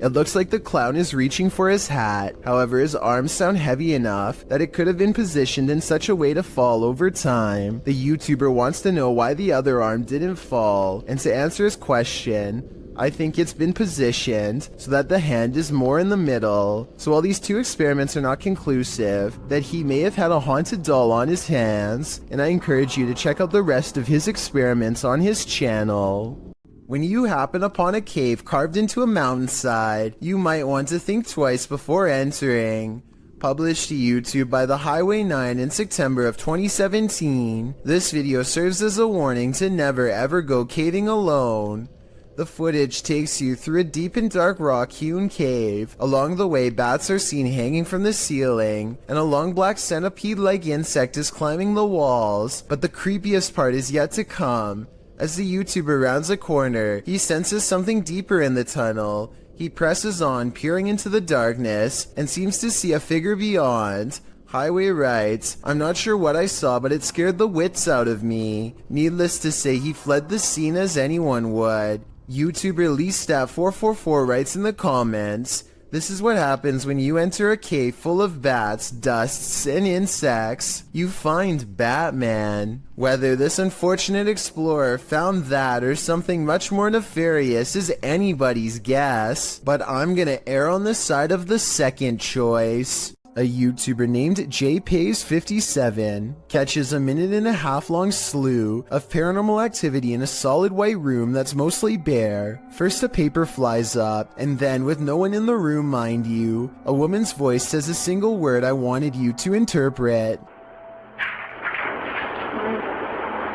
It looks like the clown is reaching for his hat, however his arms sound heavy enough that it could have been positioned in such a way to fall over time. The YouTuber wants to know why the other arm didn't fall, and to answer his question, I think it's been positioned so that the hand is more in the middle. So while these two experiments are not conclusive, that he may have had a haunted doll on his hands, and I encourage you to check out the rest of his experiments on his channel. When you happen upon a cave carved into a mountainside, you might want to think twice before entering. Published to YouTube by the Highway 9 in September of 2017, this video serves as a warning to never ever go caving alone. The footage takes you through a deep and dark rock-hewn cave. Along the way, bats are seen hanging from the ceiling, and a long black centipede-like insect is climbing the walls, but the creepiest part is yet to come. As the YouTuber rounds a corner, he senses something deeper in the tunnel. He presses on, peering into the darkness, and seems to see a figure beyond. Highway writes, "I'm not sure what I saw, but it scared the wits out of me." Needless to say, he fled the scene as anyone would. YouTuber LeeStat444 writes in the comments, "This is what happens when you enter a cave full of bats, dusts, and insects. You find Batman." Whether this unfortunate explorer found that or something much more nefarious is anybody's guess, but I'm gonna err on the side of the second choice. A YouTuber named JPays57 catches a 1.5 minute long slew of paranormal activity in a solid white room that's mostly bare. First a paper flies up, and then, with no one in the room mind you, a woman's voice says a single word I wanted you to interpret.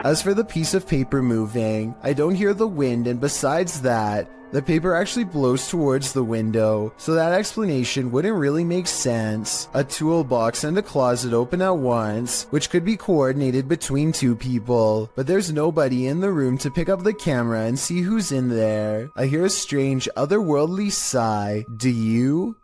As for the piece of paper moving, I don't hear the wind, and besides that, the paper actually blows towards the window, so that explanation wouldn't really make sense. A toolbox and a closet open at once, which could be coordinated between two people, but there's nobody in the room to pick up the camera and see who's in there. I hear a strange, otherworldly sigh. Do you?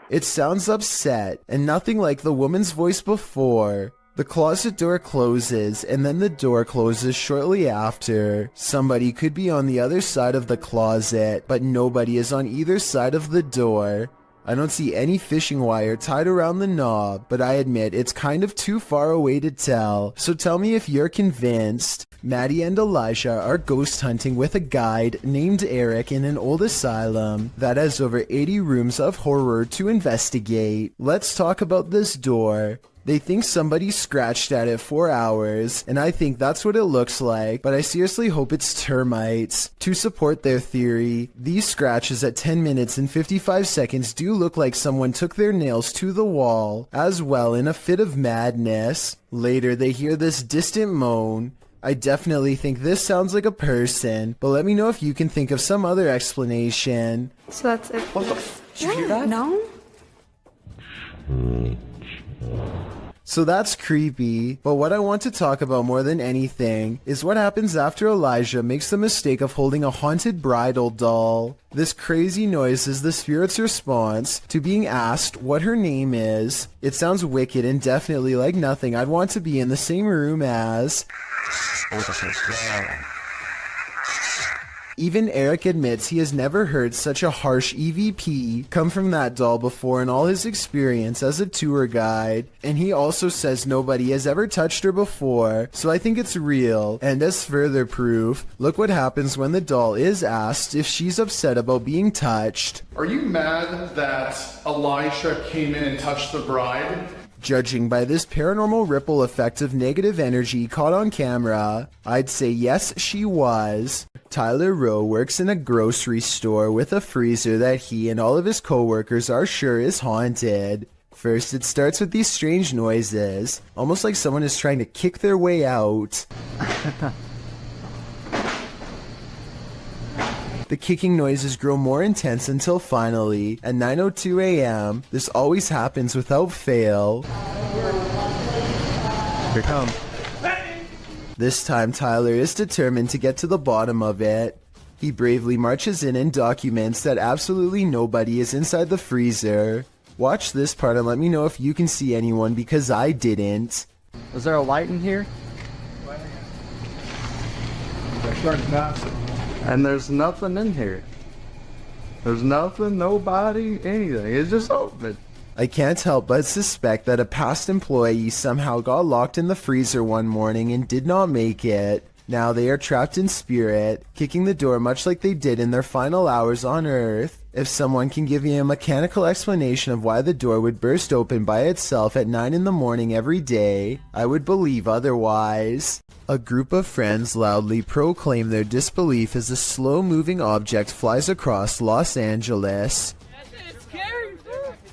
It sounds upset, and nothing like the woman's voice before. The closet door closes, and then the door closes shortly after. Somebody could be on the other side of the closet, but nobody is on either side of the door. I don't see any fishing wire tied around the knob, but I admit it's kind of too far away to tell, so tell me if you're convinced. Maddie and Elijah are ghost hunting with a guide named Eric in an old asylum that has over 80 rooms of horror to investigate. Let's talk about this door. They think somebody scratched at it for hours, and I think that's what it looks like, but I seriously hope it's termites. To support their theory, these scratches at 10 minutes and 55 seconds do look like someone took their nails to the wall, as well in a fit of madness. Later they hear this distant moan. I definitely think this sounds like a person, but let me know if you can think of some other explanation. So that's it. What the did you hear that? No? So that's creepy, but what I want to talk about more than anything is what happens after Elijah makes the mistake of holding a haunted bridal doll. This crazy noise is the spirit's response to being asked what her name is. It sounds wicked and definitely like nothing I'd want to be in the same room as. Even Eric admits he has never heard such a harsh EVP come from that doll before in all his experience as a tour guide, and he also says nobody has ever touched her before, so I think it's real. And as further proof, look what happens when the doll is asked if she's upset about being touched. Are you mad that Elisha came in and touched the bride? Judging by this paranormal ripple effect of negative energy caught on camera, I'd say yes, she was. Tyler Rowe works in a grocery store with a freezer that he and all of his co-workers are sure is haunted. First, it starts with these strange noises, almost like someone is trying to kick their way out. The kicking noises grow more intense until finally, at 9:02 a.m., this always happens without fail. Here it comes. This time Tyler is determined to get to the bottom of it. He bravely marches in and documents that absolutely nobody is inside the freezer. Watch this part and let me know if you can see anyone, because I didn't. Is there a light in here? And there's nothing in here. There's nothing, nobody, anything. It's just open. I can't help but suspect that a past employee somehow got locked in the freezer one morning and did not make it. Now they are trapped in spirit, kicking the door much like they did in their final hours on Earth. If someone can give me a mechanical explanation of why the door would burst open by itself at 9 in the morning every day, I would believe otherwise. A group of friends loudly proclaim their disbelief as a slow-moving object flies across Los Angeles.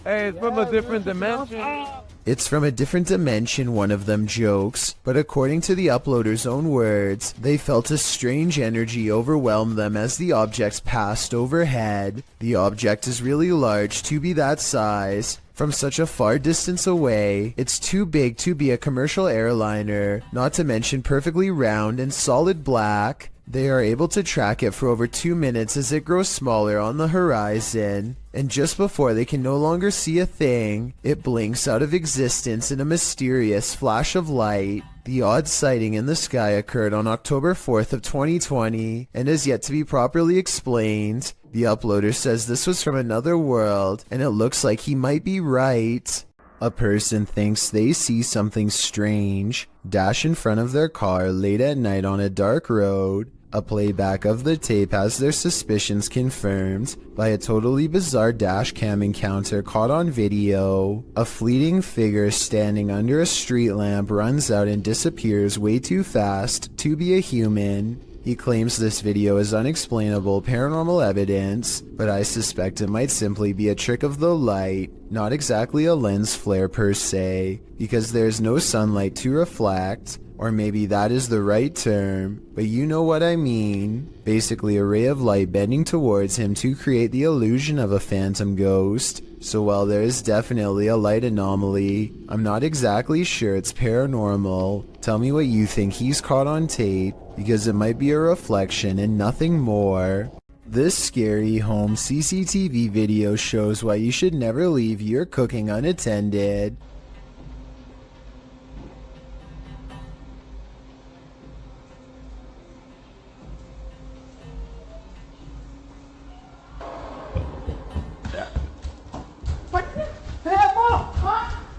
Hey, it's from a different dimension. It's from a different dimension, one of them jokes, but according to the uploader's own words, they felt a strange energy overwhelm them as the objects passed overhead. The object is really large to be that size. From such a far distance away, it's too big to be a commercial airliner, not to mention perfectly round and solid black. They are able to track it for over 2 minutes as it grows smaller on the horizon, and just before they can no longer see a thing, it blinks out of existence in a mysterious flash of light. The odd sighting in the sky occurred on October 4th of 2020 and is yet to be properly explained. The uploader says this was from another world, and it looks like he might be right. A person thinks they see something strange dash in front of their car late at night on a dark road. A playback of the tape has their suspicions confirmed by a totally bizarre dash cam encounter caught on video. A fleeting figure standing under a street lamp runs out and disappears way too fast to be a human. He claims this video is unexplainable paranormal evidence, but I suspect it might simply be a trick of the light, not exactly a lens flare per se, because there's no sunlight to reflect. Or maybe that is the right term, but you know what I mean. Basically a ray of light bending towards him to create the illusion of a phantom ghost. So while there is definitely a light anomaly, I'm not exactly sure it's paranormal. Tell me what you think he's caught on tape, because it might be a reflection and nothing more. This scary home CCTV video shows why you should never leave your cooking unattended.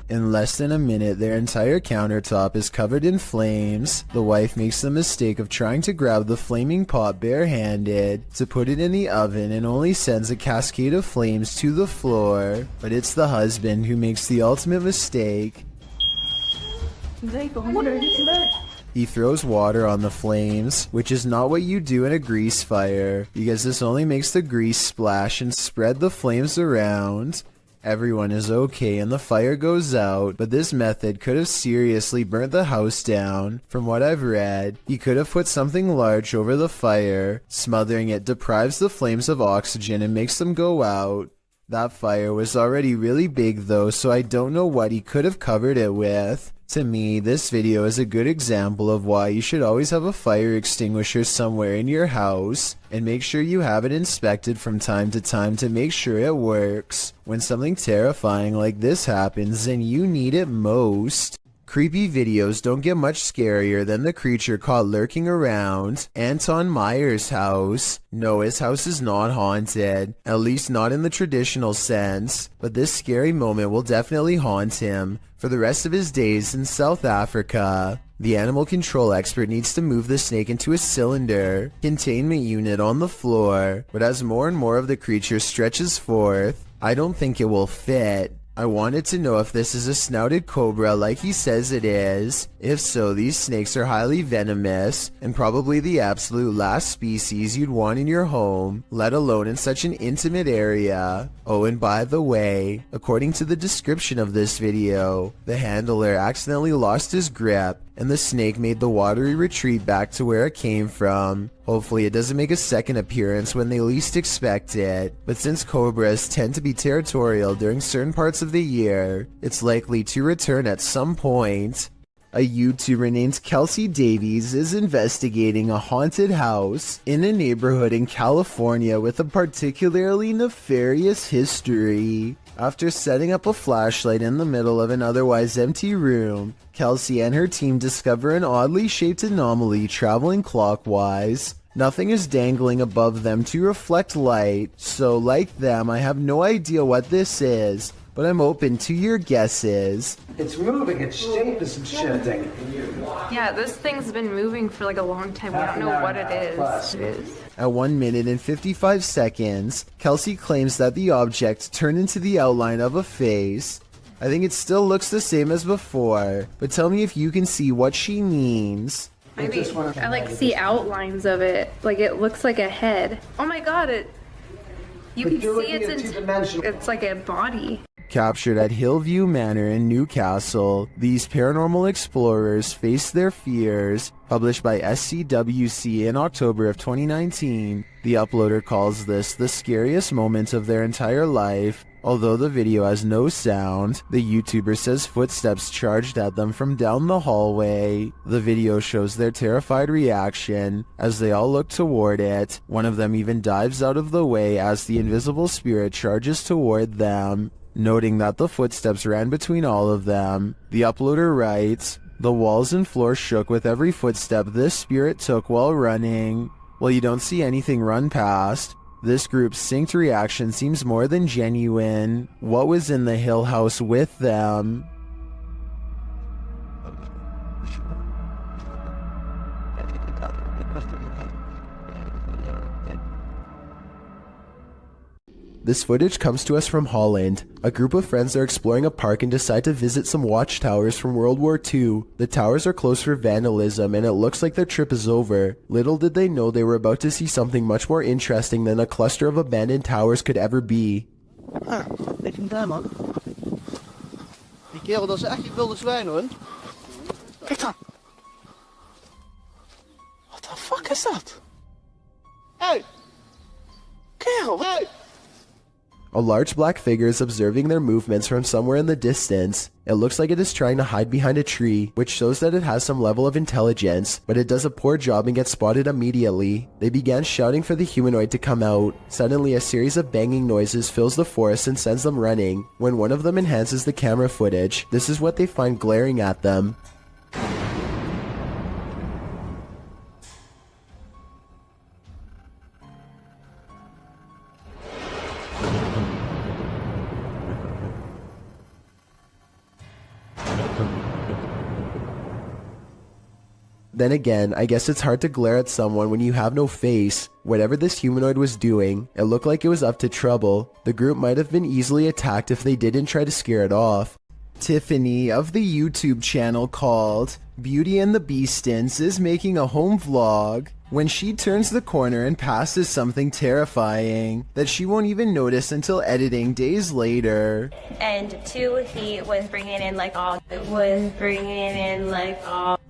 In less than a minute, their entire countertop is covered in flames. The wife makes the mistake of trying to grab the flaming pot barehanded to put it in the oven and only sends a cascade of flames to the floor. But it's the husband who makes the ultimate mistake. He throws water on the flames, which is not what you do in a grease fire, because this only makes the grease splash and spread the flames around. Everyone is okay and the fire goes out, but this method could have seriously burnt the house down. From what I've read, he could have put something large over the fire. Smothering it deprives the flames of oxygen and makes them go out. That fire was already really big though, so I don't know what he could have covered it with. To me, this video is a good example of why you should always have a fire extinguisher somewhere in your house, and make sure you have it inspected from time to time to make sure it works when something terrifying like this happens and you need it most. Creepy videos don't get much scarier than the creature caught lurking around Anton Meyer's house. No, his house is not haunted, at least not in the traditional sense, but this scary moment will definitely haunt him for the rest of his days in South Africa. The animal control expert needs to move the snake into a cylinder containment unit on the floor, but as more and more of the creature stretches forth, I don't think it will fit. I wanted to know if this is a snouted cobra like he says it is. If so, these snakes are highly venomous and probably the absolute last species you'd want in your home, let alone in such an intimate area. Oh, and by the way, according to the description of this video, the handler accidentally lost his grip and the snake made the watery retreat back to where it came from. Hopefully it doesn't make a second appearance when they least expect it, but since cobras tend to be territorial during certain parts of the year, it's likely to return at some point. A YouTuber named Kelsey Davies is investigating a haunted house in a neighborhood in California with a particularly nefarious history. After setting up a flashlight in the middle of an otherwise empty room, Kelsey and her team discover an oddly shaped anomaly traveling clockwise. Nothing is dangling above them to reflect light, so like them, I have no idea what this is, but I'm open to your guesses. It's moving, it's shaped as some shit thing. Yeah, this thing's been moving for like a long time. We don't know what it is. At 1 minute and 55 seconds, Kelsey claims that the object turned into the outline of a face. I think it still looks the same as before, but tell me if you can see what she means. Maybe. I like see outlines of it. Like it looks like a head. Oh my god, you can see it's like a body. Captured at Hillview Manor in Newcastle, these paranormal explorers face their fears. Published by SCWC in October of 2019, the uploader calls this the scariest moment of their entire life. Although the video has no sound, the YouTuber says footsteps charged at them from down the hallway. The video shows their terrified reaction as they all look toward it. One of them even dives out of the way as the invisible spirit charges toward them. Noting that the footsteps ran between all of them, the uploader writes, "The walls and floor shook with every footstep this spirit took while running." Well, you don't see anything run past. This group's synced reaction seems more than genuine. What was in the Hill House with them? This footage comes to us from Holland. A group of friends are exploring a park and decide to visit some watchtowers from World War II. The towers are closed for vandalism and it looks like their trip is over. Little did they know they were about to see something much more interesting than a cluster of abandoned towers could ever be. Ah, ik vind daar man. Die kerel, dat is echt die wilde zwijn hoor. Kijk dan. What the fuck is dat? Hey! Kerel, hey! A large black figure is observing their movements from somewhere in the distance. It looks like it is trying to hide behind a tree, which shows that it has some level of intelligence, but it does a poor job and gets spotted immediately. They began shouting for the humanoid to come out. Suddenly, a series of banging noises fills the forest and sends them running. When one of them enhances the camera footage, this is what they find glaring at them. Then again, I guess it's hard to glare at someone when you have no face. Whatever this humanoid was doing, it looked like it was up to trouble. The group might have been easily attacked if they didn't try to scare it off. Tiffany of the YouTube channel called Beauty and the Beastins is making a home vlog when she turns the corner and passes something terrifying that she won't even notice until editing days later. And two, he was bringing in like all.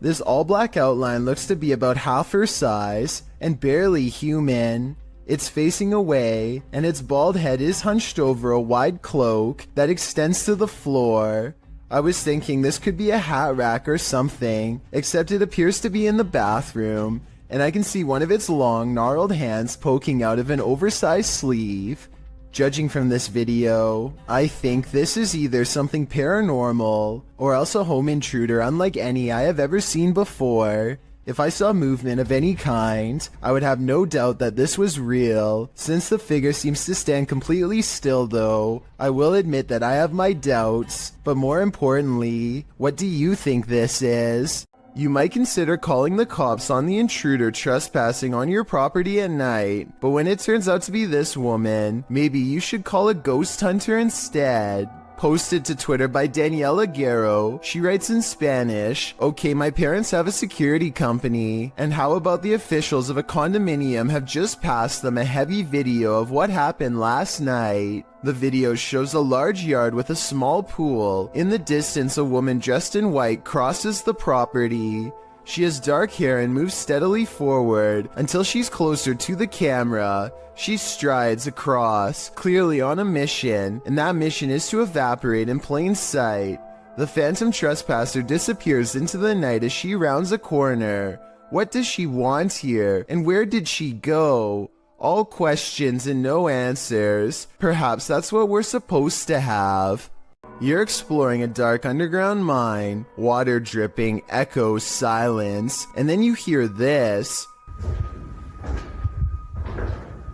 This all-black outline looks to be about half her size and barely human. It's facing away, and its bald head is hunched over a wide cloak that extends to the floor. I was thinking this could be a hat rack or something, except it appears to be in the bathroom, and I can see one of its long, gnarled hands poking out of an oversized sleeve. Judging from this video, I think this is either something paranormal or else a home intruder unlike any I have ever seen before. If I saw movement of any kind, I would have no doubt that this was real. Since the figure seems to stand completely still though, I will admit that I have my doubts. But more importantly, what do you think this is? You might consider calling the cops on the intruder trespassing on your property at night, but when it turns out to be this woman, maybe you should call a ghost hunter instead. Posted to Twitter by Daniela Guerrero, she writes in Spanish, "Okay, my parents have a security company, and how about the officials of a condominium have just passed them a heavy video of what happened last night. The video shows a large yard with a small pool. In the distance, a woman dressed in white crosses the property. She has dark hair and moves steadily forward until she's closer to the camera. She strides across, clearly on a mission, and that mission is to evaporate in plain sight. The phantom trespasser disappears into the night as she rounds a corner. What does she want here, and where did she go? All questions and no answers. Perhaps that's what we're supposed to have." You're exploring a dark underground mine, water dripping, echoes, silence, and then you hear this.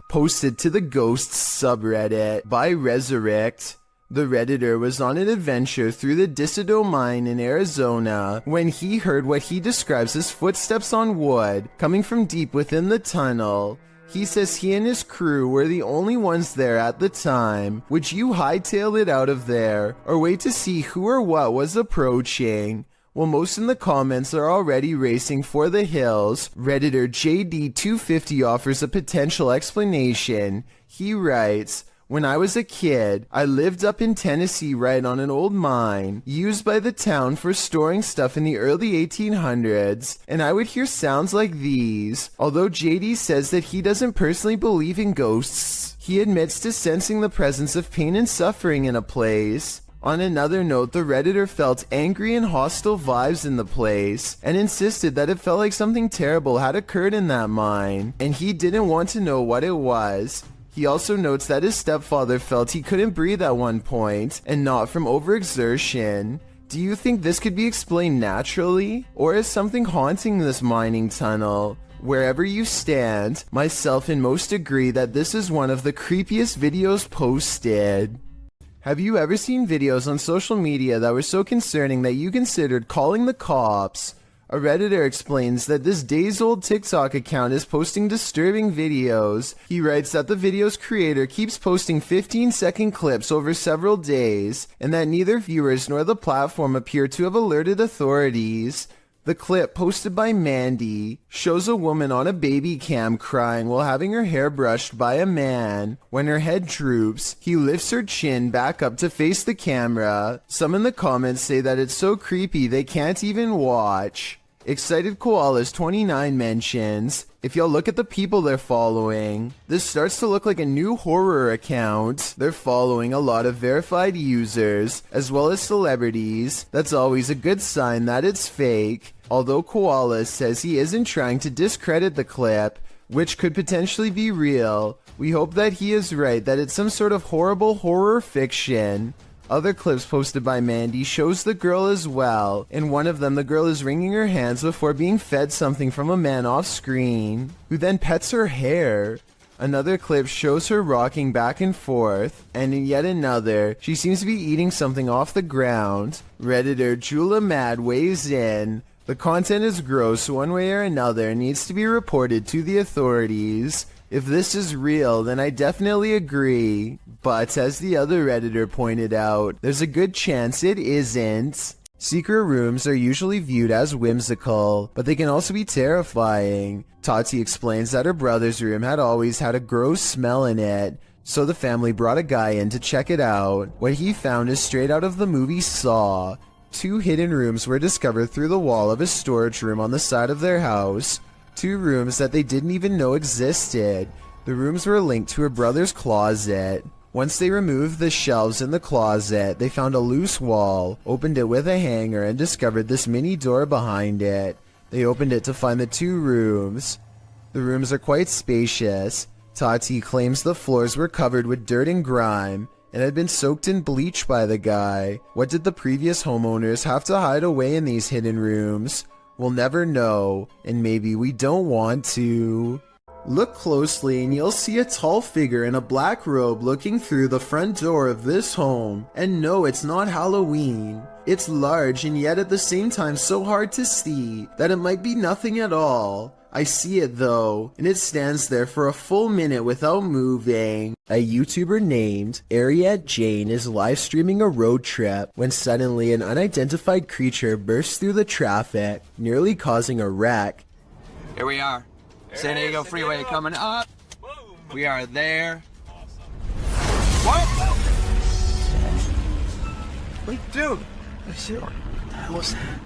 Posted to the Ghosts subreddit by Resurrect. The Redditor was on an adventure through the Disido mine in Arizona when he heard what he describes as footsteps on wood coming from deep within the tunnel. He says he and his crew were the only ones there at the time. Would you hightail it out of there, or wait to see who or what was approaching? Well, most in the comments are already racing for the hills. Redditor JD250 offers a potential explanation. He writes, "When I was a kid, I lived up in Tennessee right on an old mine, used by the town for storing stuff in the early 1800s, and I would hear sounds like these." Although JD says that he doesn't personally believe in ghosts, he admits to sensing the presence of pain and suffering in a place. On another note, the Redditor felt angry and hostile vibes in the place, and insisted that it felt like something terrible had occurred in that mine, and he didn't want to know what it was. He also notes that his stepfather felt he couldn't breathe at one point, and not from overexertion. Do you think this could be explained naturally, or is something haunting this mining tunnel? Wherever you stand, myself and most agree that this is one of the creepiest videos posted. Have you ever seen videos on social media that were so concerning that you considered calling the cops? A Redditor explains that this days-old TikTok account is posting disturbing videos. He writes that the video's creator keeps posting 15-second clips over several days, and that neither viewers nor the platform appear to have alerted authorities. The clip, posted by Mandy, shows a woman on a baby cam crying while having her hair brushed by a man. When her head droops, he lifts her chin back up to face the camera. Some in the comments say that it's so creepy they can't even watch. Excited Koalas 29 mentions, "If y'all look at the people they're following, this starts to look like a new horror account. They're following a lot of verified users, as well as celebrities. That's always a good sign that it's fake." Although Koalas says he isn't trying to discredit the clip, which could potentially be real, we hope that he is right, that it's some sort of horrible horror fiction. Other clips posted by Mandy shows the girl as well. In one of them, the girl is wringing her hands before being fed something from a man off screen, who then pets her hair. Another clip shows her rocking back and forth, and in yet another, she seems to be eating something off the ground. Redditor Jula Mad weighs in. "The content is gross one way or another and needs to be reported to the authorities. If this is real, then I definitely agree. But as the other Redditor pointed out, there's a good chance it isn't." Secret rooms are usually viewed as whimsical, but they can also be terrifying. Tati explains that her brother's room had always had a gross smell in it, so the family brought a guy in to check it out. What he found is straight out of the movie Saw. 2 hidden rooms were discovered through the wall of a storage room on the side of their house. 2 rooms that they didn't even know existed. The rooms were linked to her brother's closet. Once they removed the shelves in the closet, they found a loose wall, opened it with a hanger, and discovered this mini door behind it. They opened it to find the 2 rooms. The rooms are quite spacious. Tati claims the floors were covered with dirt and grime and had been soaked in bleach by the guy. What did the previous homeowners have to hide away in these hidden rooms? We'll never know, and maybe we don't want to. Look closely and you'll see a tall figure in a black robe looking through the front door of this home. And no, it's not Halloween. It's large and yet at the same time so hard to see that it might be nothing at all. I see it though, and it stands there for a full minute without moving. A YouTuber named Ariette Jane is live streaming a road trip when suddenly an unidentified creature bursts through the traffic, nearly causing a wreck. Here we are. San Diego Freeway coming up. We are there. What? Wait, dude. What the hell was that?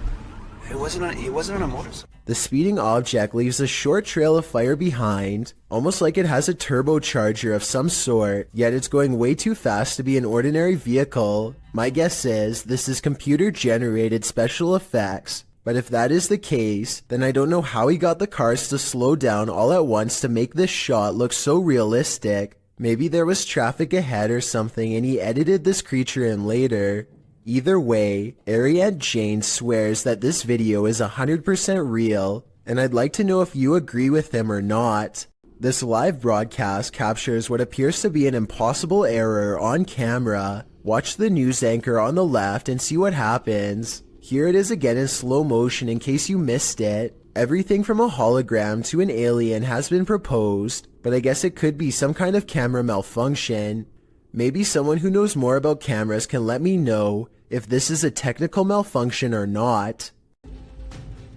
He wasn't on a motorcycle. The speeding object leaves a short trail of fire behind, almost like it has a turbocharger of some sort, yet it's going way too fast to be an ordinary vehicle. My guess is this is computer-generated special effects. But if that is the case, then I don't know how he got the cars to slow down all at once to make this shot look so realistic. Maybe there was traffic ahead or something and he edited this creature in later. Either way, Ariette Jane swears that this video is 100% real, and I'd like to know if you agree with him or not. This live broadcast captures what appears to be an impossible error on camera. Watch the news anchor on the left and see what happens. Here it is again in slow motion in case you missed it. Everything from a hologram to an alien has been proposed, but I guess it could be some kind of camera malfunction. Maybe someone who knows more about cameras can let me know if this is a technical malfunction or not.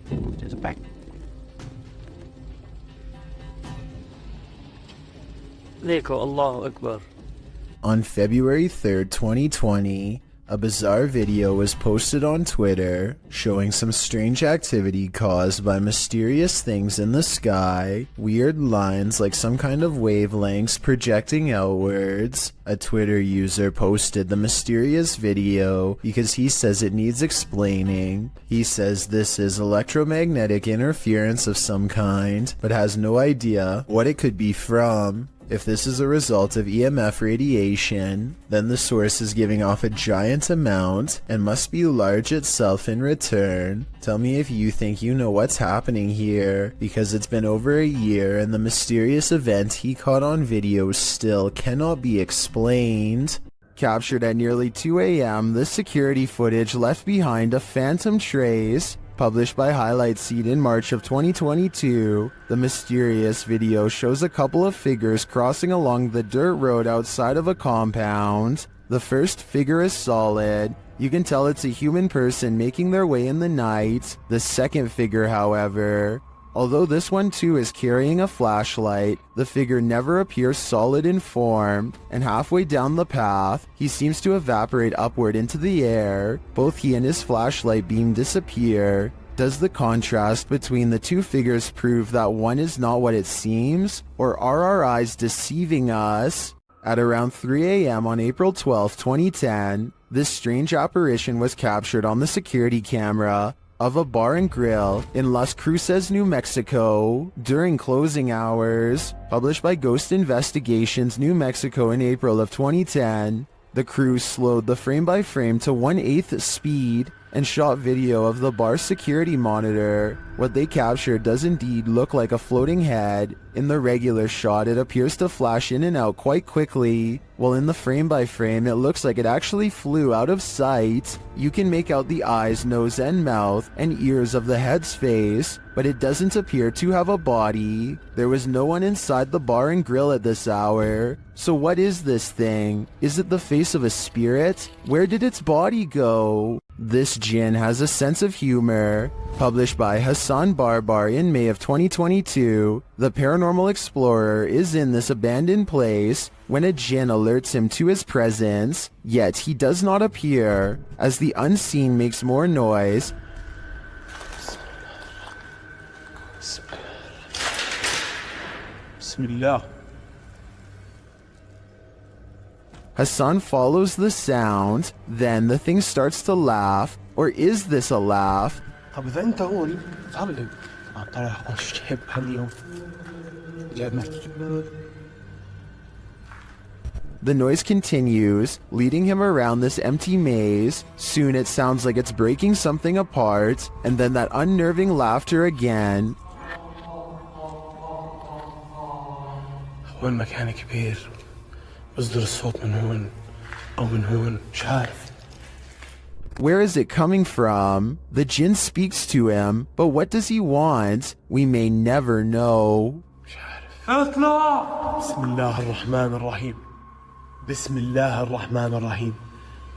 There's a back. Allahu Akbar. On February 3rd, 2020, a bizarre video was posted on Twitter showing some strange activity caused by mysterious things in the sky, weird lines like some kind of wavelengths projecting outwards. A Twitter user posted the mysterious video because he says it needs explaining. He says this is electromagnetic interference of some kind, but has no idea what it could be from. If this is a result of EMF radiation, then the source is giving off a giant amount and must be large itself in return. Tell me if you think you know what's happening here, because it's been over a year and the mysterious event he caught on video still cannot be explained. Captured at nearly 2 a.m., this security footage left behind a phantom trace. Published by Highlight Seed in March of 2022, the mysterious video shows a couple of figures crossing along the dirt road outside of a compound. The first figure is solid. You can tell it's a human person making their way in the night. The second figure, however, although this one too is carrying a flashlight, the figure never appears solid in form, and halfway down the path, he seems to evaporate upward into the air. Both he and his flashlight beam disappear. Does the contrast between the two figures prove that one is not what it seems, or are our eyes deceiving us? At around 3 a.m. on April 12, 2010, this strange apparition was captured on the security camera of a bar and grill in Las Cruces, New Mexico during closing hours. Published by Ghost Investigations New Mexico in April of 2010, the crew slowed the frame-by-frame to 1/8 speed and shot video of the bar's security monitor. What they captured does indeed look like a floating head. In the regular shot, it appears to flash in and out quite quickly, while in the frame-by-frame, it looks like it actually flew out of sight. You can make out the eyes, nose, and mouth, and ears of the head's face, but it doesn't appear to have a body. There was no one inside the bar and grill at this hour. So what is this thing? Is it the face of a spirit? Where did its body go? This jinn has a sense of humor. Published by Hassan Barbar in May of 2022, the paranormal explorer is in this abandoned place when a jinn alerts him to his presence, yet he does not appear. As the unseen makes more noise, Bismillah. Hassan follows the sound, then the thing starts to laugh. Or is this a laugh? طب إذا أنت هون تعال طلع الشاب اليوم جاب The noise continues, leading him around this empty maze. Soon it sounds like it's breaking something apart, and then that unnerving laughter again. هو المكان كبير بصدر الصوت من هون أو من هون مش عارف. Where is it coming from? The jinn speaks to him, but what does he want? We may never know. اطلع. بسم الله الرحمن الرحيم. بسم الله الرحمن الرحيم.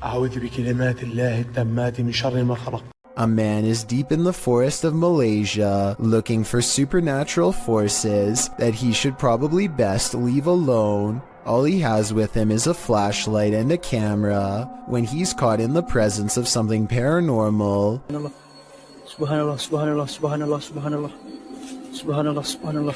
أعوذ بكلمات الله التامات من شر ما خلق. A man is deep in the forest of Malaysia, looking for supernatural forces that he should probably best leave alone. All he has with him is a flashlight and a camera when he's caught in the presence of something paranormal. Subhanallah, subhanallah, subhanallah, subhanallah. Subhanallah, subhanallah.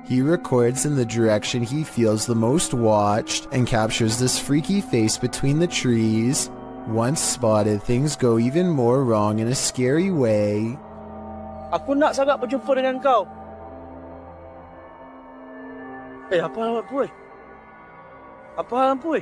He records in the direction he feels the most watched and captures this freaky face between the trees. Once spotted, things go even more wrong in a scary way. Aku nak sangat berjumpa dengan kau. Apa hal puy? Apa hal puy?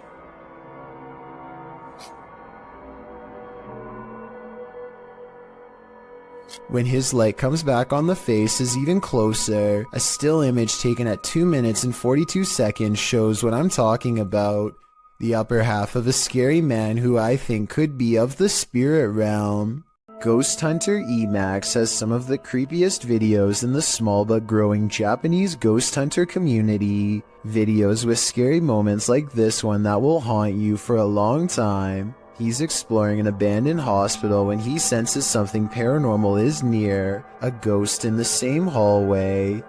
When his light comes back on the face is even closer, a still image taken at 2 minutes and 42 seconds shows what I'm talking about. The upper half of a scary man who I think could be of the spirit realm. Ghost Hunter Emax has some of the creepiest videos in the small but growing Japanese ghost hunter community. Videos with scary moments like this one that will haunt you for a long time. He's exploring an abandoned hospital when he senses something paranormal is near, a ghost in the same hallway.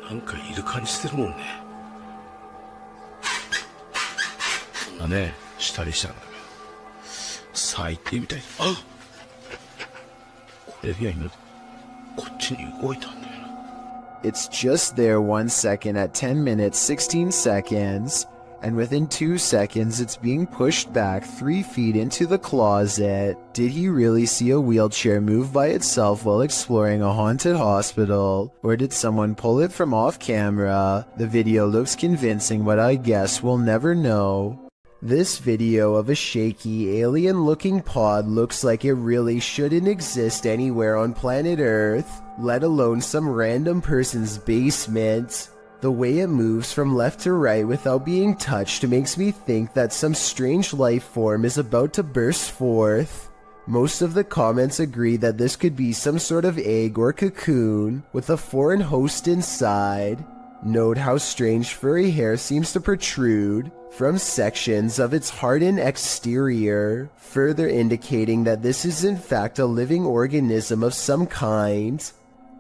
なんかいる感じするもんね。そんなね、したりしたんだけど。最低みたい。あっこれで犬、こっちに動いたんだよな。It's just there 1 second at 10 minutes 16 seconds. And within 2 seconds it's being pushed back 3 feet into the closet. Did he really see a wheelchair move by itself while exploring a haunted hospital? Or did someone pull it from off camera? The video looks convincing, but I guess we'll never know. This video of a shaky, alien-looking pod looks like it really shouldn't exist anywhere on planet Earth, let alone some random person's basement. The way it moves from left to right without being touched makes me think that some strange life form is about to burst forth. Most of the comments agree that this could be some sort of egg or cocoon with a foreign host inside. Note how strange furry hair seems to protrude from sections of its hardened exterior, further indicating that this is in fact a living organism of some kind.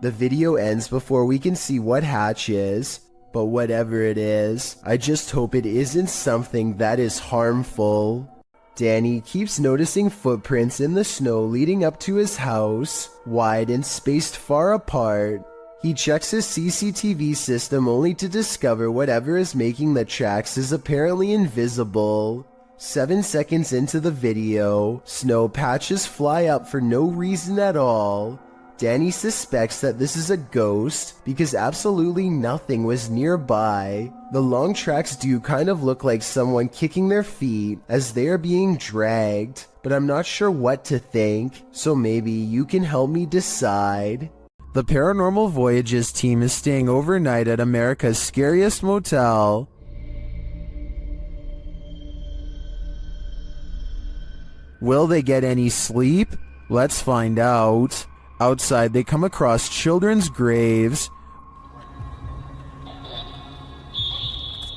The video ends before we can see what hatches. But whatever it is, I just hope it isn't something that is harmful. Danny keeps noticing footprints in the snow leading up to his house, wide and spaced far apart. He checks his CCTV system only to discover whatever is making the tracks is apparently invisible. 7 seconds into the video, snow patches fly up for no reason at all. Danny suspects that this is a ghost because absolutely nothing was nearby. The long tracks do kind of look like someone kicking their feet as they are being dragged, but I'm not sure what to think, so maybe you can help me decide. The Paranormal Voyages team is staying overnight at America's scariest motel. Will they get any sleep? Let's find out. Outside, they come across children's graves.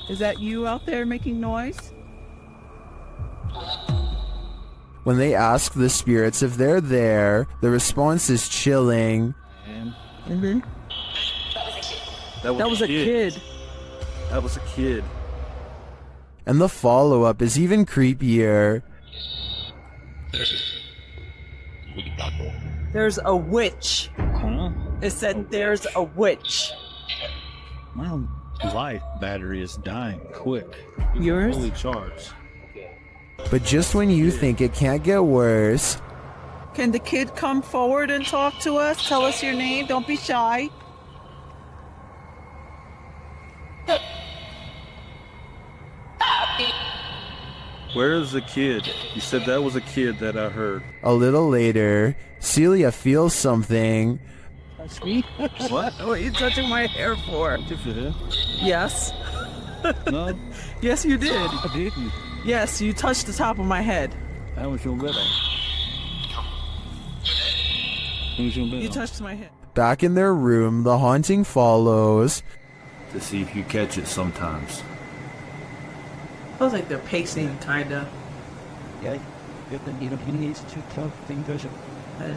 Is that you out there making noise? When they ask the spirits if they're there, the response is chilling. Mm-hmm. That was a kid. That was a kid. And the follow-up is even creepier. There's a witch. Huh? It said there's a witch. My life battery is dying quick. Yours? Fully charged. But just when you think it can't get worse, Can the kid come forward and talk to us? Tell us your name. Don't be shy. Where is the kid? You said that was a kid that I heard. A little later, Celia feels something. Touch me? What? What are you touching my hair for? Touch your hair? Yes. No. Yes, you did. I didn't. Yes, you touched the top of my head. That was your better. You touched my head. Back in their room, the haunting follows. To see if you catch it sometimes. Feels like they're pacing, kinda. Yeah, he needs to talk things.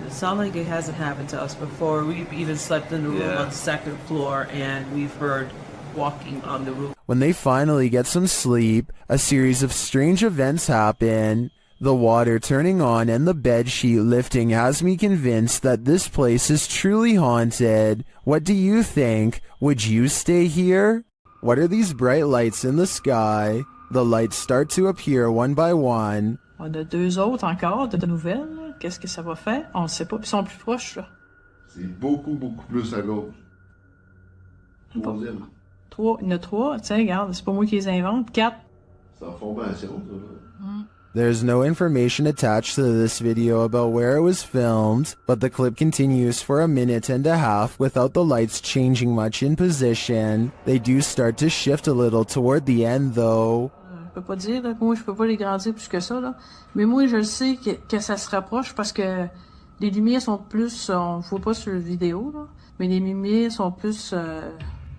It's not like it hasn't happened to us before. We've even slept in the room on the second floor, and we've heard walking on the roof. When they finally get some sleep, a series of strange events happen. The water turning on and the bedsheet lifting has me convinced that this place is truly haunted. What do you think? Would you stay here? What are these bright lights in the sky? The lights start to appear one by one. On a deux autres encore de nouvelles. Qu'est-ce que ça va faire? On ne sait pas. Ils sont plus proches, là. C'est beaucoup plus à gauche. Troisième. Il y en a 3. Tiens, regarde, c'est pas moi qui les invente. 4. C'est en formation, ça. There's no information attached to this video about where it was filmed, but the clip continues for a minute and a half without the lights changing much in position. They do start to shift a little toward the end though. Je peux pas dire, là, moi je peux pas les grandir plus que ça, là. Mais moi je le sais que ça se rapproche parce que les lumières sont plus, on voit pas sur la vidéo, là, mais les lumières sont plus,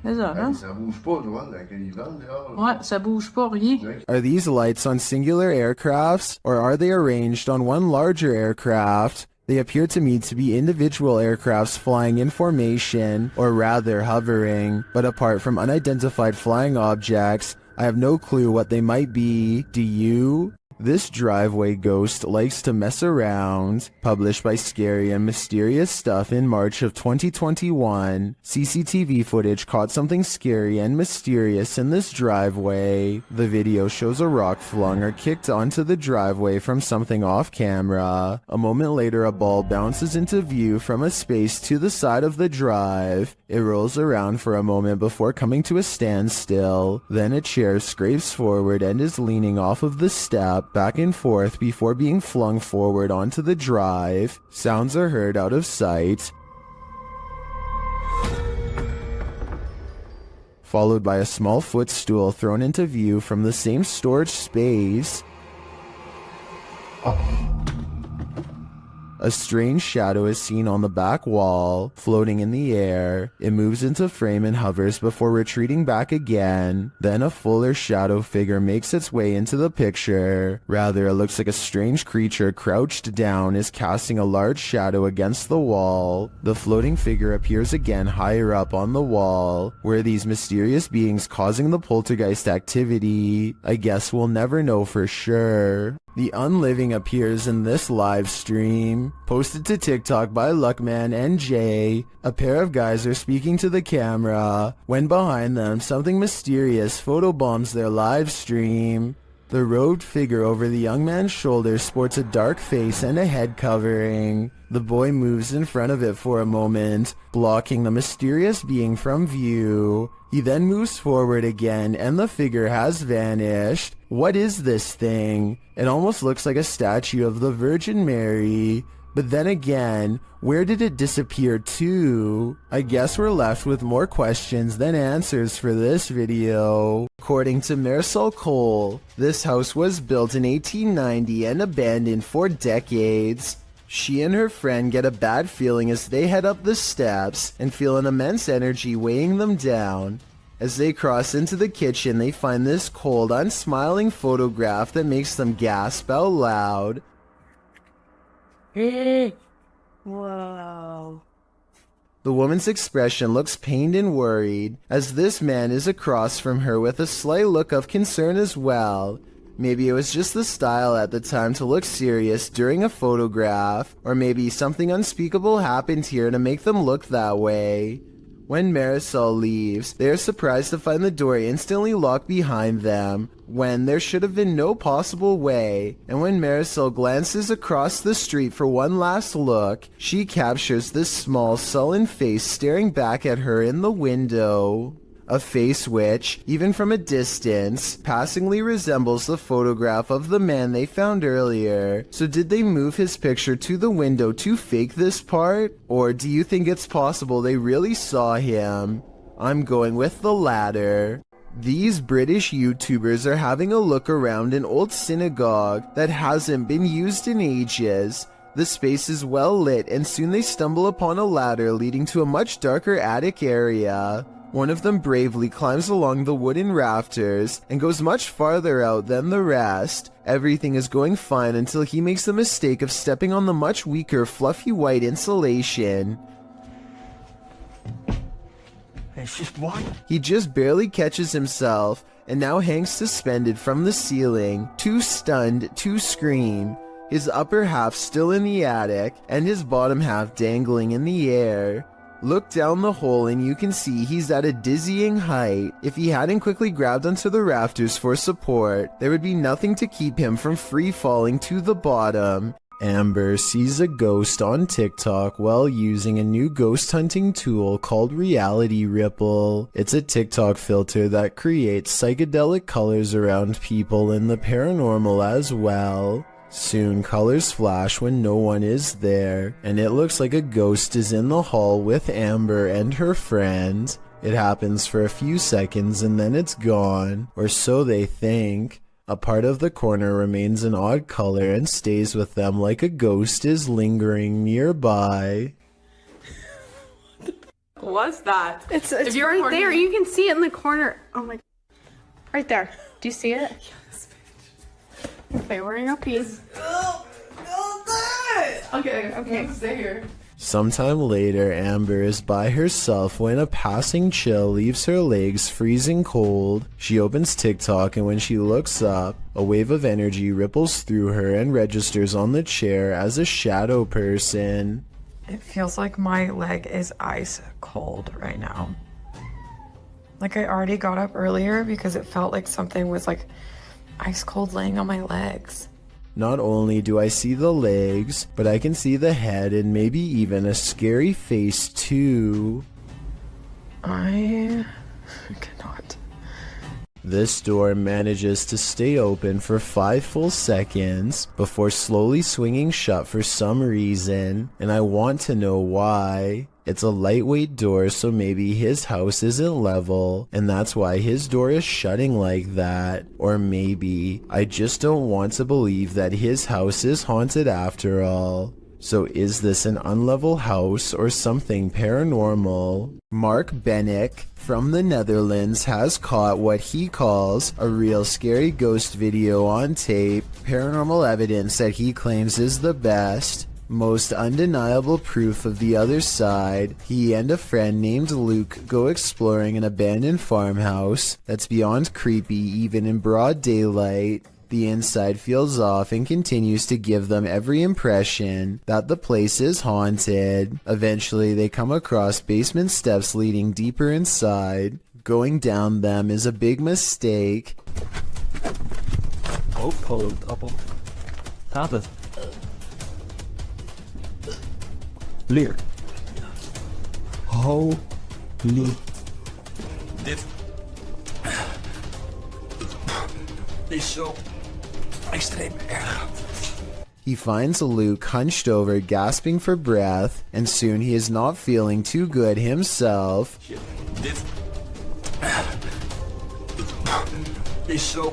ça, hein? Ça bouge pas, tu vois, avec les vents dehors. Ouais, ça bouge pas, rien. Are these lights on singular aircrafts, or are they arranged on one larger aircraft? They appear to me to be individual aircrafts flying in formation, or rather hovering, but apart from unidentified flying objects, I have no clue what they might be. Do you? This driveway ghost likes to mess around. Published by Scary and Mysterious Stuff in March of 2021, CCTV footage caught something scary and mysterious in this driveway. The video shows a rock flung or kicked onto the driveway from something off camera. A moment later, a ball bounces into view from a space to the side of the drive. It rolls around for a moment before coming to a standstill. Then a chair scrapes forward and is leaning off of the step back and forth before being flung forward onto the drive. Sounds are heard out of sight, followed by a small footstool thrown into view from the same storage space. A strange shadow is seen on the back wall, floating in the air. It moves into frame and hovers before retreating back again. Then a fuller shadow figure makes its way into the picture. Rather, it looks like a strange creature crouched down is casting a large shadow against the wall. The floating figure appears again higher up on the wall. Were these mysterious beings causing the poltergeist activity? I guess we'll never know for sure. The Unliving appears in this live stream, posted to TikTok by Luckman and Jay. A pair of guys are speaking to the camera, when behind them something mysterious photobombs their live stream. The robed figure over the young man's shoulder sports a dark face and a head covering. The boy moves in front of it for a moment, blocking the mysterious being from view. He then moves forward again and the figure has vanished. What is this thing? It almost looks like a statue of the Virgin Mary. But then again, where did it disappear to? I guess we're left with more questions than answers for this video. According to Marisol Cole, this house was built in 1890 and abandoned for decades. She and her friend get a bad feeling as they head up the steps and feel an immense energy weighing them down. As they cross into the kitchen, they find this cold, unsmiling photograph that makes them gasp out loud. Wow. The woman's expression looks pained and worried, as this man is across from her with a slight look of concern as well. Maybe it was just the style at the time to look serious during a photograph, or maybe something unspeakable happened here to make them look that way. When Marisol leaves, they are surprised to find the door instantly locked behind them, when there should have been no possible way. And when Marisol glances across the street for one last look, she captures this small, sullen face staring back at her in the window. A face which, even from a distance, passingly resembles the photograph of the man they found earlier. So did they move his picture to the window to fake this part? Or do you think it's possible they really saw him? I'm going with the latter. These British YouTubers are having a look around an old synagogue that hasn't been used in ages. The space is well lit and soon they stumble upon a ladder leading to a much darker attic area. One of them bravely climbs along the wooden rafters and goes much farther out than the rest. Everything is going fine until he makes the mistake of stepping on the much weaker fluffy white insulation. It's just white. He just barely catches himself and now hangs suspended from the ceiling, too stunned to scream. His upper half still in the attic and his bottom half dangling in the air. Look down the hole and you can see he's at a dizzying height. If he hadn't quickly grabbed onto the rafters for support, there would be nothing to keep him from free falling to the bottom. Amber sees a ghost on TikTok while using a new ghost hunting tool called Reality Ripple. It's a TikTok filter that creates psychedelic colors around people in the paranormal as well. Soon colors flash when no one is there, and it looks like a ghost is in the hall with Amber and her friend. It happens for a few seconds and then it's gone, or so they think. A part of the corner remains an odd color and stays with them like a ghost is lingering nearby. What's that? It's if you're right there, you can see it in the corner. Oh my, right there. Do you see it? Okay, we're in a piece. Okay, stay here. Sometime later, Amber is by herself when a passing chill leaves her legs freezing cold. She opens TikTok and when she looks up, a wave of energy ripples through her and registers on the chair as a shadow person. It feels like my leg is ice cold right now. Like I already got up earlier because it felt like something was like ice cold laying on my legs. Not only do I see the legs, but I can see the head and maybe even a scary face too. I cannot. This door manages to stay open for 5 full seconds before slowly swinging shut for some reason, and I want to know why. It's a lightweight door, so maybe his house isn't level, and that's why his door is shutting like that. Or maybe I just don't want to believe that his house is haunted after all. So is this an unlevel house or something paranormal? Mark Bennick from the Netherlands has caught what he calls a real scary ghost video on tape, paranormal evidence that he claims is the best, most undeniable proof of the other side. He and a friend named Luke go exploring an abandoned farmhouse that's beyond creepy even in broad daylight. The inside feels off and continues to give them every impression that the place is haunted. Eventually they come across basement steps leading deeper inside. Going down them is a big mistake. Appel. Gaat het? Leer. Holy. Dit is zo extreem erg. He finds Luke hunched over, gasping for breath, and soon he is not feeling too good himself. Dit is zo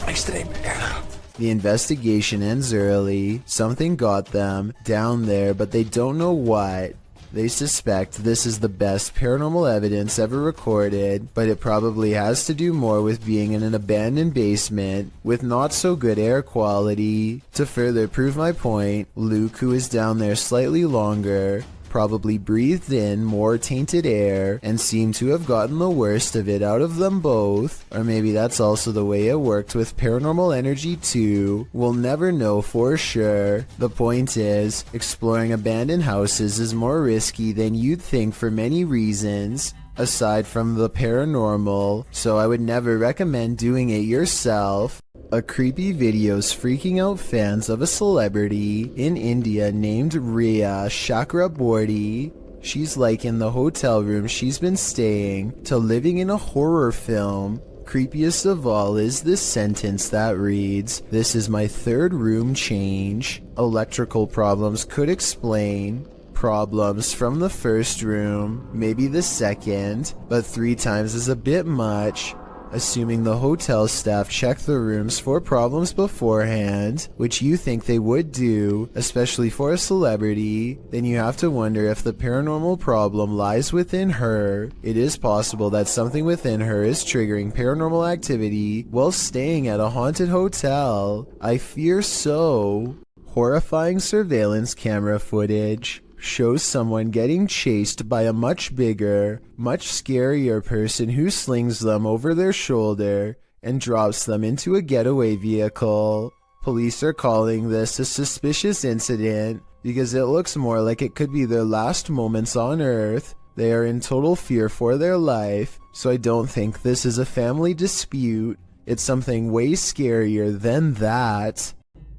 extreem erg. The investigation ends early. Something got them down there, but they don't know what. They suspect this is the best paranormal evidence ever recorded, but it probably has to do more with being in an abandoned basement with not so good air quality. To further prove my point, Luke, who is down there slightly longer, probably breathed in more tainted air and seemed to have gotten the worst of it out of them both. Or maybe that's also the way it worked with paranormal energy too. We'll never know for sure. The point is, exploring abandoned houses is more risky than you'd think for many reasons, aside from the paranormal, so I would never recommend doing it yourself. A creepy video's freaking out fans of a celebrity in India named Riya Chakraborty. She's likened the hotel room she's been staying to living in a horror film. Creepiest of all is this sentence that reads, "This is my third room change. Electrical problems could explain. Problems from the first room, maybe the second, but 3 times is a bit much." Assuming the hotel staff checked the rooms for problems beforehand, which you think they would do, especially for a celebrity, then you have to wonder if the paranormal problem lies within her. It is possible that something within her is triggering paranormal activity while staying at a haunted hotel. I fear so. Horrifying surveillance camera footage shows someone getting chased by a much bigger, much scarier person who slings them over their shoulder and drops them into a getaway vehicle. Police are calling this a suspicious incident because it looks more like it could be their last moments on Earth. They are in total fear for their life, so I don't think this is a family dispute. It's something way scarier than that.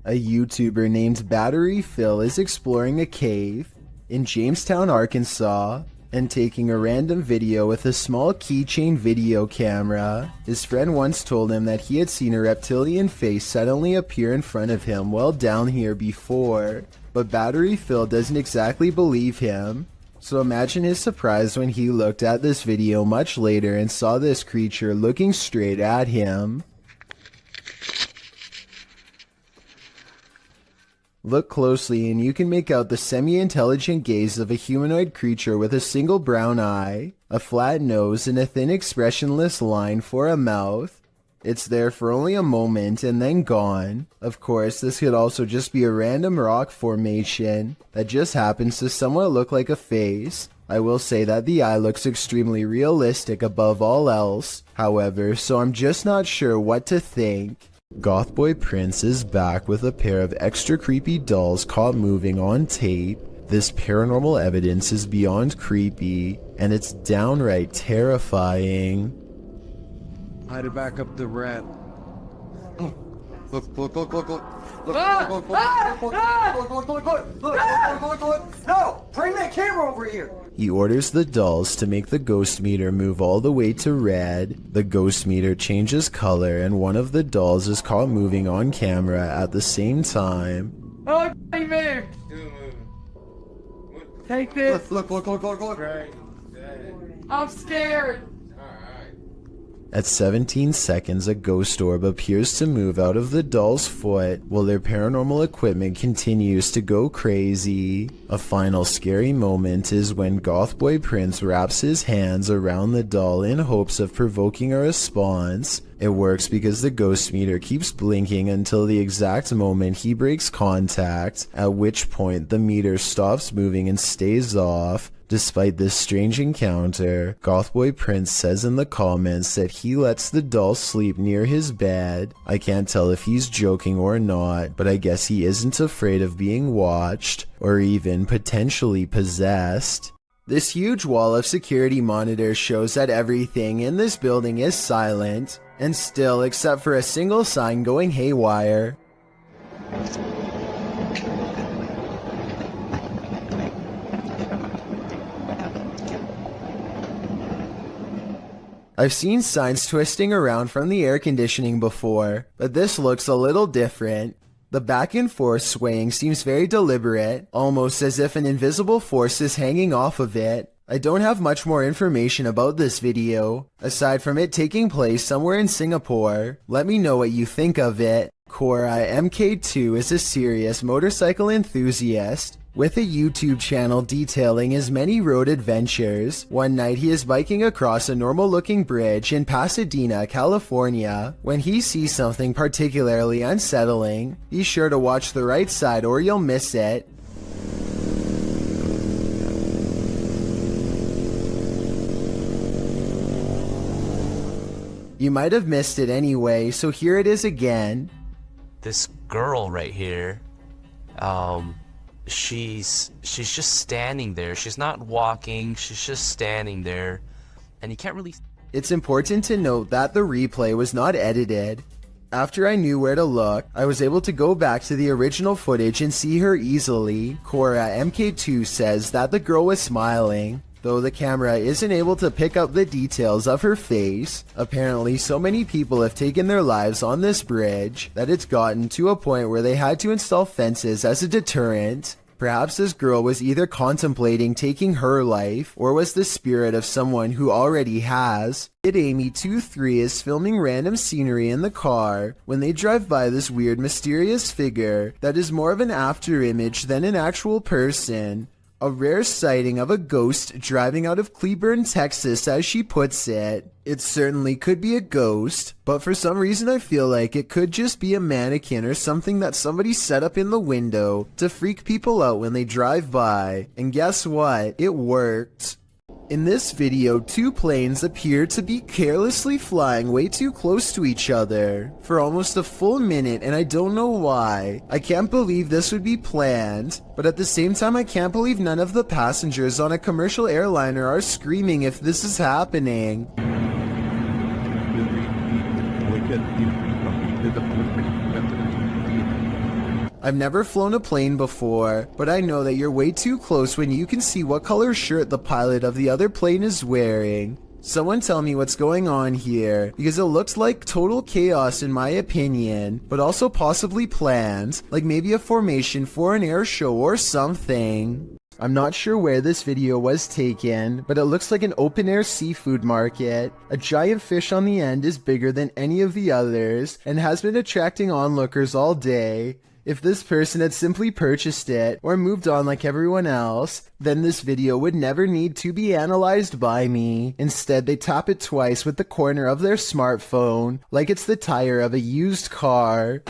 A YouTuber named Battery Phil is exploring a cave in Jamestown, Arkansas, and taking a random video with a small keychain video camera. His friend once told him that he had seen a reptilian face suddenly appear in front of him while down here before, but Battery Phil doesn't exactly believe him. So imagine his surprise when he looked at this video much later and saw this creature looking straight at him. Look closely and you can make out the semi-intelligent gaze of a humanoid creature with a single brown eye, a flat nose, and a thin expressionless line for a mouth. It's there for only a moment and then gone. Of course, this could also just be a random rock formation that just happens to somewhat look like a face. I will say that the eye looks extremely realistic above all else, however, so I'm just not sure what to think. Gothboy Prince is back with a pair of extra creepy dolls caught moving on tape. This paranormal evidence is beyond creepy, and it's downright terrifying. I had to back up the rat. Look, look, look, look, look. Look, Ah! look, look, Ah! look, Ah! look, look, look, look, look, Ah! look, look, look. No! Bring that camera over here! He orders the dolls to make the ghost meter move all the way to red. The ghost meter changes color and one of the dolls is caught moving on camera at the same time. Oh, he moved. Take this. Look, look, look, look, look. I'm scared. At 17 seconds, a ghost orb appears to move out of the doll's foot while their paranormal equipment continues to go crazy. A final scary moment is when Gothboy Prince wraps his hands around the doll in hopes of provoking a response. It works because the ghost meter keeps blinking until the exact moment he breaks contact, at which point the meter stops moving and stays off. Despite this strange encounter, Gothboy Prince says in the comments that he lets the doll sleep near his bed. I can't tell if he's joking or not, but I guess he isn't afraid of being watched, or even potentially possessed. This huge wall of security monitors shows that everything in this building is silent, and still except for a single sign going haywire. I've seen signs twisting around from the air conditioning before, but this looks a little different. The back and forth swaying seems very deliberate, almost as if an invisible force is hanging off of it. I don't have much more information about this video, aside from it taking place somewhere in Singapore. Let me know what you think of it. Cora MK2 is a serious motorcycle enthusiast with a YouTube channel detailing his many road adventures. One night he is biking across a normal looking bridge in Pasadena, California. When he sees something particularly unsettling, be sure to watch the right side or you'll miss it. You might have missed it anyway, so here it is again. This girl right here, she's just standing there. She's not walking, she's just standing there, and you can't really... It's important to note that the replay was not edited. After I knew where to look, I was able to go back to the original footage and see her easily. Cora MK2 says that the girl was smiling, though the camera isn't able to pick up the details of her face. Apparently, so many people have taken their lives on this bridge that it's gotten to a point where they had to install fences as a deterrent. Perhaps this girl was either contemplating taking her life, or was the spirit of someone who already has. Amy23 is filming random scenery in the car when they drive by this weird mysterious figure that is more of an after image than an actual person. A rare sighting of a ghost driving out of Cleburne, Texas, as she puts it. It certainly could be a ghost, but for some reason I feel like it could just be a mannequin or something that somebody set up in the window to freak people out when they drive by. And guess what? It worked. In this video, two planes appear to be carelessly flying way too close to each other for almost a full minute, and I don't know why. I can't believe this would be planned, but at the same time I can't believe none of the passengers on a commercial airliner are screaming if this is happening. I've never flown a plane before, but I know that you're way too close when you can see what color shirt the pilot of the other plane is wearing. Someone tell me what's going on here, because it looks like total chaos in my opinion, but also possibly planned, like maybe a formation for an air show or something. I'm not sure where this video was taken, but it looks like an open-air seafood market. A giant fish on the end is bigger than any of the others, and has been attracting onlookers all day. If this person had simply purchased it, or moved on like everyone else, then this video would never need to be analyzed by me. Instead, they tap it twice with the corner of their smartphone, like it's the tire of a used car.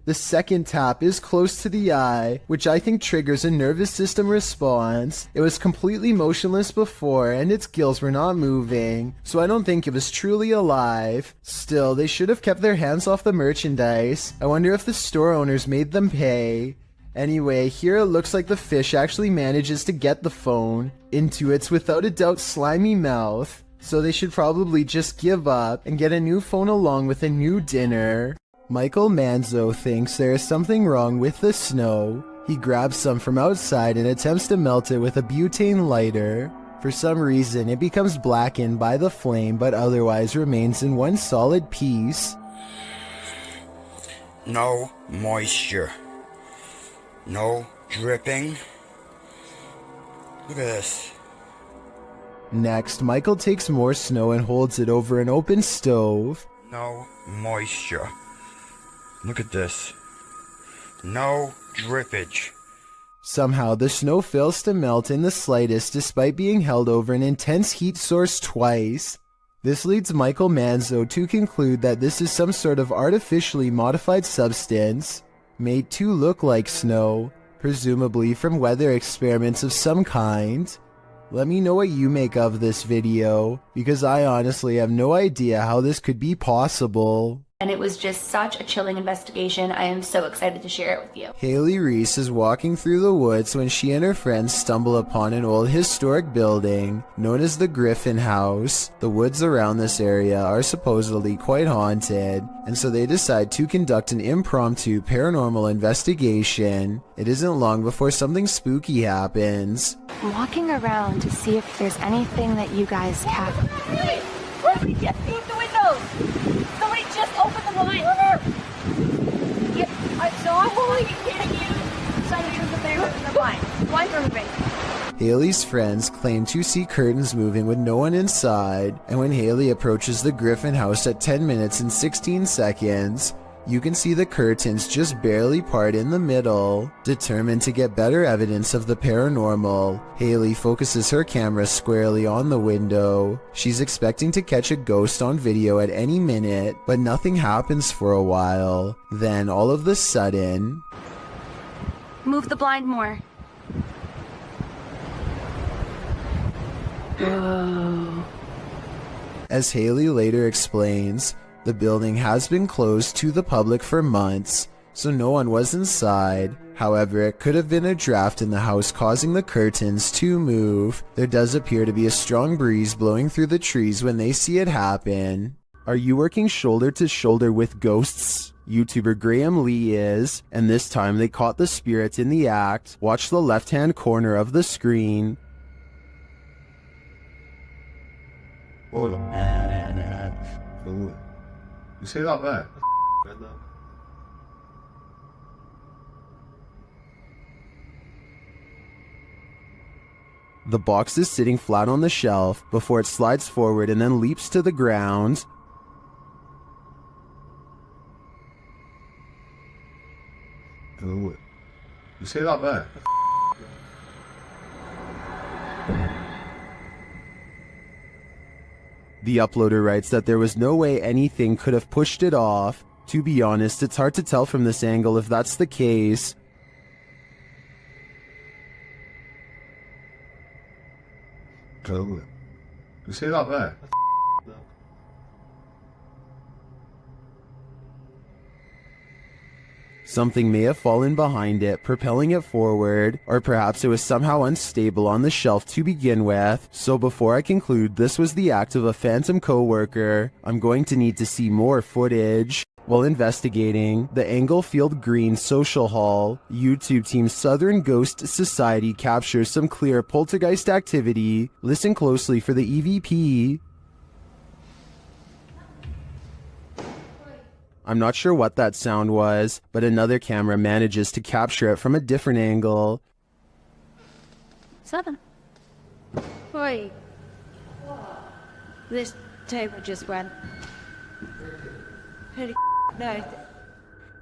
The second tap is close to the eye, which I think triggers a nervous system response. It was completely motionless before, and its gills were not moving, so I don't think it was truly alive. Still, they should have kept their hands off the merchandise. I wonder if the store owners made them pay. Anyway, here it looks like the fish actually manages to get the phone into its without a doubt slimy mouth, so they should probably just give up and get a new phone along with a new dinner. Michael Manzo thinks there is something wrong with the snow. He grabs some from outside and attempts to melt it with a butane lighter. For some reason, it becomes blackened by the flame but otherwise remains in one solid piece. No moisture. No dripping. Look at this. Next, Michael takes more snow and holds it over an open stove. No moisture. Look at this. No drippage. Somehow, the snow fails to melt in the slightest despite being held over an intense heat source twice. This leads Michael Manzo to conclude that this is some sort of artificially modified substance, made to look like snow, presumably from weather experiments of some kind. Let me know what you make of this video, because I honestly have no idea how this could be possible. And it was just such a chilling investigation. I am so excited to share it with you. Haley Reese is walking through the woods when she and her friends stumble upon an old historic building known as the Griffin House. The woods around this area are supposedly quite haunted, and so they decide to conduct an impromptu paranormal investigation. It isn't long before something spooky happens. I'm walking around to see if there's anything that you guys can. Hey! Where did we get through the windows? Somebody just opened the blind. Yep, I saw a hooligan hitting you. Decided to the there in the blind. Blinds are moving. Haley's friends claim to see curtains moving with no one inside, and when Haley approaches the Griffin House at 10 minutes and 16 seconds, you can see the curtains just barely part in the middle. Determined to get better evidence of the paranormal, Haley focuses her camera squarely on the window. She's expecting to catch a ghost on video at any minute, but nothing happens for a while. Then all of a sudden... Move the blind more. As Haley later explains, the building has been closed to the public for months, so no one was inside. However, it could have been a draft in the house causing the curtains to move. There does appear to be a strong breeze blowing through the trees when they see it happen. Are you working shoulder to shoulder with ghosts? YouTuber Graham Lee is, and this time they caught the spirits in the act. Watch the left-hand corner of the screen. Hold on. You say that there? The box is sitting flat on the shelf before it slides forward and then leaps to the ground. You say that there? The uploader writes that there was no way anything could have pushed it off. To be honest, it's hard to tell from this angle if that's the case. You say that there? Something may have fallen behind it, propelling it forward, or perhaps it was somehow unstable on the shelf to begin with. So before I conclude this was the act of a phantom co-worker, I'm going to need to see more footage. While investigating the Englefield Green Social Hall, YouTube team Southern Ghost Society captures some clear poltergeist activity. Listen closely for the EVP. I'm not sure what that sound was, but another camera manages to capture it from a different angle. 7. Oi. This table just went. No.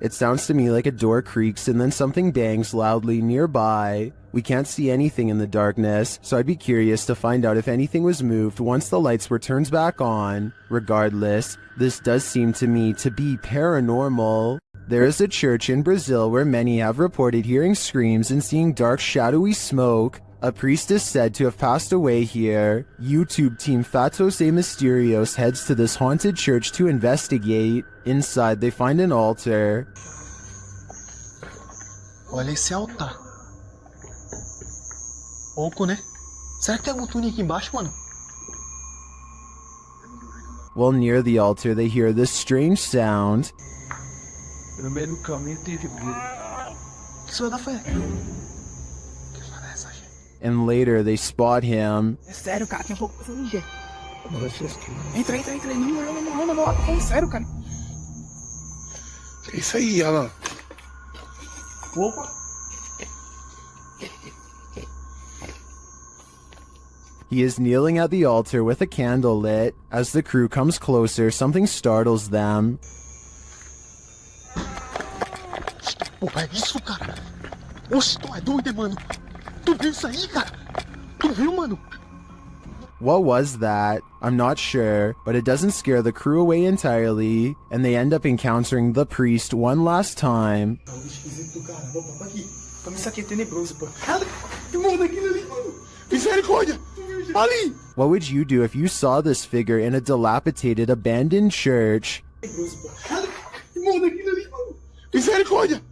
It sounds to me like a door creaks and then something bangs loudly nearby. We can't see anything in the darkness, so I'd be curious to find out if anything was moved once the lights were turned back on. Regardless, this does seem to me to be paranormal. There is a church in Brazil where many have reported hearing screams and seeing dark shadowy smoke. A priest is said to have passed away here. YouTube team Fatos e Mysterios heads to this haunted church to investigate. Inside, they find an altar. Olha esse altar. Oco, né? Será que tem algum túnel aqui embaixo, mano? While near the altar, they hear this strange sound. No meio do caminho teve isso vai dar fé. And later, they spot him. É sério, cara, tem pouco pra fazer. Entra. Não. É sério, cara. É isso aí, Alan. Opa. He is kneeling at the altar with a candle lit. As the crew comes closer, something startles them. Porra, é isso, cara? Oxe, tu é doido, mano? Tu viu isso aí, cara? Tu viu, mano? What was that? I'm not sure, but it doesn't scare the crew away entirely, and they end up encountering the priest one last time. Tá esquisito, cara. Vamos aqui. Como isso aqui é tenebroso, pô. Que mundo aquilo ali, mano? Misericórdia! Ali! What would you do if you saw this figure in a dilapidated, abandoned church? Que mundo aquilo ali, mano? Misericórdia!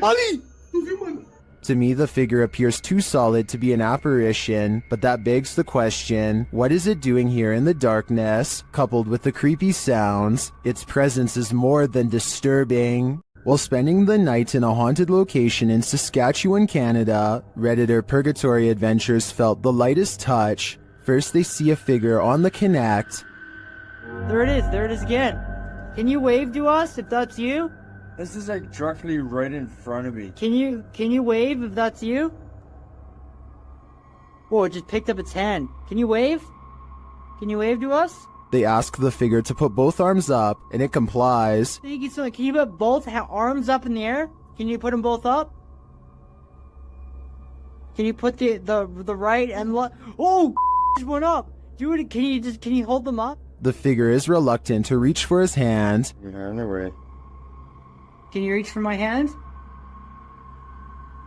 Ali! Tu viu, mano? To me, the figure appears too solid to be an apparition, but that begs the question, what is it doing here in the darkness? Coupled with the creepy sounds, its presence is more than disturbing. While spending the night in a haunted location in Saskatchewan, Canada, Redditor Purgatory Adventures felt the lightest touch. First, they see a figure on the Connect. There it is again. Can you wave to us if that's you? This is like directly right in front of me. Can you wave if that's you? Whoa, it just picked up its hand. Can you wave? Can you wave to us? They ask the figure to put both arms up, and it complies. Thank you so much. Can you put both arms up in the air? Can you put them both up? Can you put the right and left? Oh, just went up. Do it. Can you hold them up? The figure is reluctant to reach for his hand. Yeah, no way. Can you reach for my hand?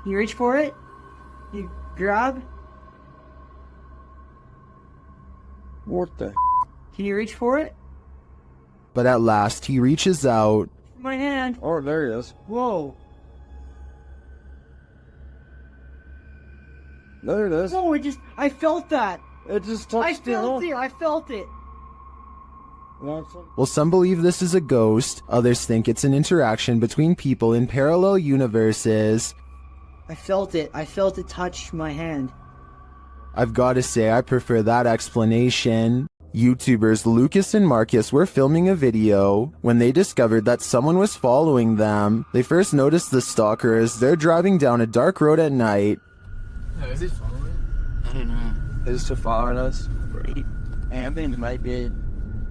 Can you reach for it? You grab? What the? Can you reach for it? But at last he reaches out. My hand. Oh, there he is. Whoa. There it is. No, I felt that. It just touched I felt it. Well, some believe this is a ghost, others think it's an interaction between people in parallel universes. I felt it touch my hand. I've got to say, I prefer that explanation. YouTubers Lucas and Marcus were filming a video when they discovered that someone was following them. They first noticed the stalker as they're driving down a dark road at night. Is he following? I don't know. Is he following us? I think it might be.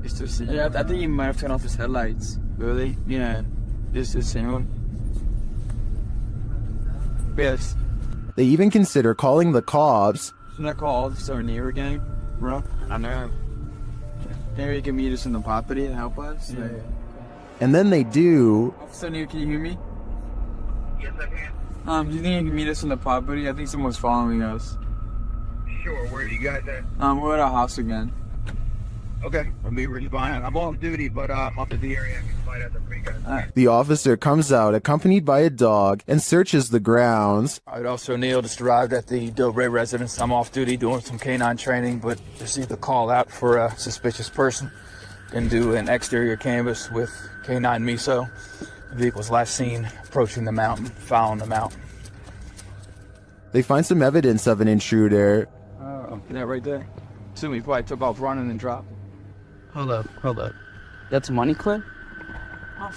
It's to see. Yeah, I think he might have turned off his headlights. Really? Yeah. This is him. Yes. They even consider calling the cops. Should I call Officer Near again, bro? I know. Maybe you can meet us in the property and help us. Yeah. And then they do. Officer Near, can you hear me? Yes, I can. Do you think you can meet us in the property? I think someone's following us. Sure, where are you guys at? We're at our house again. Okay, I'll be really behind. I'm on duty, but I'm up to the area. I can find out the free guys. The officer comes out accompanied by a dog and searches the grounds. Alright, Officer Neal just arrived at the Dobre residence. I'm off duty doing some canine training, but received a call out for a suspicious person. Can do an exterior canvass with K9 Miso. The vehicle's last seen approaching the mountain, following the mountain. They find some evidence of an intruder. Yeah, right there. Assume he probably took off running and dropped. Hold up. That's a money clip?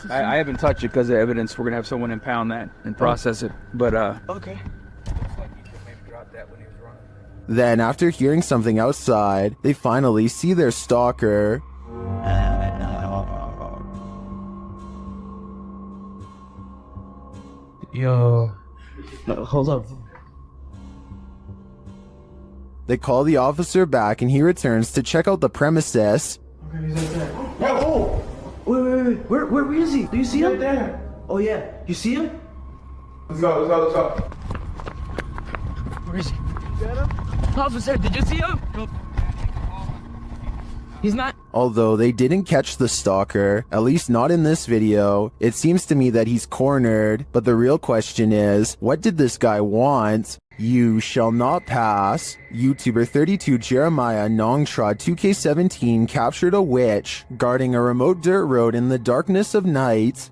I haven't touched it because of evidence. We're gonna have someone impound that and process it. But okay. Then, after hearing something outside, they finally see their stalker. Yo. Hold up. They call the officer back and he returns to check out the premises. Okay, he's right there. Yeah, oh! Wait. Where is he? Do you see him? Right there. Oh yeah. You see him? Let's go. Where is he? Officer, did you see him? He's not. Although they didn't catch the stalker, at least not in this video, it seems to me that he's cornered. But the real question is, what did this guy want? You shall not pass. YouTuber 32 Jeremiah Nongtrod 2K17 captured a witch guarding a remote dirt road in the darkness of night.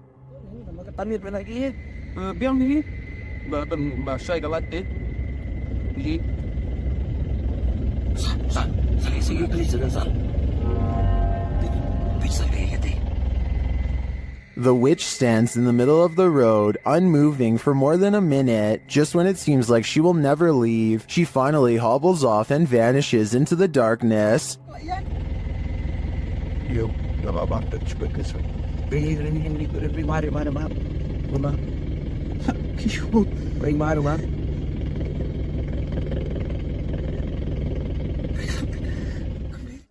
The witch stands in the middle of the road, unmoving for more than a minute. Just when it seems like she will never leave, she finally hobbles off and vanishes into the darkness.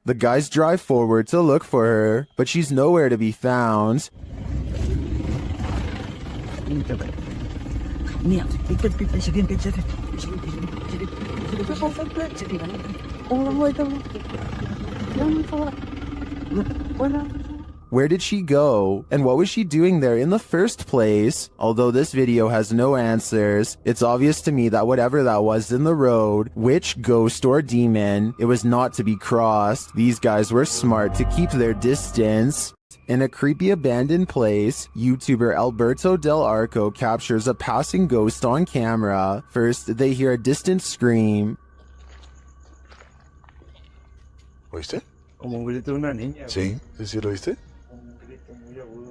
The guys drive forward to look for her, but she's nowhere to be found. Where did she go? And what was she doing there in the first place? Although this video has no answers, it's obvious to me that whatever that was in the road, witch, ghost, or demon, it was not to be crossed. These guys were smart to keep their distance. In a creepy abandoned place, YouTuber Alberto Del Arco captures a passing ghost on camera. First, they hear a distant scream. ¿Oíste? Como un grito de una niña. Sí, sí lo oíste.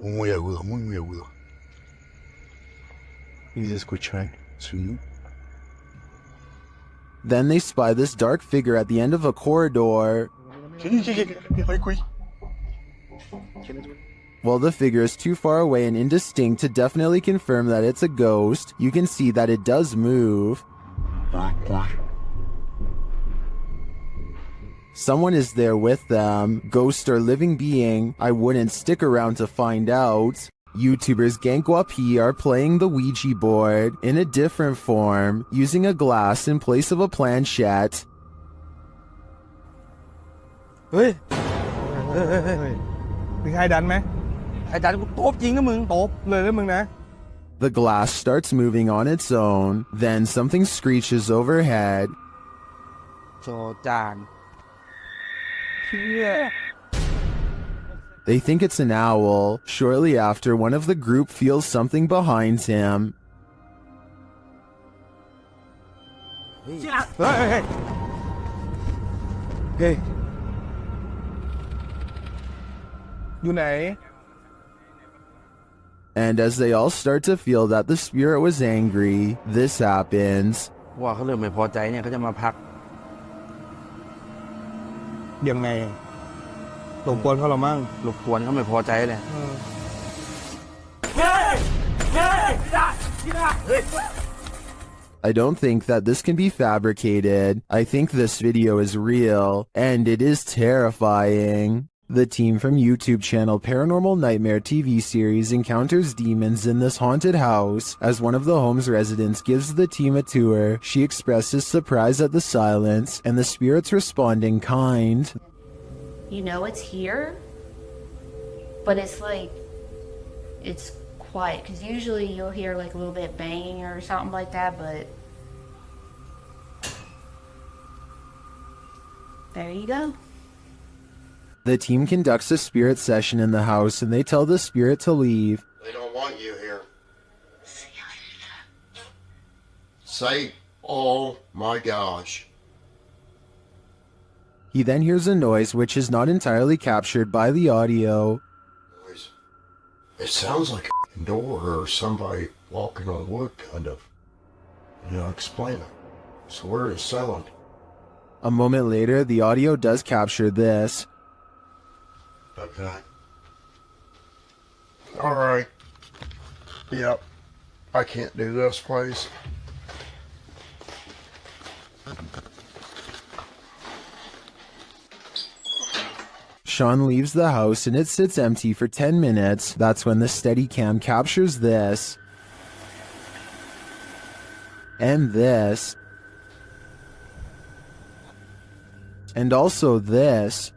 Muy agudo, muy agudo. Y se escucha, sí. Then they spy this dark figure at the end of a corridor. While the figure is too far away and indistinct to definitely confirm that it's a ghost, you can see that it does move. Someone is there with them, ghost or living being. I wouldn't stick around to find out. YouTubers Gankwapi are playing the Ouija board in a different form, using a glass in place of a planchette. เฮ้ยมีใครดันไหมใครดันกูตบจริงนะมึงตบเลยนะมึงนะ The glass starts moving on its own, then something screeches overhead. โจจาน They think it's an owl. Shortly after, one of the group feels something behind him. เฮ้ยอยู่ไหน And as they all start to feel that the spirit was angry, this happens. ว่าเขาเริ่มไม่พอใจเนี่ยเขาจะมาพักยังไงรบกวนเขาหรอมั่งรบกวนเขาไม่พอใจเลย I don't think that this can be fabricated. I think this video is real, and it is terrifying. The team from YouTube channel Paranormal Nightmare TV series encounters demons in this haunted house. As one of the home's residents gives the team a tour, she expresses surprise at the silence, and the spirits respond in kind. You know it's here, but it's like, it's quiet, because usually you'll hear like a little bit banging or something like that, but there you go. The team conducts a spirit session in the house, and they tell the spirit to leave. They don't want you here. Say, oh my gosh. He then hears a noise which is not entirely captured by the audio. It sounds like a door or somebody walking on wood, kind of. Unexplainable. So where is silent? A moment later, the audio does capture this. Okay. Alright. Yep. I can't do this, please. Sean leaves the house and it sits empty for 10 minutes. That's when the Steadicam captures this. And this. And also this.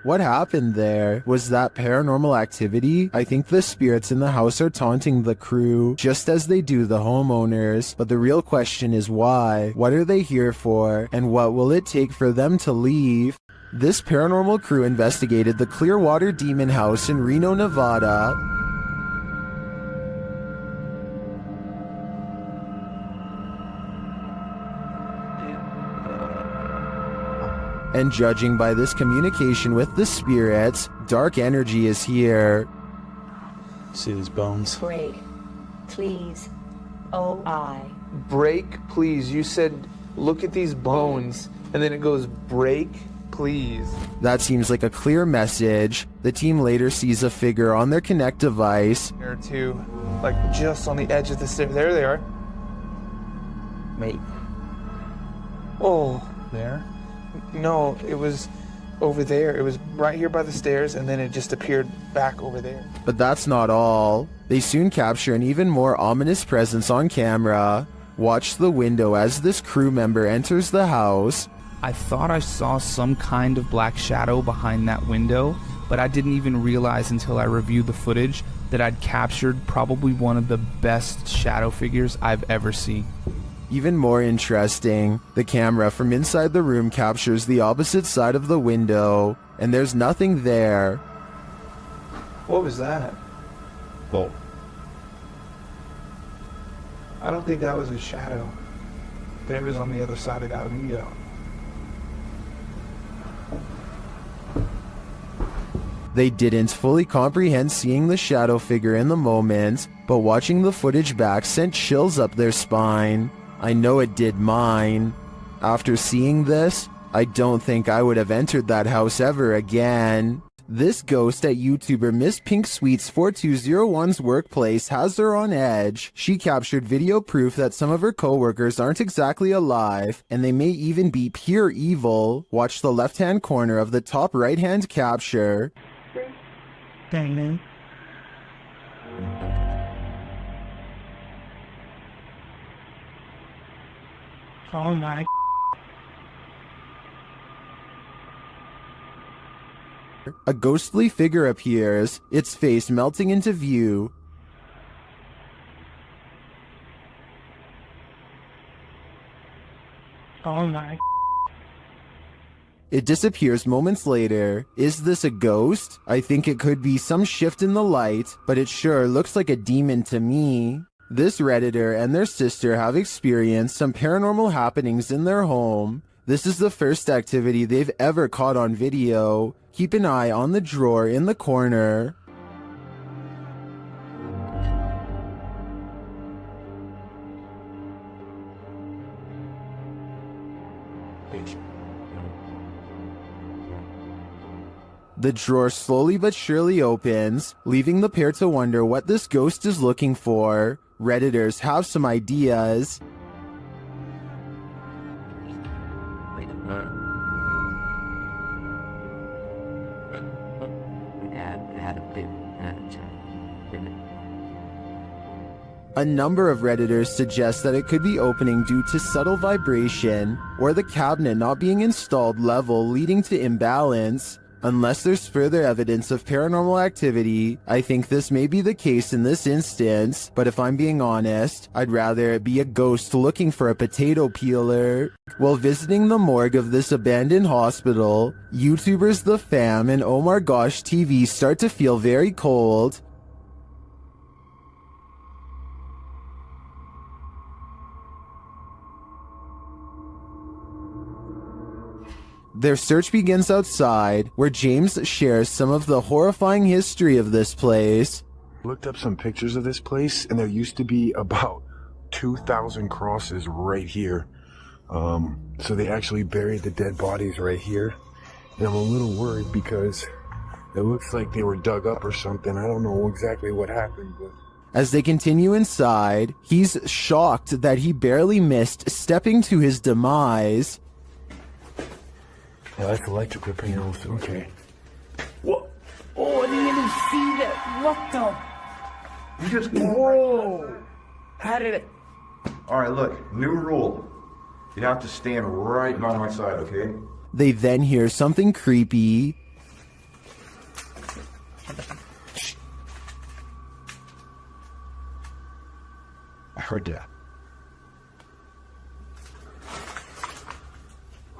What happened there? Was that paranormal activity? I think the spirits in the house are taunting the crew, just as they do the homeowners. But the real question is why? What are they here for? And what will it take for them to leave? This paranormal crew investigated the Clearwater Demon House in Reno, Nevada. And judging by this communication with the spirits, dark energy is here. See these bones? Break, please. Oh, Break, please. You said, look at these bones. And then it goes, break, please. That seems like a clear message. The team later sees a figure on their Kinect device. There are two, like just on the edge of the stairs. There they are. Mate. Oh. There? No, it was over there. It was right here by the stairs, and then it just appeared back over there. But that's not all. They soon capture an even more ominous presence on camera. Watch the window as this crew member enters the house. I thought I saw some kind of black shadow behind that window, but I didn't even realize until I reviewed the footage that I'd captured probably one of the best shadow figures I've ever seen. Even more interesting, the camera from inside the room captures the opposite side of the window, and there's nothing there. What was that? Well, I don't think that was a shadow. But it was on the other side of that window. They didn't fully comprehend seeing the shadow figure in the moment, but watching the footage back sent chills up their spine. I know it did mine. After seeing this, I don't think I would have entered that house ever again. This ghost at YouTuber Miss Pink Sweets 4201's workplace has her on edge. She captured video proof that some of her coworkers aren't exactly alive, and they may even be pure evil. Watch the left-hand corner of the top right-hand capture. Dang, man. Oh my. A ghostly figure appears, its face melting into view. Oh my. It disappears moments later. Is this a ghost? I think it could be some shift in the light, but it sure looks like a demon to me. This Redditor and their sister have experienced some paranormal happenings in their home. This is the first activity they've ever caught on video. Keep an eye on the drawer in the corner. The drawer slowly but surely opens, leaving the pair to wonder what this ghost is looking for. Redditors have some ideas. A number of Redditors suggest that it could be opening due to subtle vibration, or the cabinet not being installed level leading to imbalance. Unless there's further evidence of paranormal activity, I think this may be the case in this instance, but if I'm being honest, I'd rather it be a ghost looking for a potato peeler. While visiting the morgue of this abandoned hospital, YouTubers The Fam and Omar Gosh TV start to feel very cold. Their search begins outside, where James shares some of the horrifying history of this place. Looked up some pictures of this place, and there used to be about 2,000 crosses right here. So they actually buried the dead bodies right here. And I'm a little worried because it looks like they were dug up or something. I don't know exactly what happened, but... As they continue inside, he's shocked that he barely missed stepping to his demise. Yeah, that's electrical panels. Okay. What? Oh, I didn't even see that. What the? You just... Whoa! How did it? Alright, look. New rule. You have to stand right by my side, okay? They then hear something creepy. I heard that.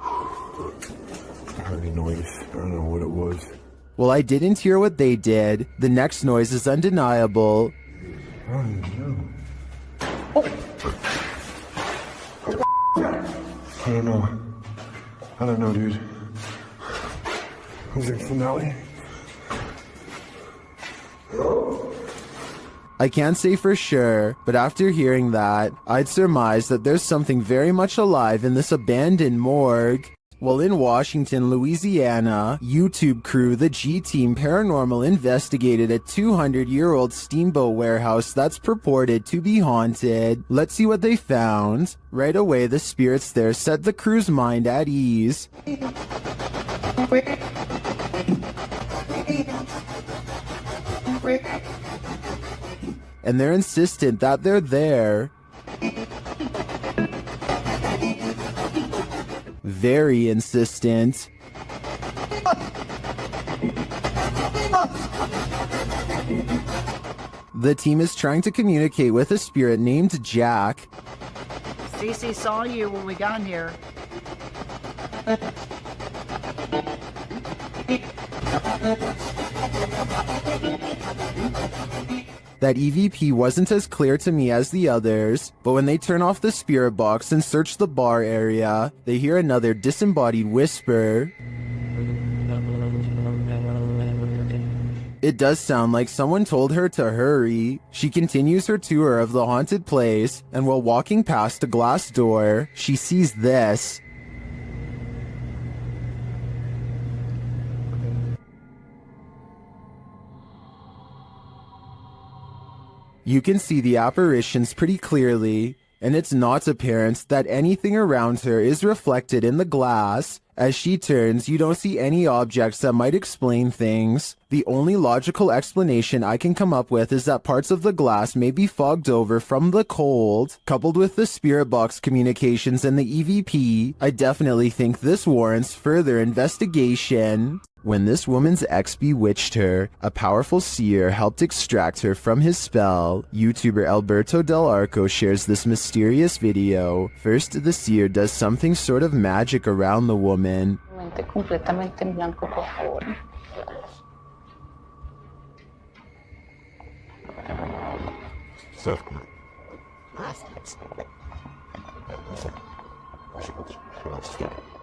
I heard a noise. I don't know what it was. Well, I didn't hear what they did. The next noise is undeniable. I don't know. I don't know, dude. Was there finale? I can't say for sure, but after hearing that, I'd surmise that there's something very much alive in this abandoned morgue. While in Washington, Louisiana, YouTube crew The G-Team Paranormal investigated a 200-year-old steamboat warehouse that's purported to be haunted. Let's see what they found. Right away, the spirits there set the crew's mind at ease. And they're insistent that they're there. Very insistent. The team is trying to communicate with a spirit named Jack. Cece saw you when we got here. That EVP wasn't as clear to me as the others, but when they turn off the spirit box and search the bar area, they hear another disembodied whisper. It does sound like someone told her to hurry. She continues her tour of the haunted place, and while walking past a glass door, she sees this. You can see the apparitions pretty clearly. and it's not apparent that anything around her is reflected in the glass. As she turns, you don't see any objects that might explain things. The only logical explanation I can come up with is that parts of the glass may be fogged over from the cold. Coupled with the spirit box communications and the EVP, I definitely think this warrants further investigation. When this woman's ex bewitched her, a powerful seer helped extract her from his spell. YouTuber Alberto Del Arco shares this mysterious video. First, the seer does something sort of magic around the woman. Completamente en blanco, por favor.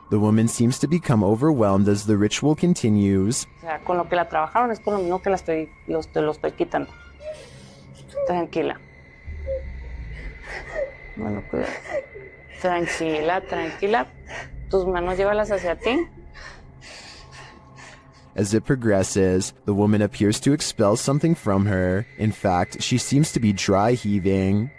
The woman seems to become overwhelmed as the ritual continues. O sea, con lo que la trabajaron es con lo mismo que te lo estoy quitando. Tranquila. Bueno, cuidado. Tranquila, tranquila. Tus manos llévalas hacia ti. As it progresses, the woman appears to expel something from her. In fact, she seems to be dry heaving.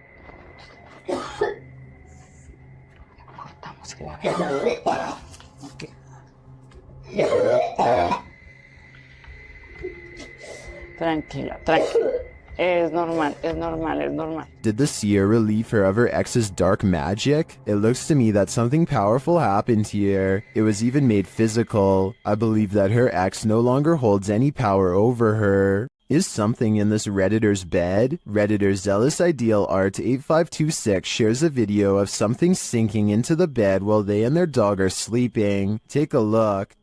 Tranquila, tranquila. Es normal, es normal, es normal. Did the seer relieve her of her ex's dark magic? It looks to me that something powerful happened here. It was even made physical. I believe that her ex no longer holds any power over her. Is something in this Redditor's bed? Redditor Zealous Ideal Art 8526 shares a video of something sinking into the bed while they and their dog are sleeping. Take a look.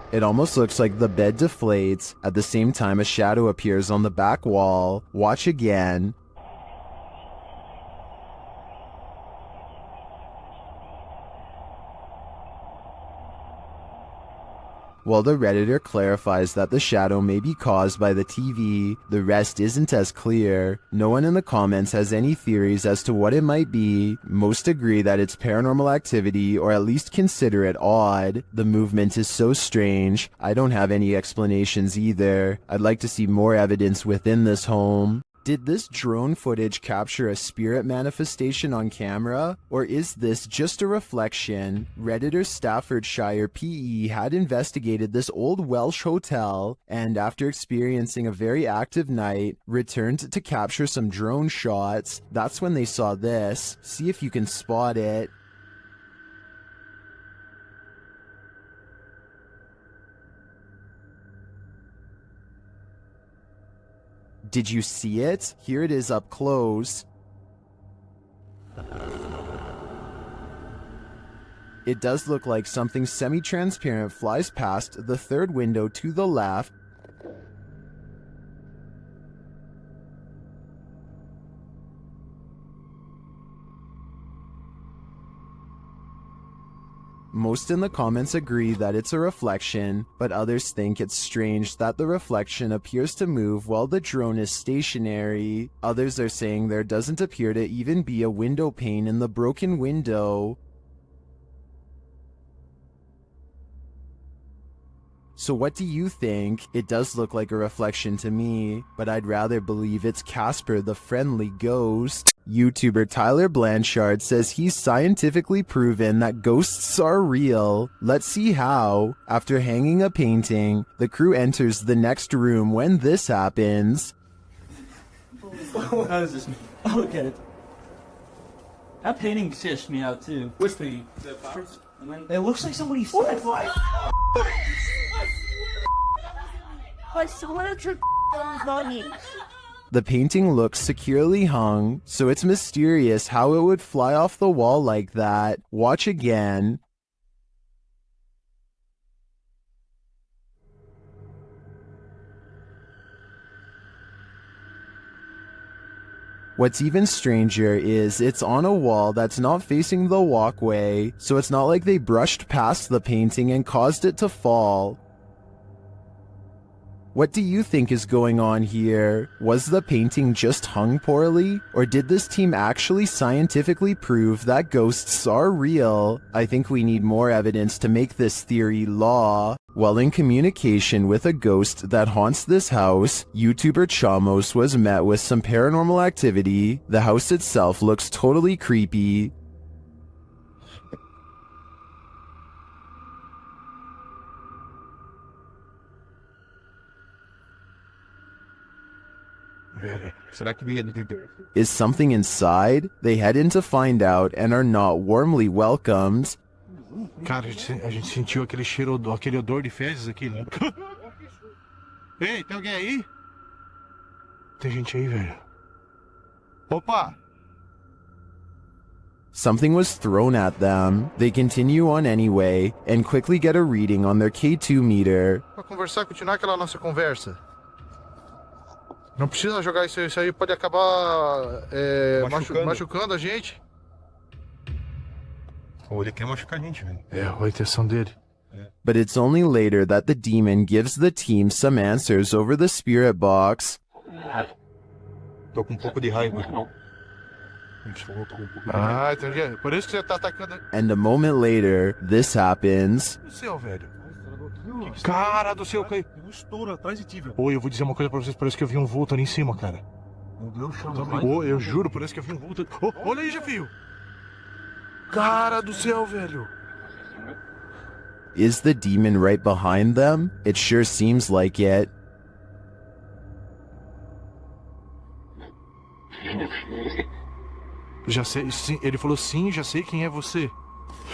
It almost looks like the bed deflates. At the same time, a shadow appears on the back wall. Watch again. While the Redditor clarifies that the shadow may be caused by the TV, the rest isn't as clear. No one in the comments has any theories as to what it might be. Most agree that it's paranormal activity, or at least consider it odd. The movement is so strange. I don't have any explanations either. I'd like to see more evidence within this home. Did this drone footage capture a spirit manifestation on camera? Or is this just a reflection? Redditor Staffordshire PE had investigated this old Welsh hotel and, after experiencing a very active night, returned to capture some drone shots. That's when they saw this. See if you can spot it. Did you see it? Here it is up close. It does look like something semi-transparent flies past the third window to the left. Most in the comments agree that it's a reflection, but others think it's strange that the reflection appears to move while the drone is stationary. Others are saying there doesn't appear to even be a window pane in the broken window. So what do you think? It does look like a reflection to me, but I'd rather believe it's Casper the Friendly Ghost. YouTuber Tyler Blanchard says he's scientifically proven that ghosts are real. Let's see how. After hanging a painting, the crew enters the next room when this happens. How does this mean? Oh, look at it. That painting stitched me out too. Which painting? It looks like somebody stepped like. I swear to not me. The painting looks securely hung, so it's mysterious how it would fly off the wall like that. Watch again. What's even stranger is it's on a wall that's not facing the walkway, so it's not like they brushed past the painting and caused it to fall. What do you think is going on here? Was the painting just hung poorly? Or did this team actually scientifically prove that ghosts are real? I think we need more evidence to make this theory law. While in communication with a ghost that haunts this house, YouTuber Chamos was met with some paranormal activity. The house itself looks totally creepy. Is something inside? They head in to find out and are not warmly welcomed. Cara, a gente sentiu aquele cheiro, aquele odor de fezes aqui, né? Ei, tem alguém aí? Tem gente aí, velho. Opa! Something was thrown at them. They continue on anyway and quickly get a reading on their K2 meter. Pra conversar, continuar aquela nossa conversa. Não precisa jogar isso aí pode acabar machucando a gente. Ou ele quer machucar a gente, velho. É, a intenção dele. But it's only later that the demon gives the team some answers over the spirit box. Tô com um pouco de raiva. Ah, entendi. Por isso que você tá atacando. And a moment later, this happens. O céu, velho. Cara do céu, caiu. Um estouro atrás de ti, velho. Oi, eu vou dizer uma coisa pra vocês, parece que eu vi um vulto ali em cima, cara. Meu Deus, Oi, eu juro, parece que eu vi um vulto. Oh, olha aí, Jefio. Cara do céu, velho. Is the demon right behind them? It sure seems like it. Já sei, sim, ele falou sim, já sei quem é você.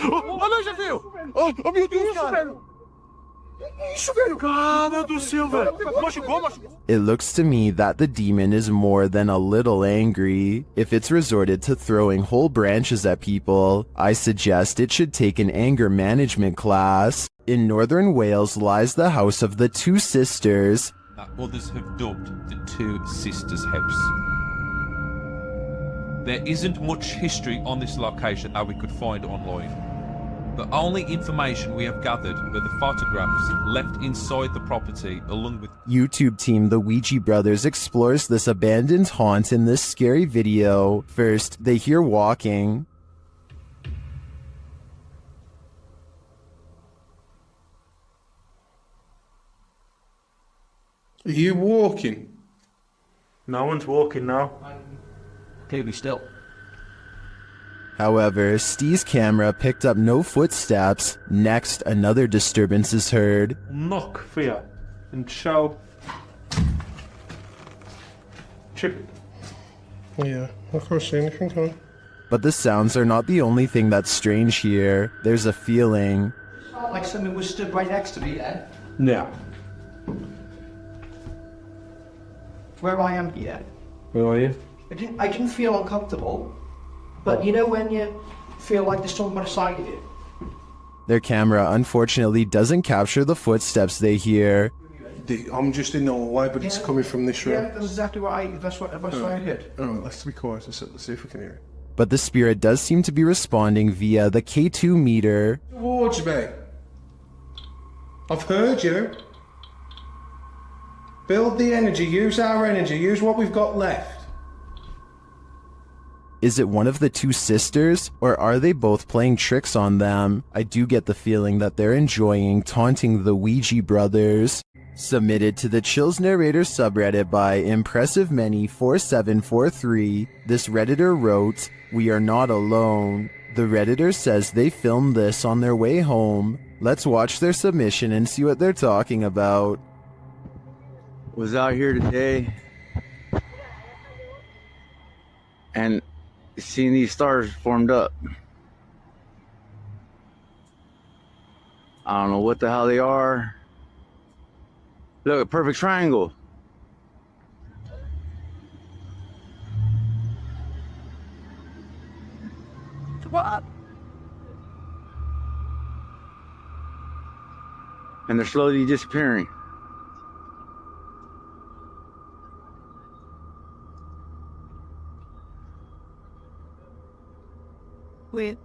Olha aí, Jefio. Oh, meu Deus, cara. Isso, velho! Cara do céu, velho! Machucou. It looks to me that the demon is more than a little angry. If it's resorted to throwing whole branches at people, I suggest it should take an anger management class. In northern Wales lies the house of the two sisters. That others have dubbed the Two Sisters House. There isn't much history on this location that we could find online. The only information we have gathered were the photographs left inside the property along with YouTube team The Ouija Brothers explores this abandoned haunt in this scary video. First, they hear walking. Are you walking? No one's walking now. Okay, be still. However, Steve's camera picked up no footsteps. Next, another disturbance is heard. Knock for you and show. Chip. Yeah, I can't see anything coming. But the sounds are not the only thing that's strange here. There's a feeling. Like something was stood right next to me, yeah? Yeah. Where I am here. Where are you? I didn't feel uncomfortable. But you know when you feel like there's someone beside you? Their camera unfortunately doesn't capture the footsteps they hear. I'm just in the hallway, but it's coming from this room. Yeah, that's exactly what I heard. Alright, let's be quiet. Let's see if we can hear it. But the spirit does seem to be responding via the K2 meter. Towards me. I've heard you. Build the energy, use our energy, use what we've got left. Is it one of the two sisters, or are they both playing tricks on them? I do get the feeling that they're enjoying taunting the Ouija brothers. Submitted to the Chills Narrator subreddit by ImpressiveMany4743, this Redditor wrote, "We are not alone." The Redditor says they filmed this on their way home. Let's watch their submission and see what they're talking about. Was out here today and seeing these stars formed up. I don't know what the hell they are. Look, a perfect triangle. What? And they're slowly disappearing. Weird.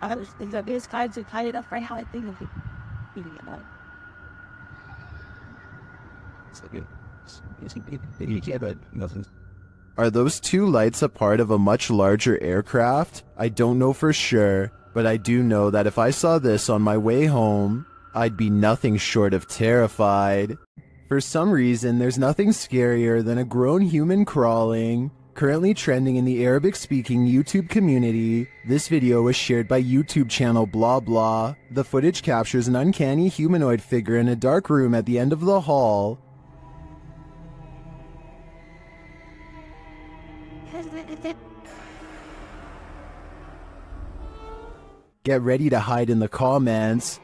I was thinking of his kinds of tied it up right how I think of it. Are those two lights a part of a much larger aircraft? I don't know for sure, but I do know that if I saw this on my way home, I'd be nothing short of terrified. For some reason, there's nothing scarier than a grown human crawling. Currently trending in the Arabic-speaking YouTube community, this video was shared by YouTube channel blah blah. The footage captures an uncanny humanoid figure in a dark room at the end of the hall. Get ready to hide in the comments.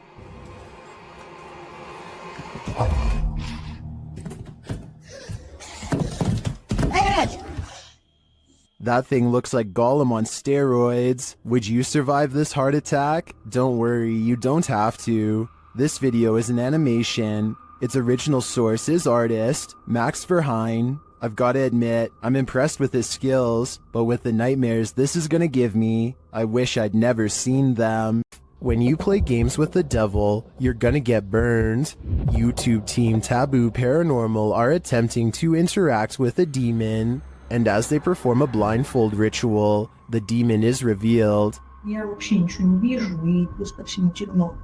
That thing looks like Gollum on steroids. Would you survive this heart attack? Don't worry, you don't have to. This video is an animation. Its original source is artist Max Verheyen. I've gotta admit, I'm impressed with his skills, but with the nightmares this is gonna give me, I wish I'd never seen them. When you play games with the devil, you're gonna get burned. YouTube team Taboo Paranormal are attempting to interact with a demon, and as they perform a blindfold ritual, the demon is revealed. Я вообще ничего не вижу и просто всем темно.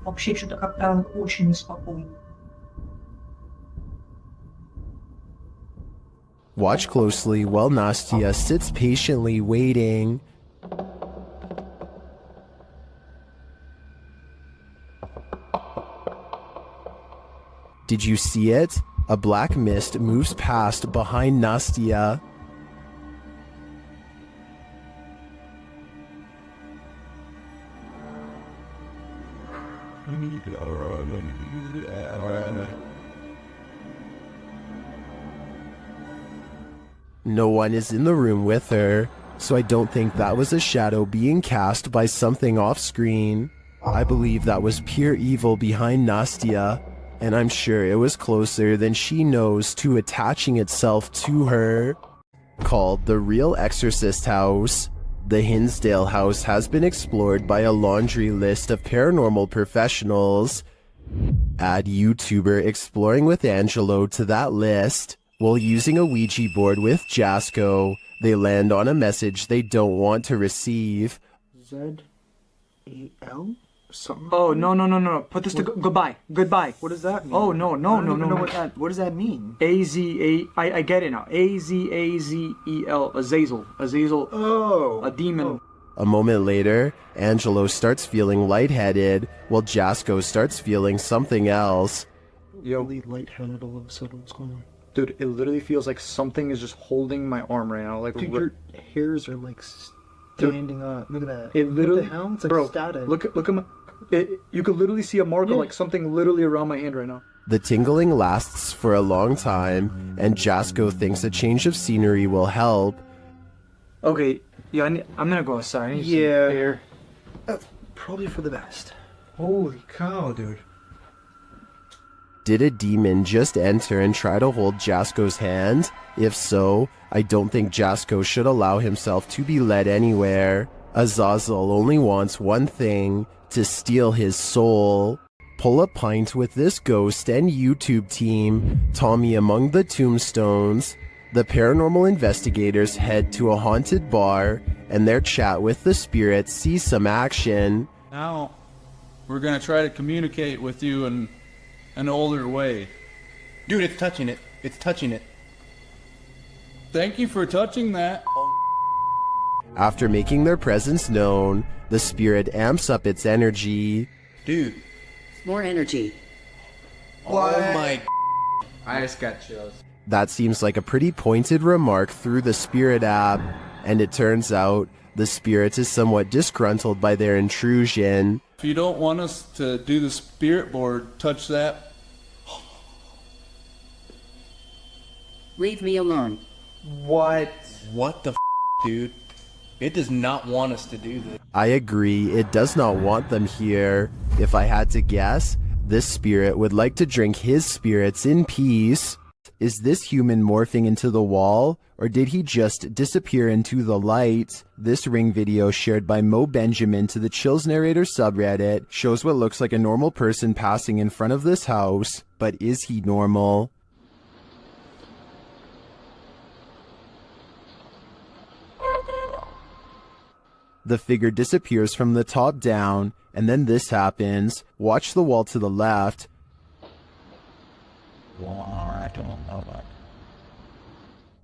Вообще что-то как-то очень неспокойно. Watch closely while Nastya sits patiently waiting. Did you see it? A black mist moves past behind Nastya. No one is in the room with her, so I don't think that was a shadow being cast by something off screen. I believe that was pure evil behind Nastya, and I'm sure it was closer than she knows to attaching itself to her. Called the Real Exorcist House, the Hinsdale house has been explored by a laundry list of paranormal professionals. Add YouTuber Exploring with Angelo to that list. While using a Ouija board with Jasko, they land on a message they don't want to receive. Z-A-L? Something. Oh, no. Put this to goodbye. Goodbye. What does that mean? Oh, no. I don't even know what does that mean? A-Z-A... I get it now. A-Z-A-Z-E-L. Azazel. Azazel. Oh. A demon. Oh. A moment later, Angelo starts feeling lightheaded, while Jasko starts feeling something else. Yo. Really lightheaded all of a sudden. What's going on? Dude, it literally feels like something is just holding my arm right now. Like, dude, your hairs are like standing up. Look at that. It literally, what the hell? It's like bro, static. Look at my. You could literally see a mark of like something literally around my hand right now. The tingling lasts for a long time, and Jasko thinks a change of scenery will help. Okay, yeah, I'm gonna go outside. I need some air. Probably for the best. Holy cow, dude. Did a demon just enter and try to hold Jasko's hand? If so, I don't think Jasko should allow himself to be led anywhere. Azazel only wants one thing, to steal his soul. Pull a pint with this ghost and YouTube team, Tommy among the tombstones. The paranormal investigators head to a haunted bar, and their chat with the spirits sees some action. Now, we're gonna try to communicate with you in an older way. Dude, it's touching it. It's touching it. Thank you for touching that. After making their presence known, the spirit amps up its energy. Dude. More energy. What? Oh my... I just got chills. That seems like a pretty pointed remark through the spirit app, and it turns out the spirit is somewhat disgruntled by their intrusion. If you don't want us to do the spirit board, touch that. Leave me alone. What? What the dude? It does not want us to do this. I agree, it does not want them here. If I had to guess, this spirit would like to drink his spirits in peace. Is this human morphing into the wall, or did he just disappear into the light? This ring video shared by Mo Benjamin to the Chills Narrator subreddit shows what looks like a normal person passing in front of this house, but is he normal? The figure disappears from the top down, and then this happens. Watch the wall to the left.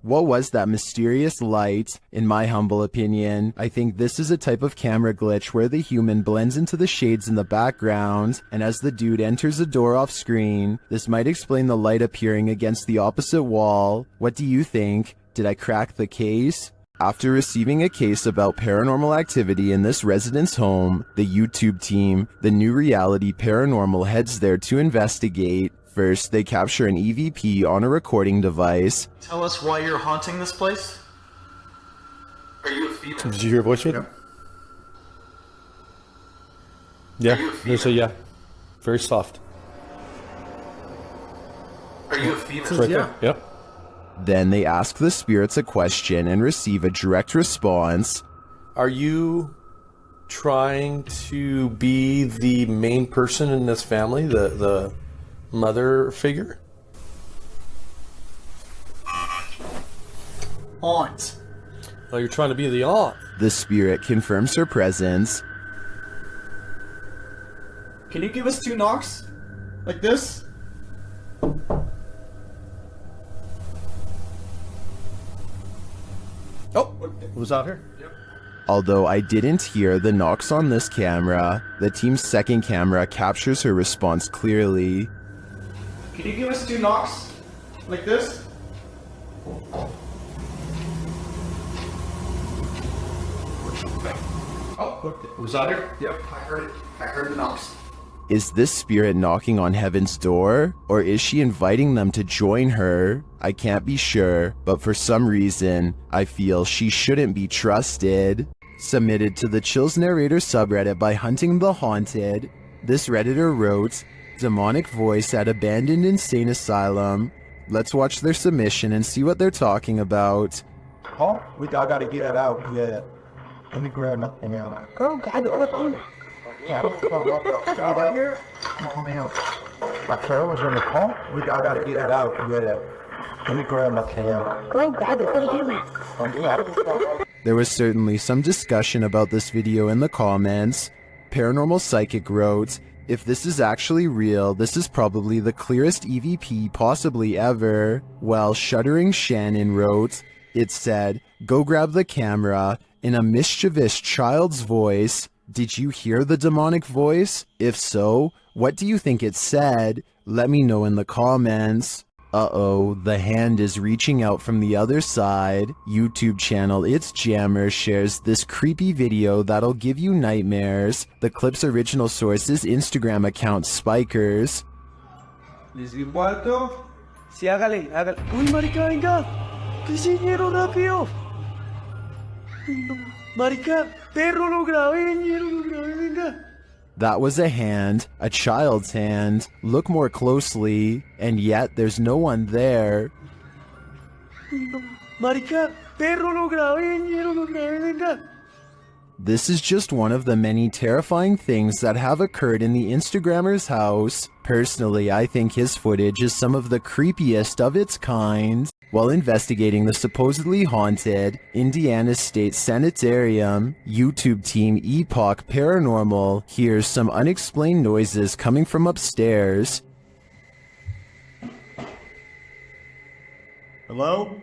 What was that mysterious light? In my humble opinion, I think this is a type of camera glitch where the human blends into the shades in the background, and as the dude enters a door off screen, this might explain the light appearing against the opposite wall. What do you think? Did I crack the case? After receiving a case about paranormal activity in this resident's home, the YouTube team, the New Reality Paranormal, heads there to investigate. First, they capture an EVP on a recording device. Tell us why you're haunting this place? Are you a female? Did you hear a voice reader? Yeah, there's a yeah. Very soft. Are you a female? Right there. Yep. Then they ask the spirits a question and receive a direct response. Are you trying to be the main person in this family, the mother figure? Aunt. Oh, you're trying to be the aunt. The spirit confirms her presence. Can you give us 2 knocks? Like this? Oh, was out here? Yep. Although I didn't hear the knocks on this camera, the team's second camera captures her response clearly. Can you give us 2 knocks? Like this? Oh, was out here? Yep, I heard it. I heard the knocks. Is this spirit knocking on heaven's door, or is she inviting them to join her? I can't be sure, but for some reason, I feel she shouldn't be trusted. Submitted to the Chills Narrator subreddit by Hunting the Haunted, this Redditor wrote, "Demonic voice at abandoned insane asylum." Let's watch their submission and see what they're talking about. Oh, I gotta get it out. Yeah. Let me grab nothing out. Oh, God, yeah, right here. Come on out. My trail was in the car. I gotta get it out. Yeah. Let me grab my camera. Oh, God, There was certainly some discussion about this video in the comments. Paranormal Psychic wrote, "If this is actually real, this is probably the clearest EVP possibly ever." While Shuddering Shannon wrote, it said, "Go grab the camera," in a mischievous child's voice. Did you hear the demonic voice? If so, what do you think it said? Let me know in the comments. Uh-oh, the hand is reaching out from the other side. YouTube channel It's Jammer shares this creepy video that'll give you nightmares. The clip's original source is Instagram account Spikers. ¿Les di cuarto? Sí, hágale. ¡Uy, marica, venga! ¡Que señero rápido! Marica, perro, lo grabé, venga. That was a hand, a child's hand. Look more closely, and yet there's no one there. Marica, perro, lo grabé, venga. This is just one of the many terrifying things that have occurred in the Instagrammer's house. Personally, I think his footage is some of the creepiest of its kind. While investigating the supposedly haunted Indiana State Sanitarium, YouTube team Epoch Paranormal hears some unexplained noises coming from upstairs. Hello?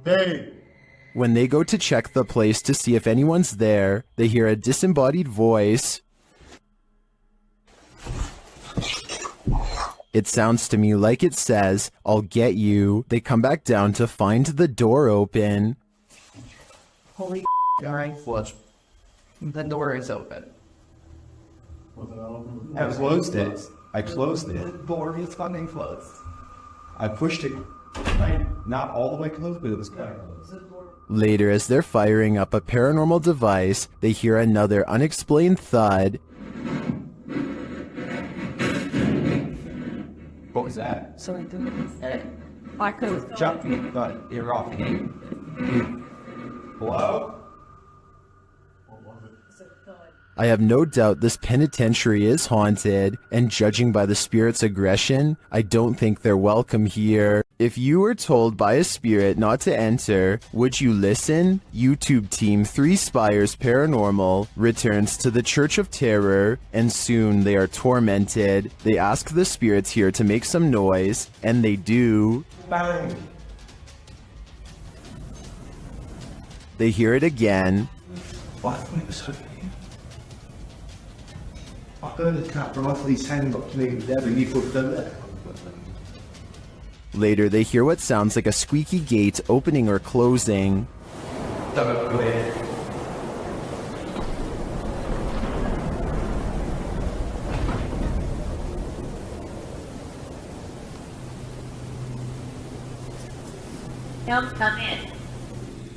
Hey! When they go to check the place to see if anyone's there, they hear a disembodied voice. It sounds to me like it says, "I'll get you." They come back down to find the door open. Holy alright. What? The door is open. I closed it. I closed The it. door is fucking closed. I pushed it. Not all the way closed, but it was kind of close. Later, as they're firing up a paranormal device, they hear another unexplained thud. that? So I do it. I could Jump me, but you're off the gate. Hello? I have no doubt this penitentiary is haunted, and judging by the spirit's aggression, I don't think they're welcome here. If you were told by a spirit not to enter, would you listen? YouTube team 3 Spires Paranormal returns to the Church of Terror, and soon they are tormented. They ask the spirits here to make some noise, and they do. Bang. They hear it again. What? I heard the cat from off these hand got to me there and you put them there. Later, they hear what sounds like a squeaky gate opening or closing. Don't go ahead. Don't come in.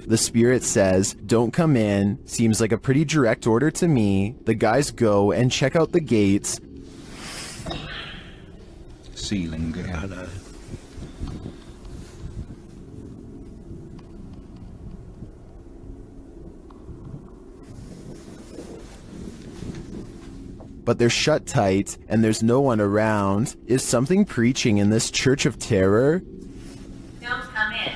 The spirit says, "Don't come in." Seems like a pretty direct order to me. The guys go and check out the gates. Ceiling, hello. But they're shut tight, and there's no one around. Is something preaching in this Church of Terror? Don't come in.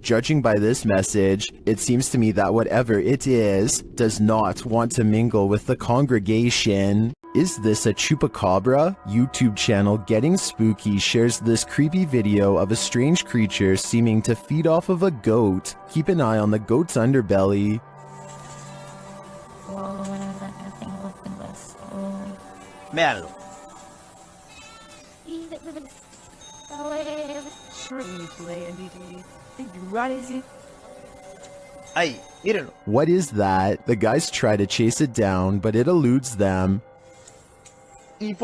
Judging by this message, it seems to me that whatever it is, does not want to mingle with the congregation. Is this a chupacabra? YouTube channel Getting Spooky shares this creepy video of a strange creature seeming to feed off of a goat. Keep an eye on the goat's underbelly. Véanlo. Ahí, mírenlo. What is that? The guys try to chase it down, but it eludes them. Y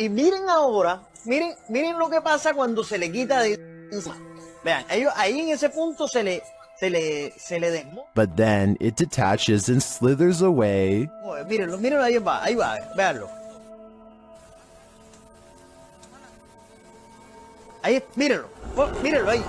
miren ahora, miren lo que pasa cuando se le quita de encima. Vean, ellos ahí en ese punto se le desmonta. But then it detaches and slithers away. Mírenlo, ahí va, véanlo. Ahí, mírenlo ahí.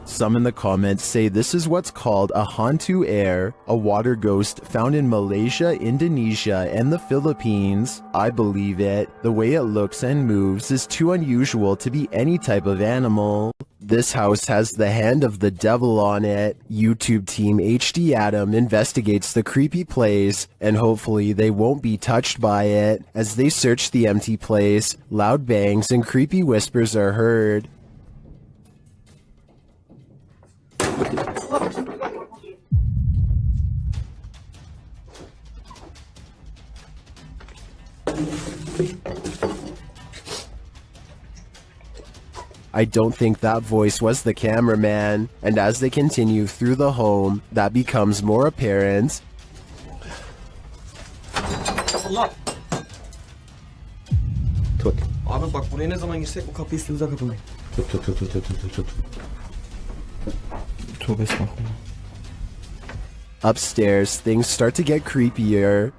Some in the comments say this is what's called a hantu air, a water ghost found in Malaysia, Indonesia, and the Philippines. I believe it. The way it looks and moves is too unusual to be any type of animal. This house has the hand of the devil on it. YouTube team HD Adam investigates the creepy place, and hopefully they won't be touched by it. As they search the empty place, loud bangs and creepy whispers are heard. I don't think that voice was the cameraman, and as they continue through the home, that becomes more apparent. Abi bak buraya ne zaman girsek bu kapıyı sileceğim kapıyı. Tut. Tövbe estağfurullah. Upstairs, things start to get creepier.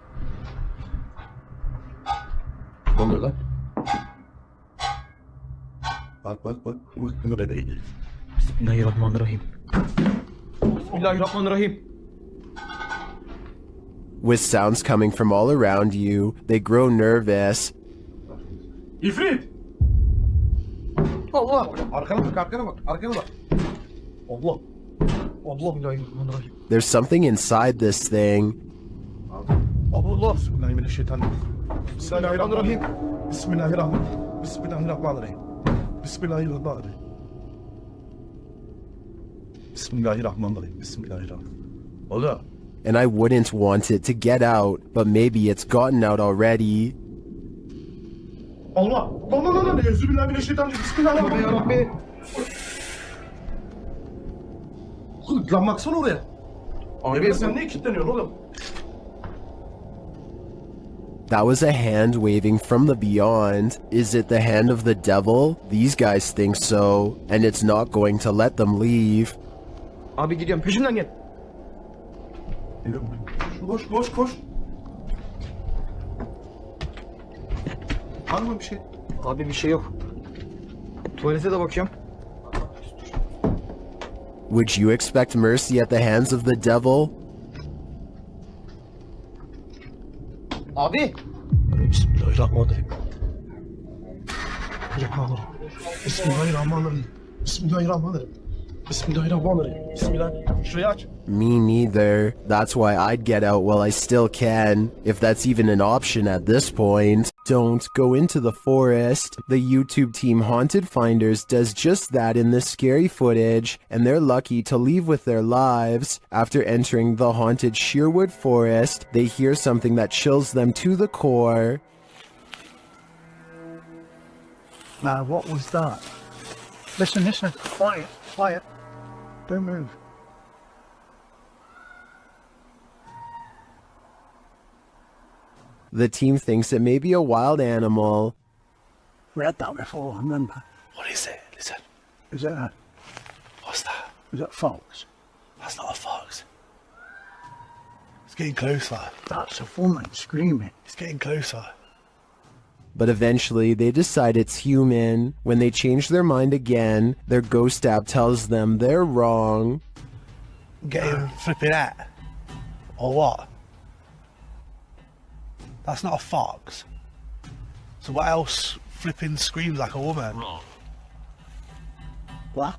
Ne oluyor lan? Bak. Burada değil. Bismillahirrahmanirrahim. Bismillahirrahmanirrahim. With sounds coming from all around you, they grow nervous. İfrit! Allah! Arkana bak. Allah! Bismillahirrahmanirrahim. There's something inside this thing. Allah! Bismillahirrahmanirrahim. Bismillahirrahmanirrahim. Oğlum. And I wouldn't want it to get out, but maybe it's gotten out already. Allah! Lan! Euzubillahimineşşeytanirracim. Bismillahirrahmanirrahim. Lan baksana oraya. Abi sen niye kilitleniyorsun oğlum? That was a hand waving from the beyond. Is it the hand of the devil? These guys think so, and it's not going to let them leave. Abi gidiyorum peşimden gel. Koş. Var mı bir şey? Abi bir şey yok. Tuvalete de bakacağım. Would you expect mercy at the hands of the devil? Abi. Bismillahirrahmanirrahim. Bismillahirrahmanirrahim. Bismillahirrahmanirrahim. Bismillahirrahmanirrahim. Bismillah. Şurayı aç. Me neither. That's why I'd get out while I still can, if that's even an option at this point. Don't go into the forest. The YouTube team Haunted Finders does just that in this scary footage, and they're lucky to leave with their lives. After entering the haunted Sheerwood Forest, they hear something that chills them to the core. Now, what was that? Listen, listen. Quiet, quiet. Don't move. The team thinks it may be a wild animal. We had that before, remember? What is it? Listen. Is that? What's that? Is that fox? That's not a fox. It's getting closer. That's a woman screaming. It's getting closer. But eventually they decide it's human. When they change their mind again, their ghost app tells them they're wrong. Getting flipping out. Or what? That's not a fox. So what else flipping screams like a woman? Wrong. What?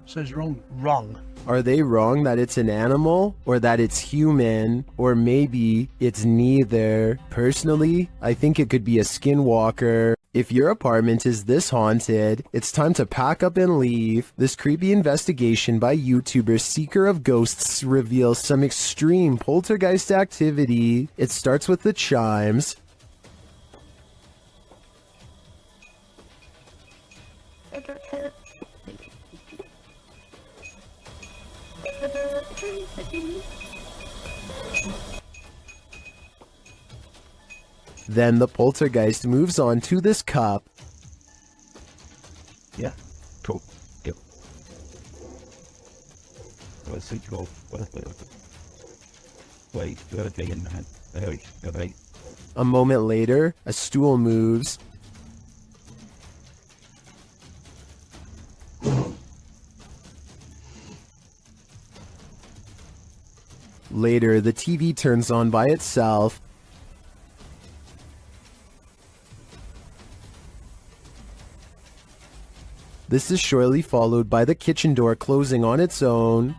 Says wrong. Wrong. Are they wrong that it's an animal, or that it's human, or maybe it's neither? Personally, I think it could be a skinwalker. If your apartment is this haunted, it's time to pack up and leave. This creepy investigation by YouTuber Seeker of Ghosts reveals some extreme poltergeist activity. It starts with the chimes. Then the poltergeist moves on to this cup. Yeah. Cool. Yep. Wait. A moment later, a stool moves. Later, the TV turns on by itself. This is shortly followed by the kitchen door closing on its own.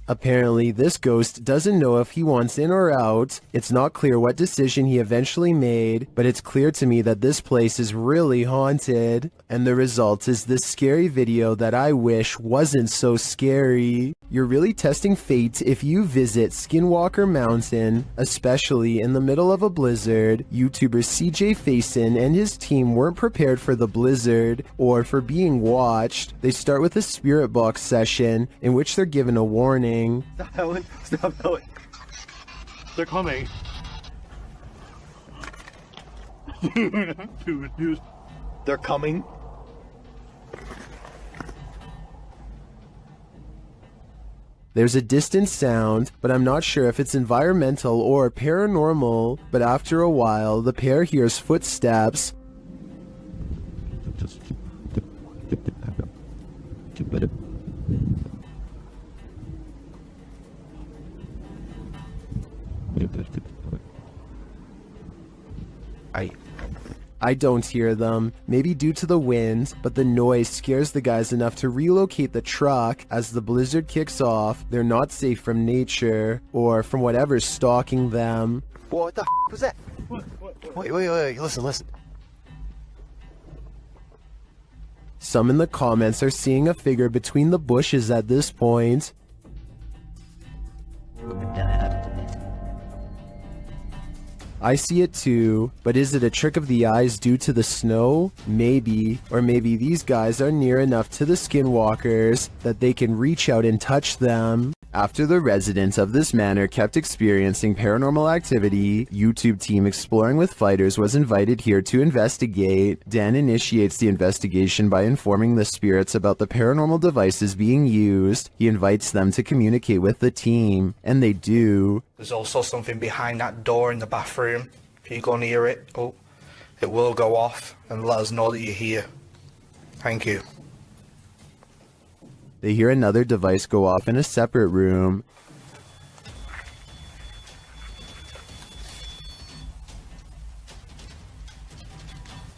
Apparently, this ghost doesn't know if he wants in or out. It's not clear what decision he eventually made, but it's clear to me that this place is really haunted. And the result is this scary video that I wish wasn't so scary. You're really testing fate if you visit Skinwalker Mountain, especially in the middle of a blizzard. YouTuber CJ Faison and his team weren't prepared for the blizzard or for being watched. They start with a spirit box session in which they're given a warning. Stop Helen. Stop Helen. They're coming. They're coming. There's a distant sound, but I'm not sure if it's environmental or paranormal. But after a while, the pair hears footsteps. I don't hear them, maybe due to the wind, but the noise scares the guys enough to relocate the truck. As the blizzard kicks off, they're not safe from nature, or from whatever's stalking them. What the was that? Wait, listen. Some in the comments are seeing a figure between the bushes at this point. I see it too, but is it a trick of the eyes due to the snow? Maybe. Or maybe these guys are near enough to the skinwalkers that they can reach out and touch them. After the residents of this manor kept experiencing paranormal activity, YouTube team Exploring with Fighters was invited here to investigate. Dan initiates the investigation by informing the spirits about the paranormal devices being used. He invites them to communicate with the team, and they do. There's also something behind that door in the bathroom. If you go near it, it will go off and let us know that you're here. Thank you. They hear another device go off in a separate room.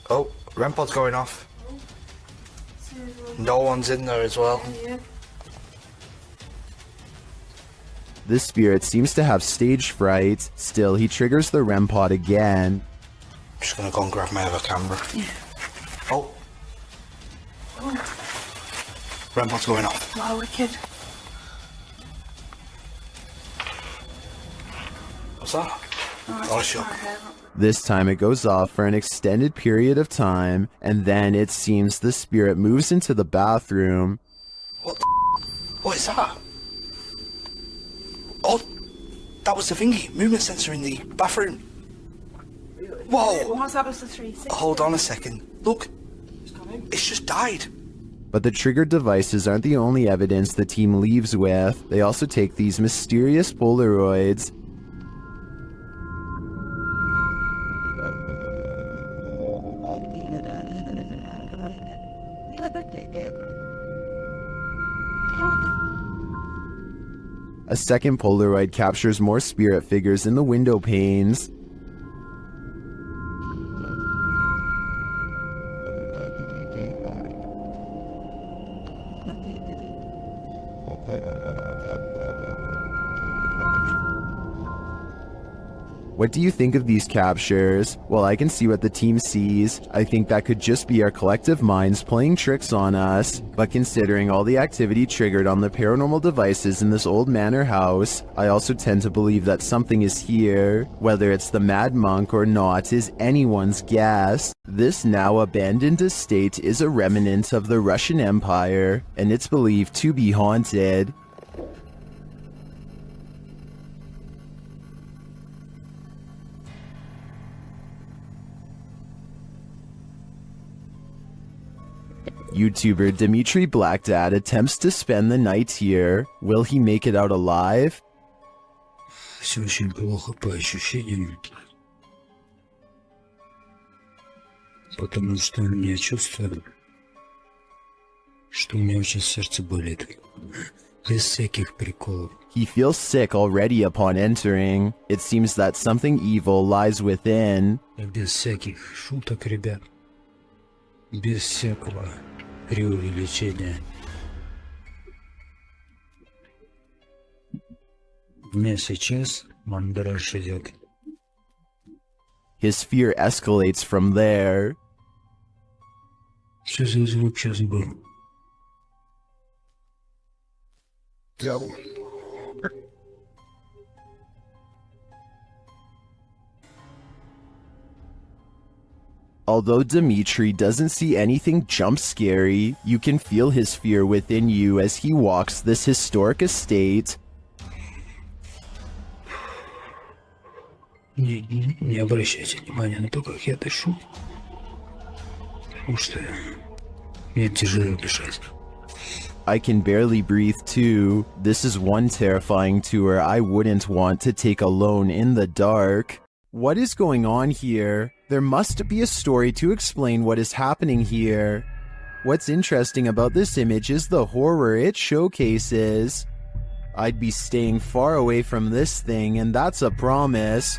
Oh, REM pod's going off. No one's in there as well. This spirit seems to have stage fright. Still, he triggers the REM pod again. I'm just gonna go and grab my other camera. Oh. REM pod's going off. Wow, wicked. What's that? Oh, shock. This time it goes off for an extended period of time, and then it seems the spirit moves into the bathroom. What is that? Oh, that was the thingy, movement sensor in the bathroom. Whoa! What's that with the 360? Hold on a second. Look, it's just died. But the triggered devices aren't the only evidence the team leaves with. They also take these mysterious Polaroids. A second Polaroid captures more spirit figures in the window panes. What do you think of these captures? Well, I can see what the team sees. I think that could just be our collective minds playing tricks on us. But considering all the activity triggered on the paranormal devices in this old manor house, I also tend to believe that something is here. Whether it's the Mad Monk or not is anyone's guess. This now abandoned estate is a remnant of the Russian Empire, and it's believed to be haunted. YouTuber Dimitri Blackdad attempts to spend the night here. Will he make it out alive? Все очень плохо по ощущениям, потому что я чувствую, что у меня очень сердце болит. Без всяких приколов. He feels sick already upon entering. It seems that something evil lies within. Без всяких шуток, ребят. Без всякого преувеличения. У меня сейчас мандраж идет. His fear escalates from there. Что за звук сейчас был? Although Dimitri doesn't see anything jump scary, you can feel his fear within you as he walks this historic estate. Не обращайте внимания на то, как я дышу. Потому что мне тяжело дышать. I can barely breathe too. This is one terrifying tour I wouldn't want to take alone in the dark. What is going on here? There must be a story to explain what is happening here. What's interesting about this image is the horror it showcases. I'd be staying far away from this thing, and that's a promise.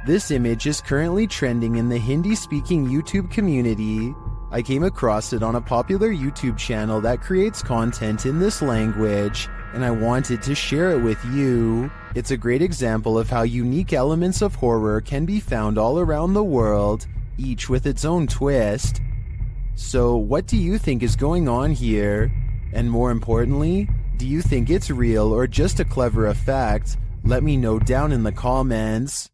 This image is currently trending in the Hindi-speaking YouTube community. I came across it on a popular YouTube channel that creates content in this language, and I wanted to share it with you. It's a great example of how unique elements of horror can be found all around the world, each with its own twist. So, what do you think is going on here? And more importantly, do you think it's real or just a clever effect? Let me know down in the comments.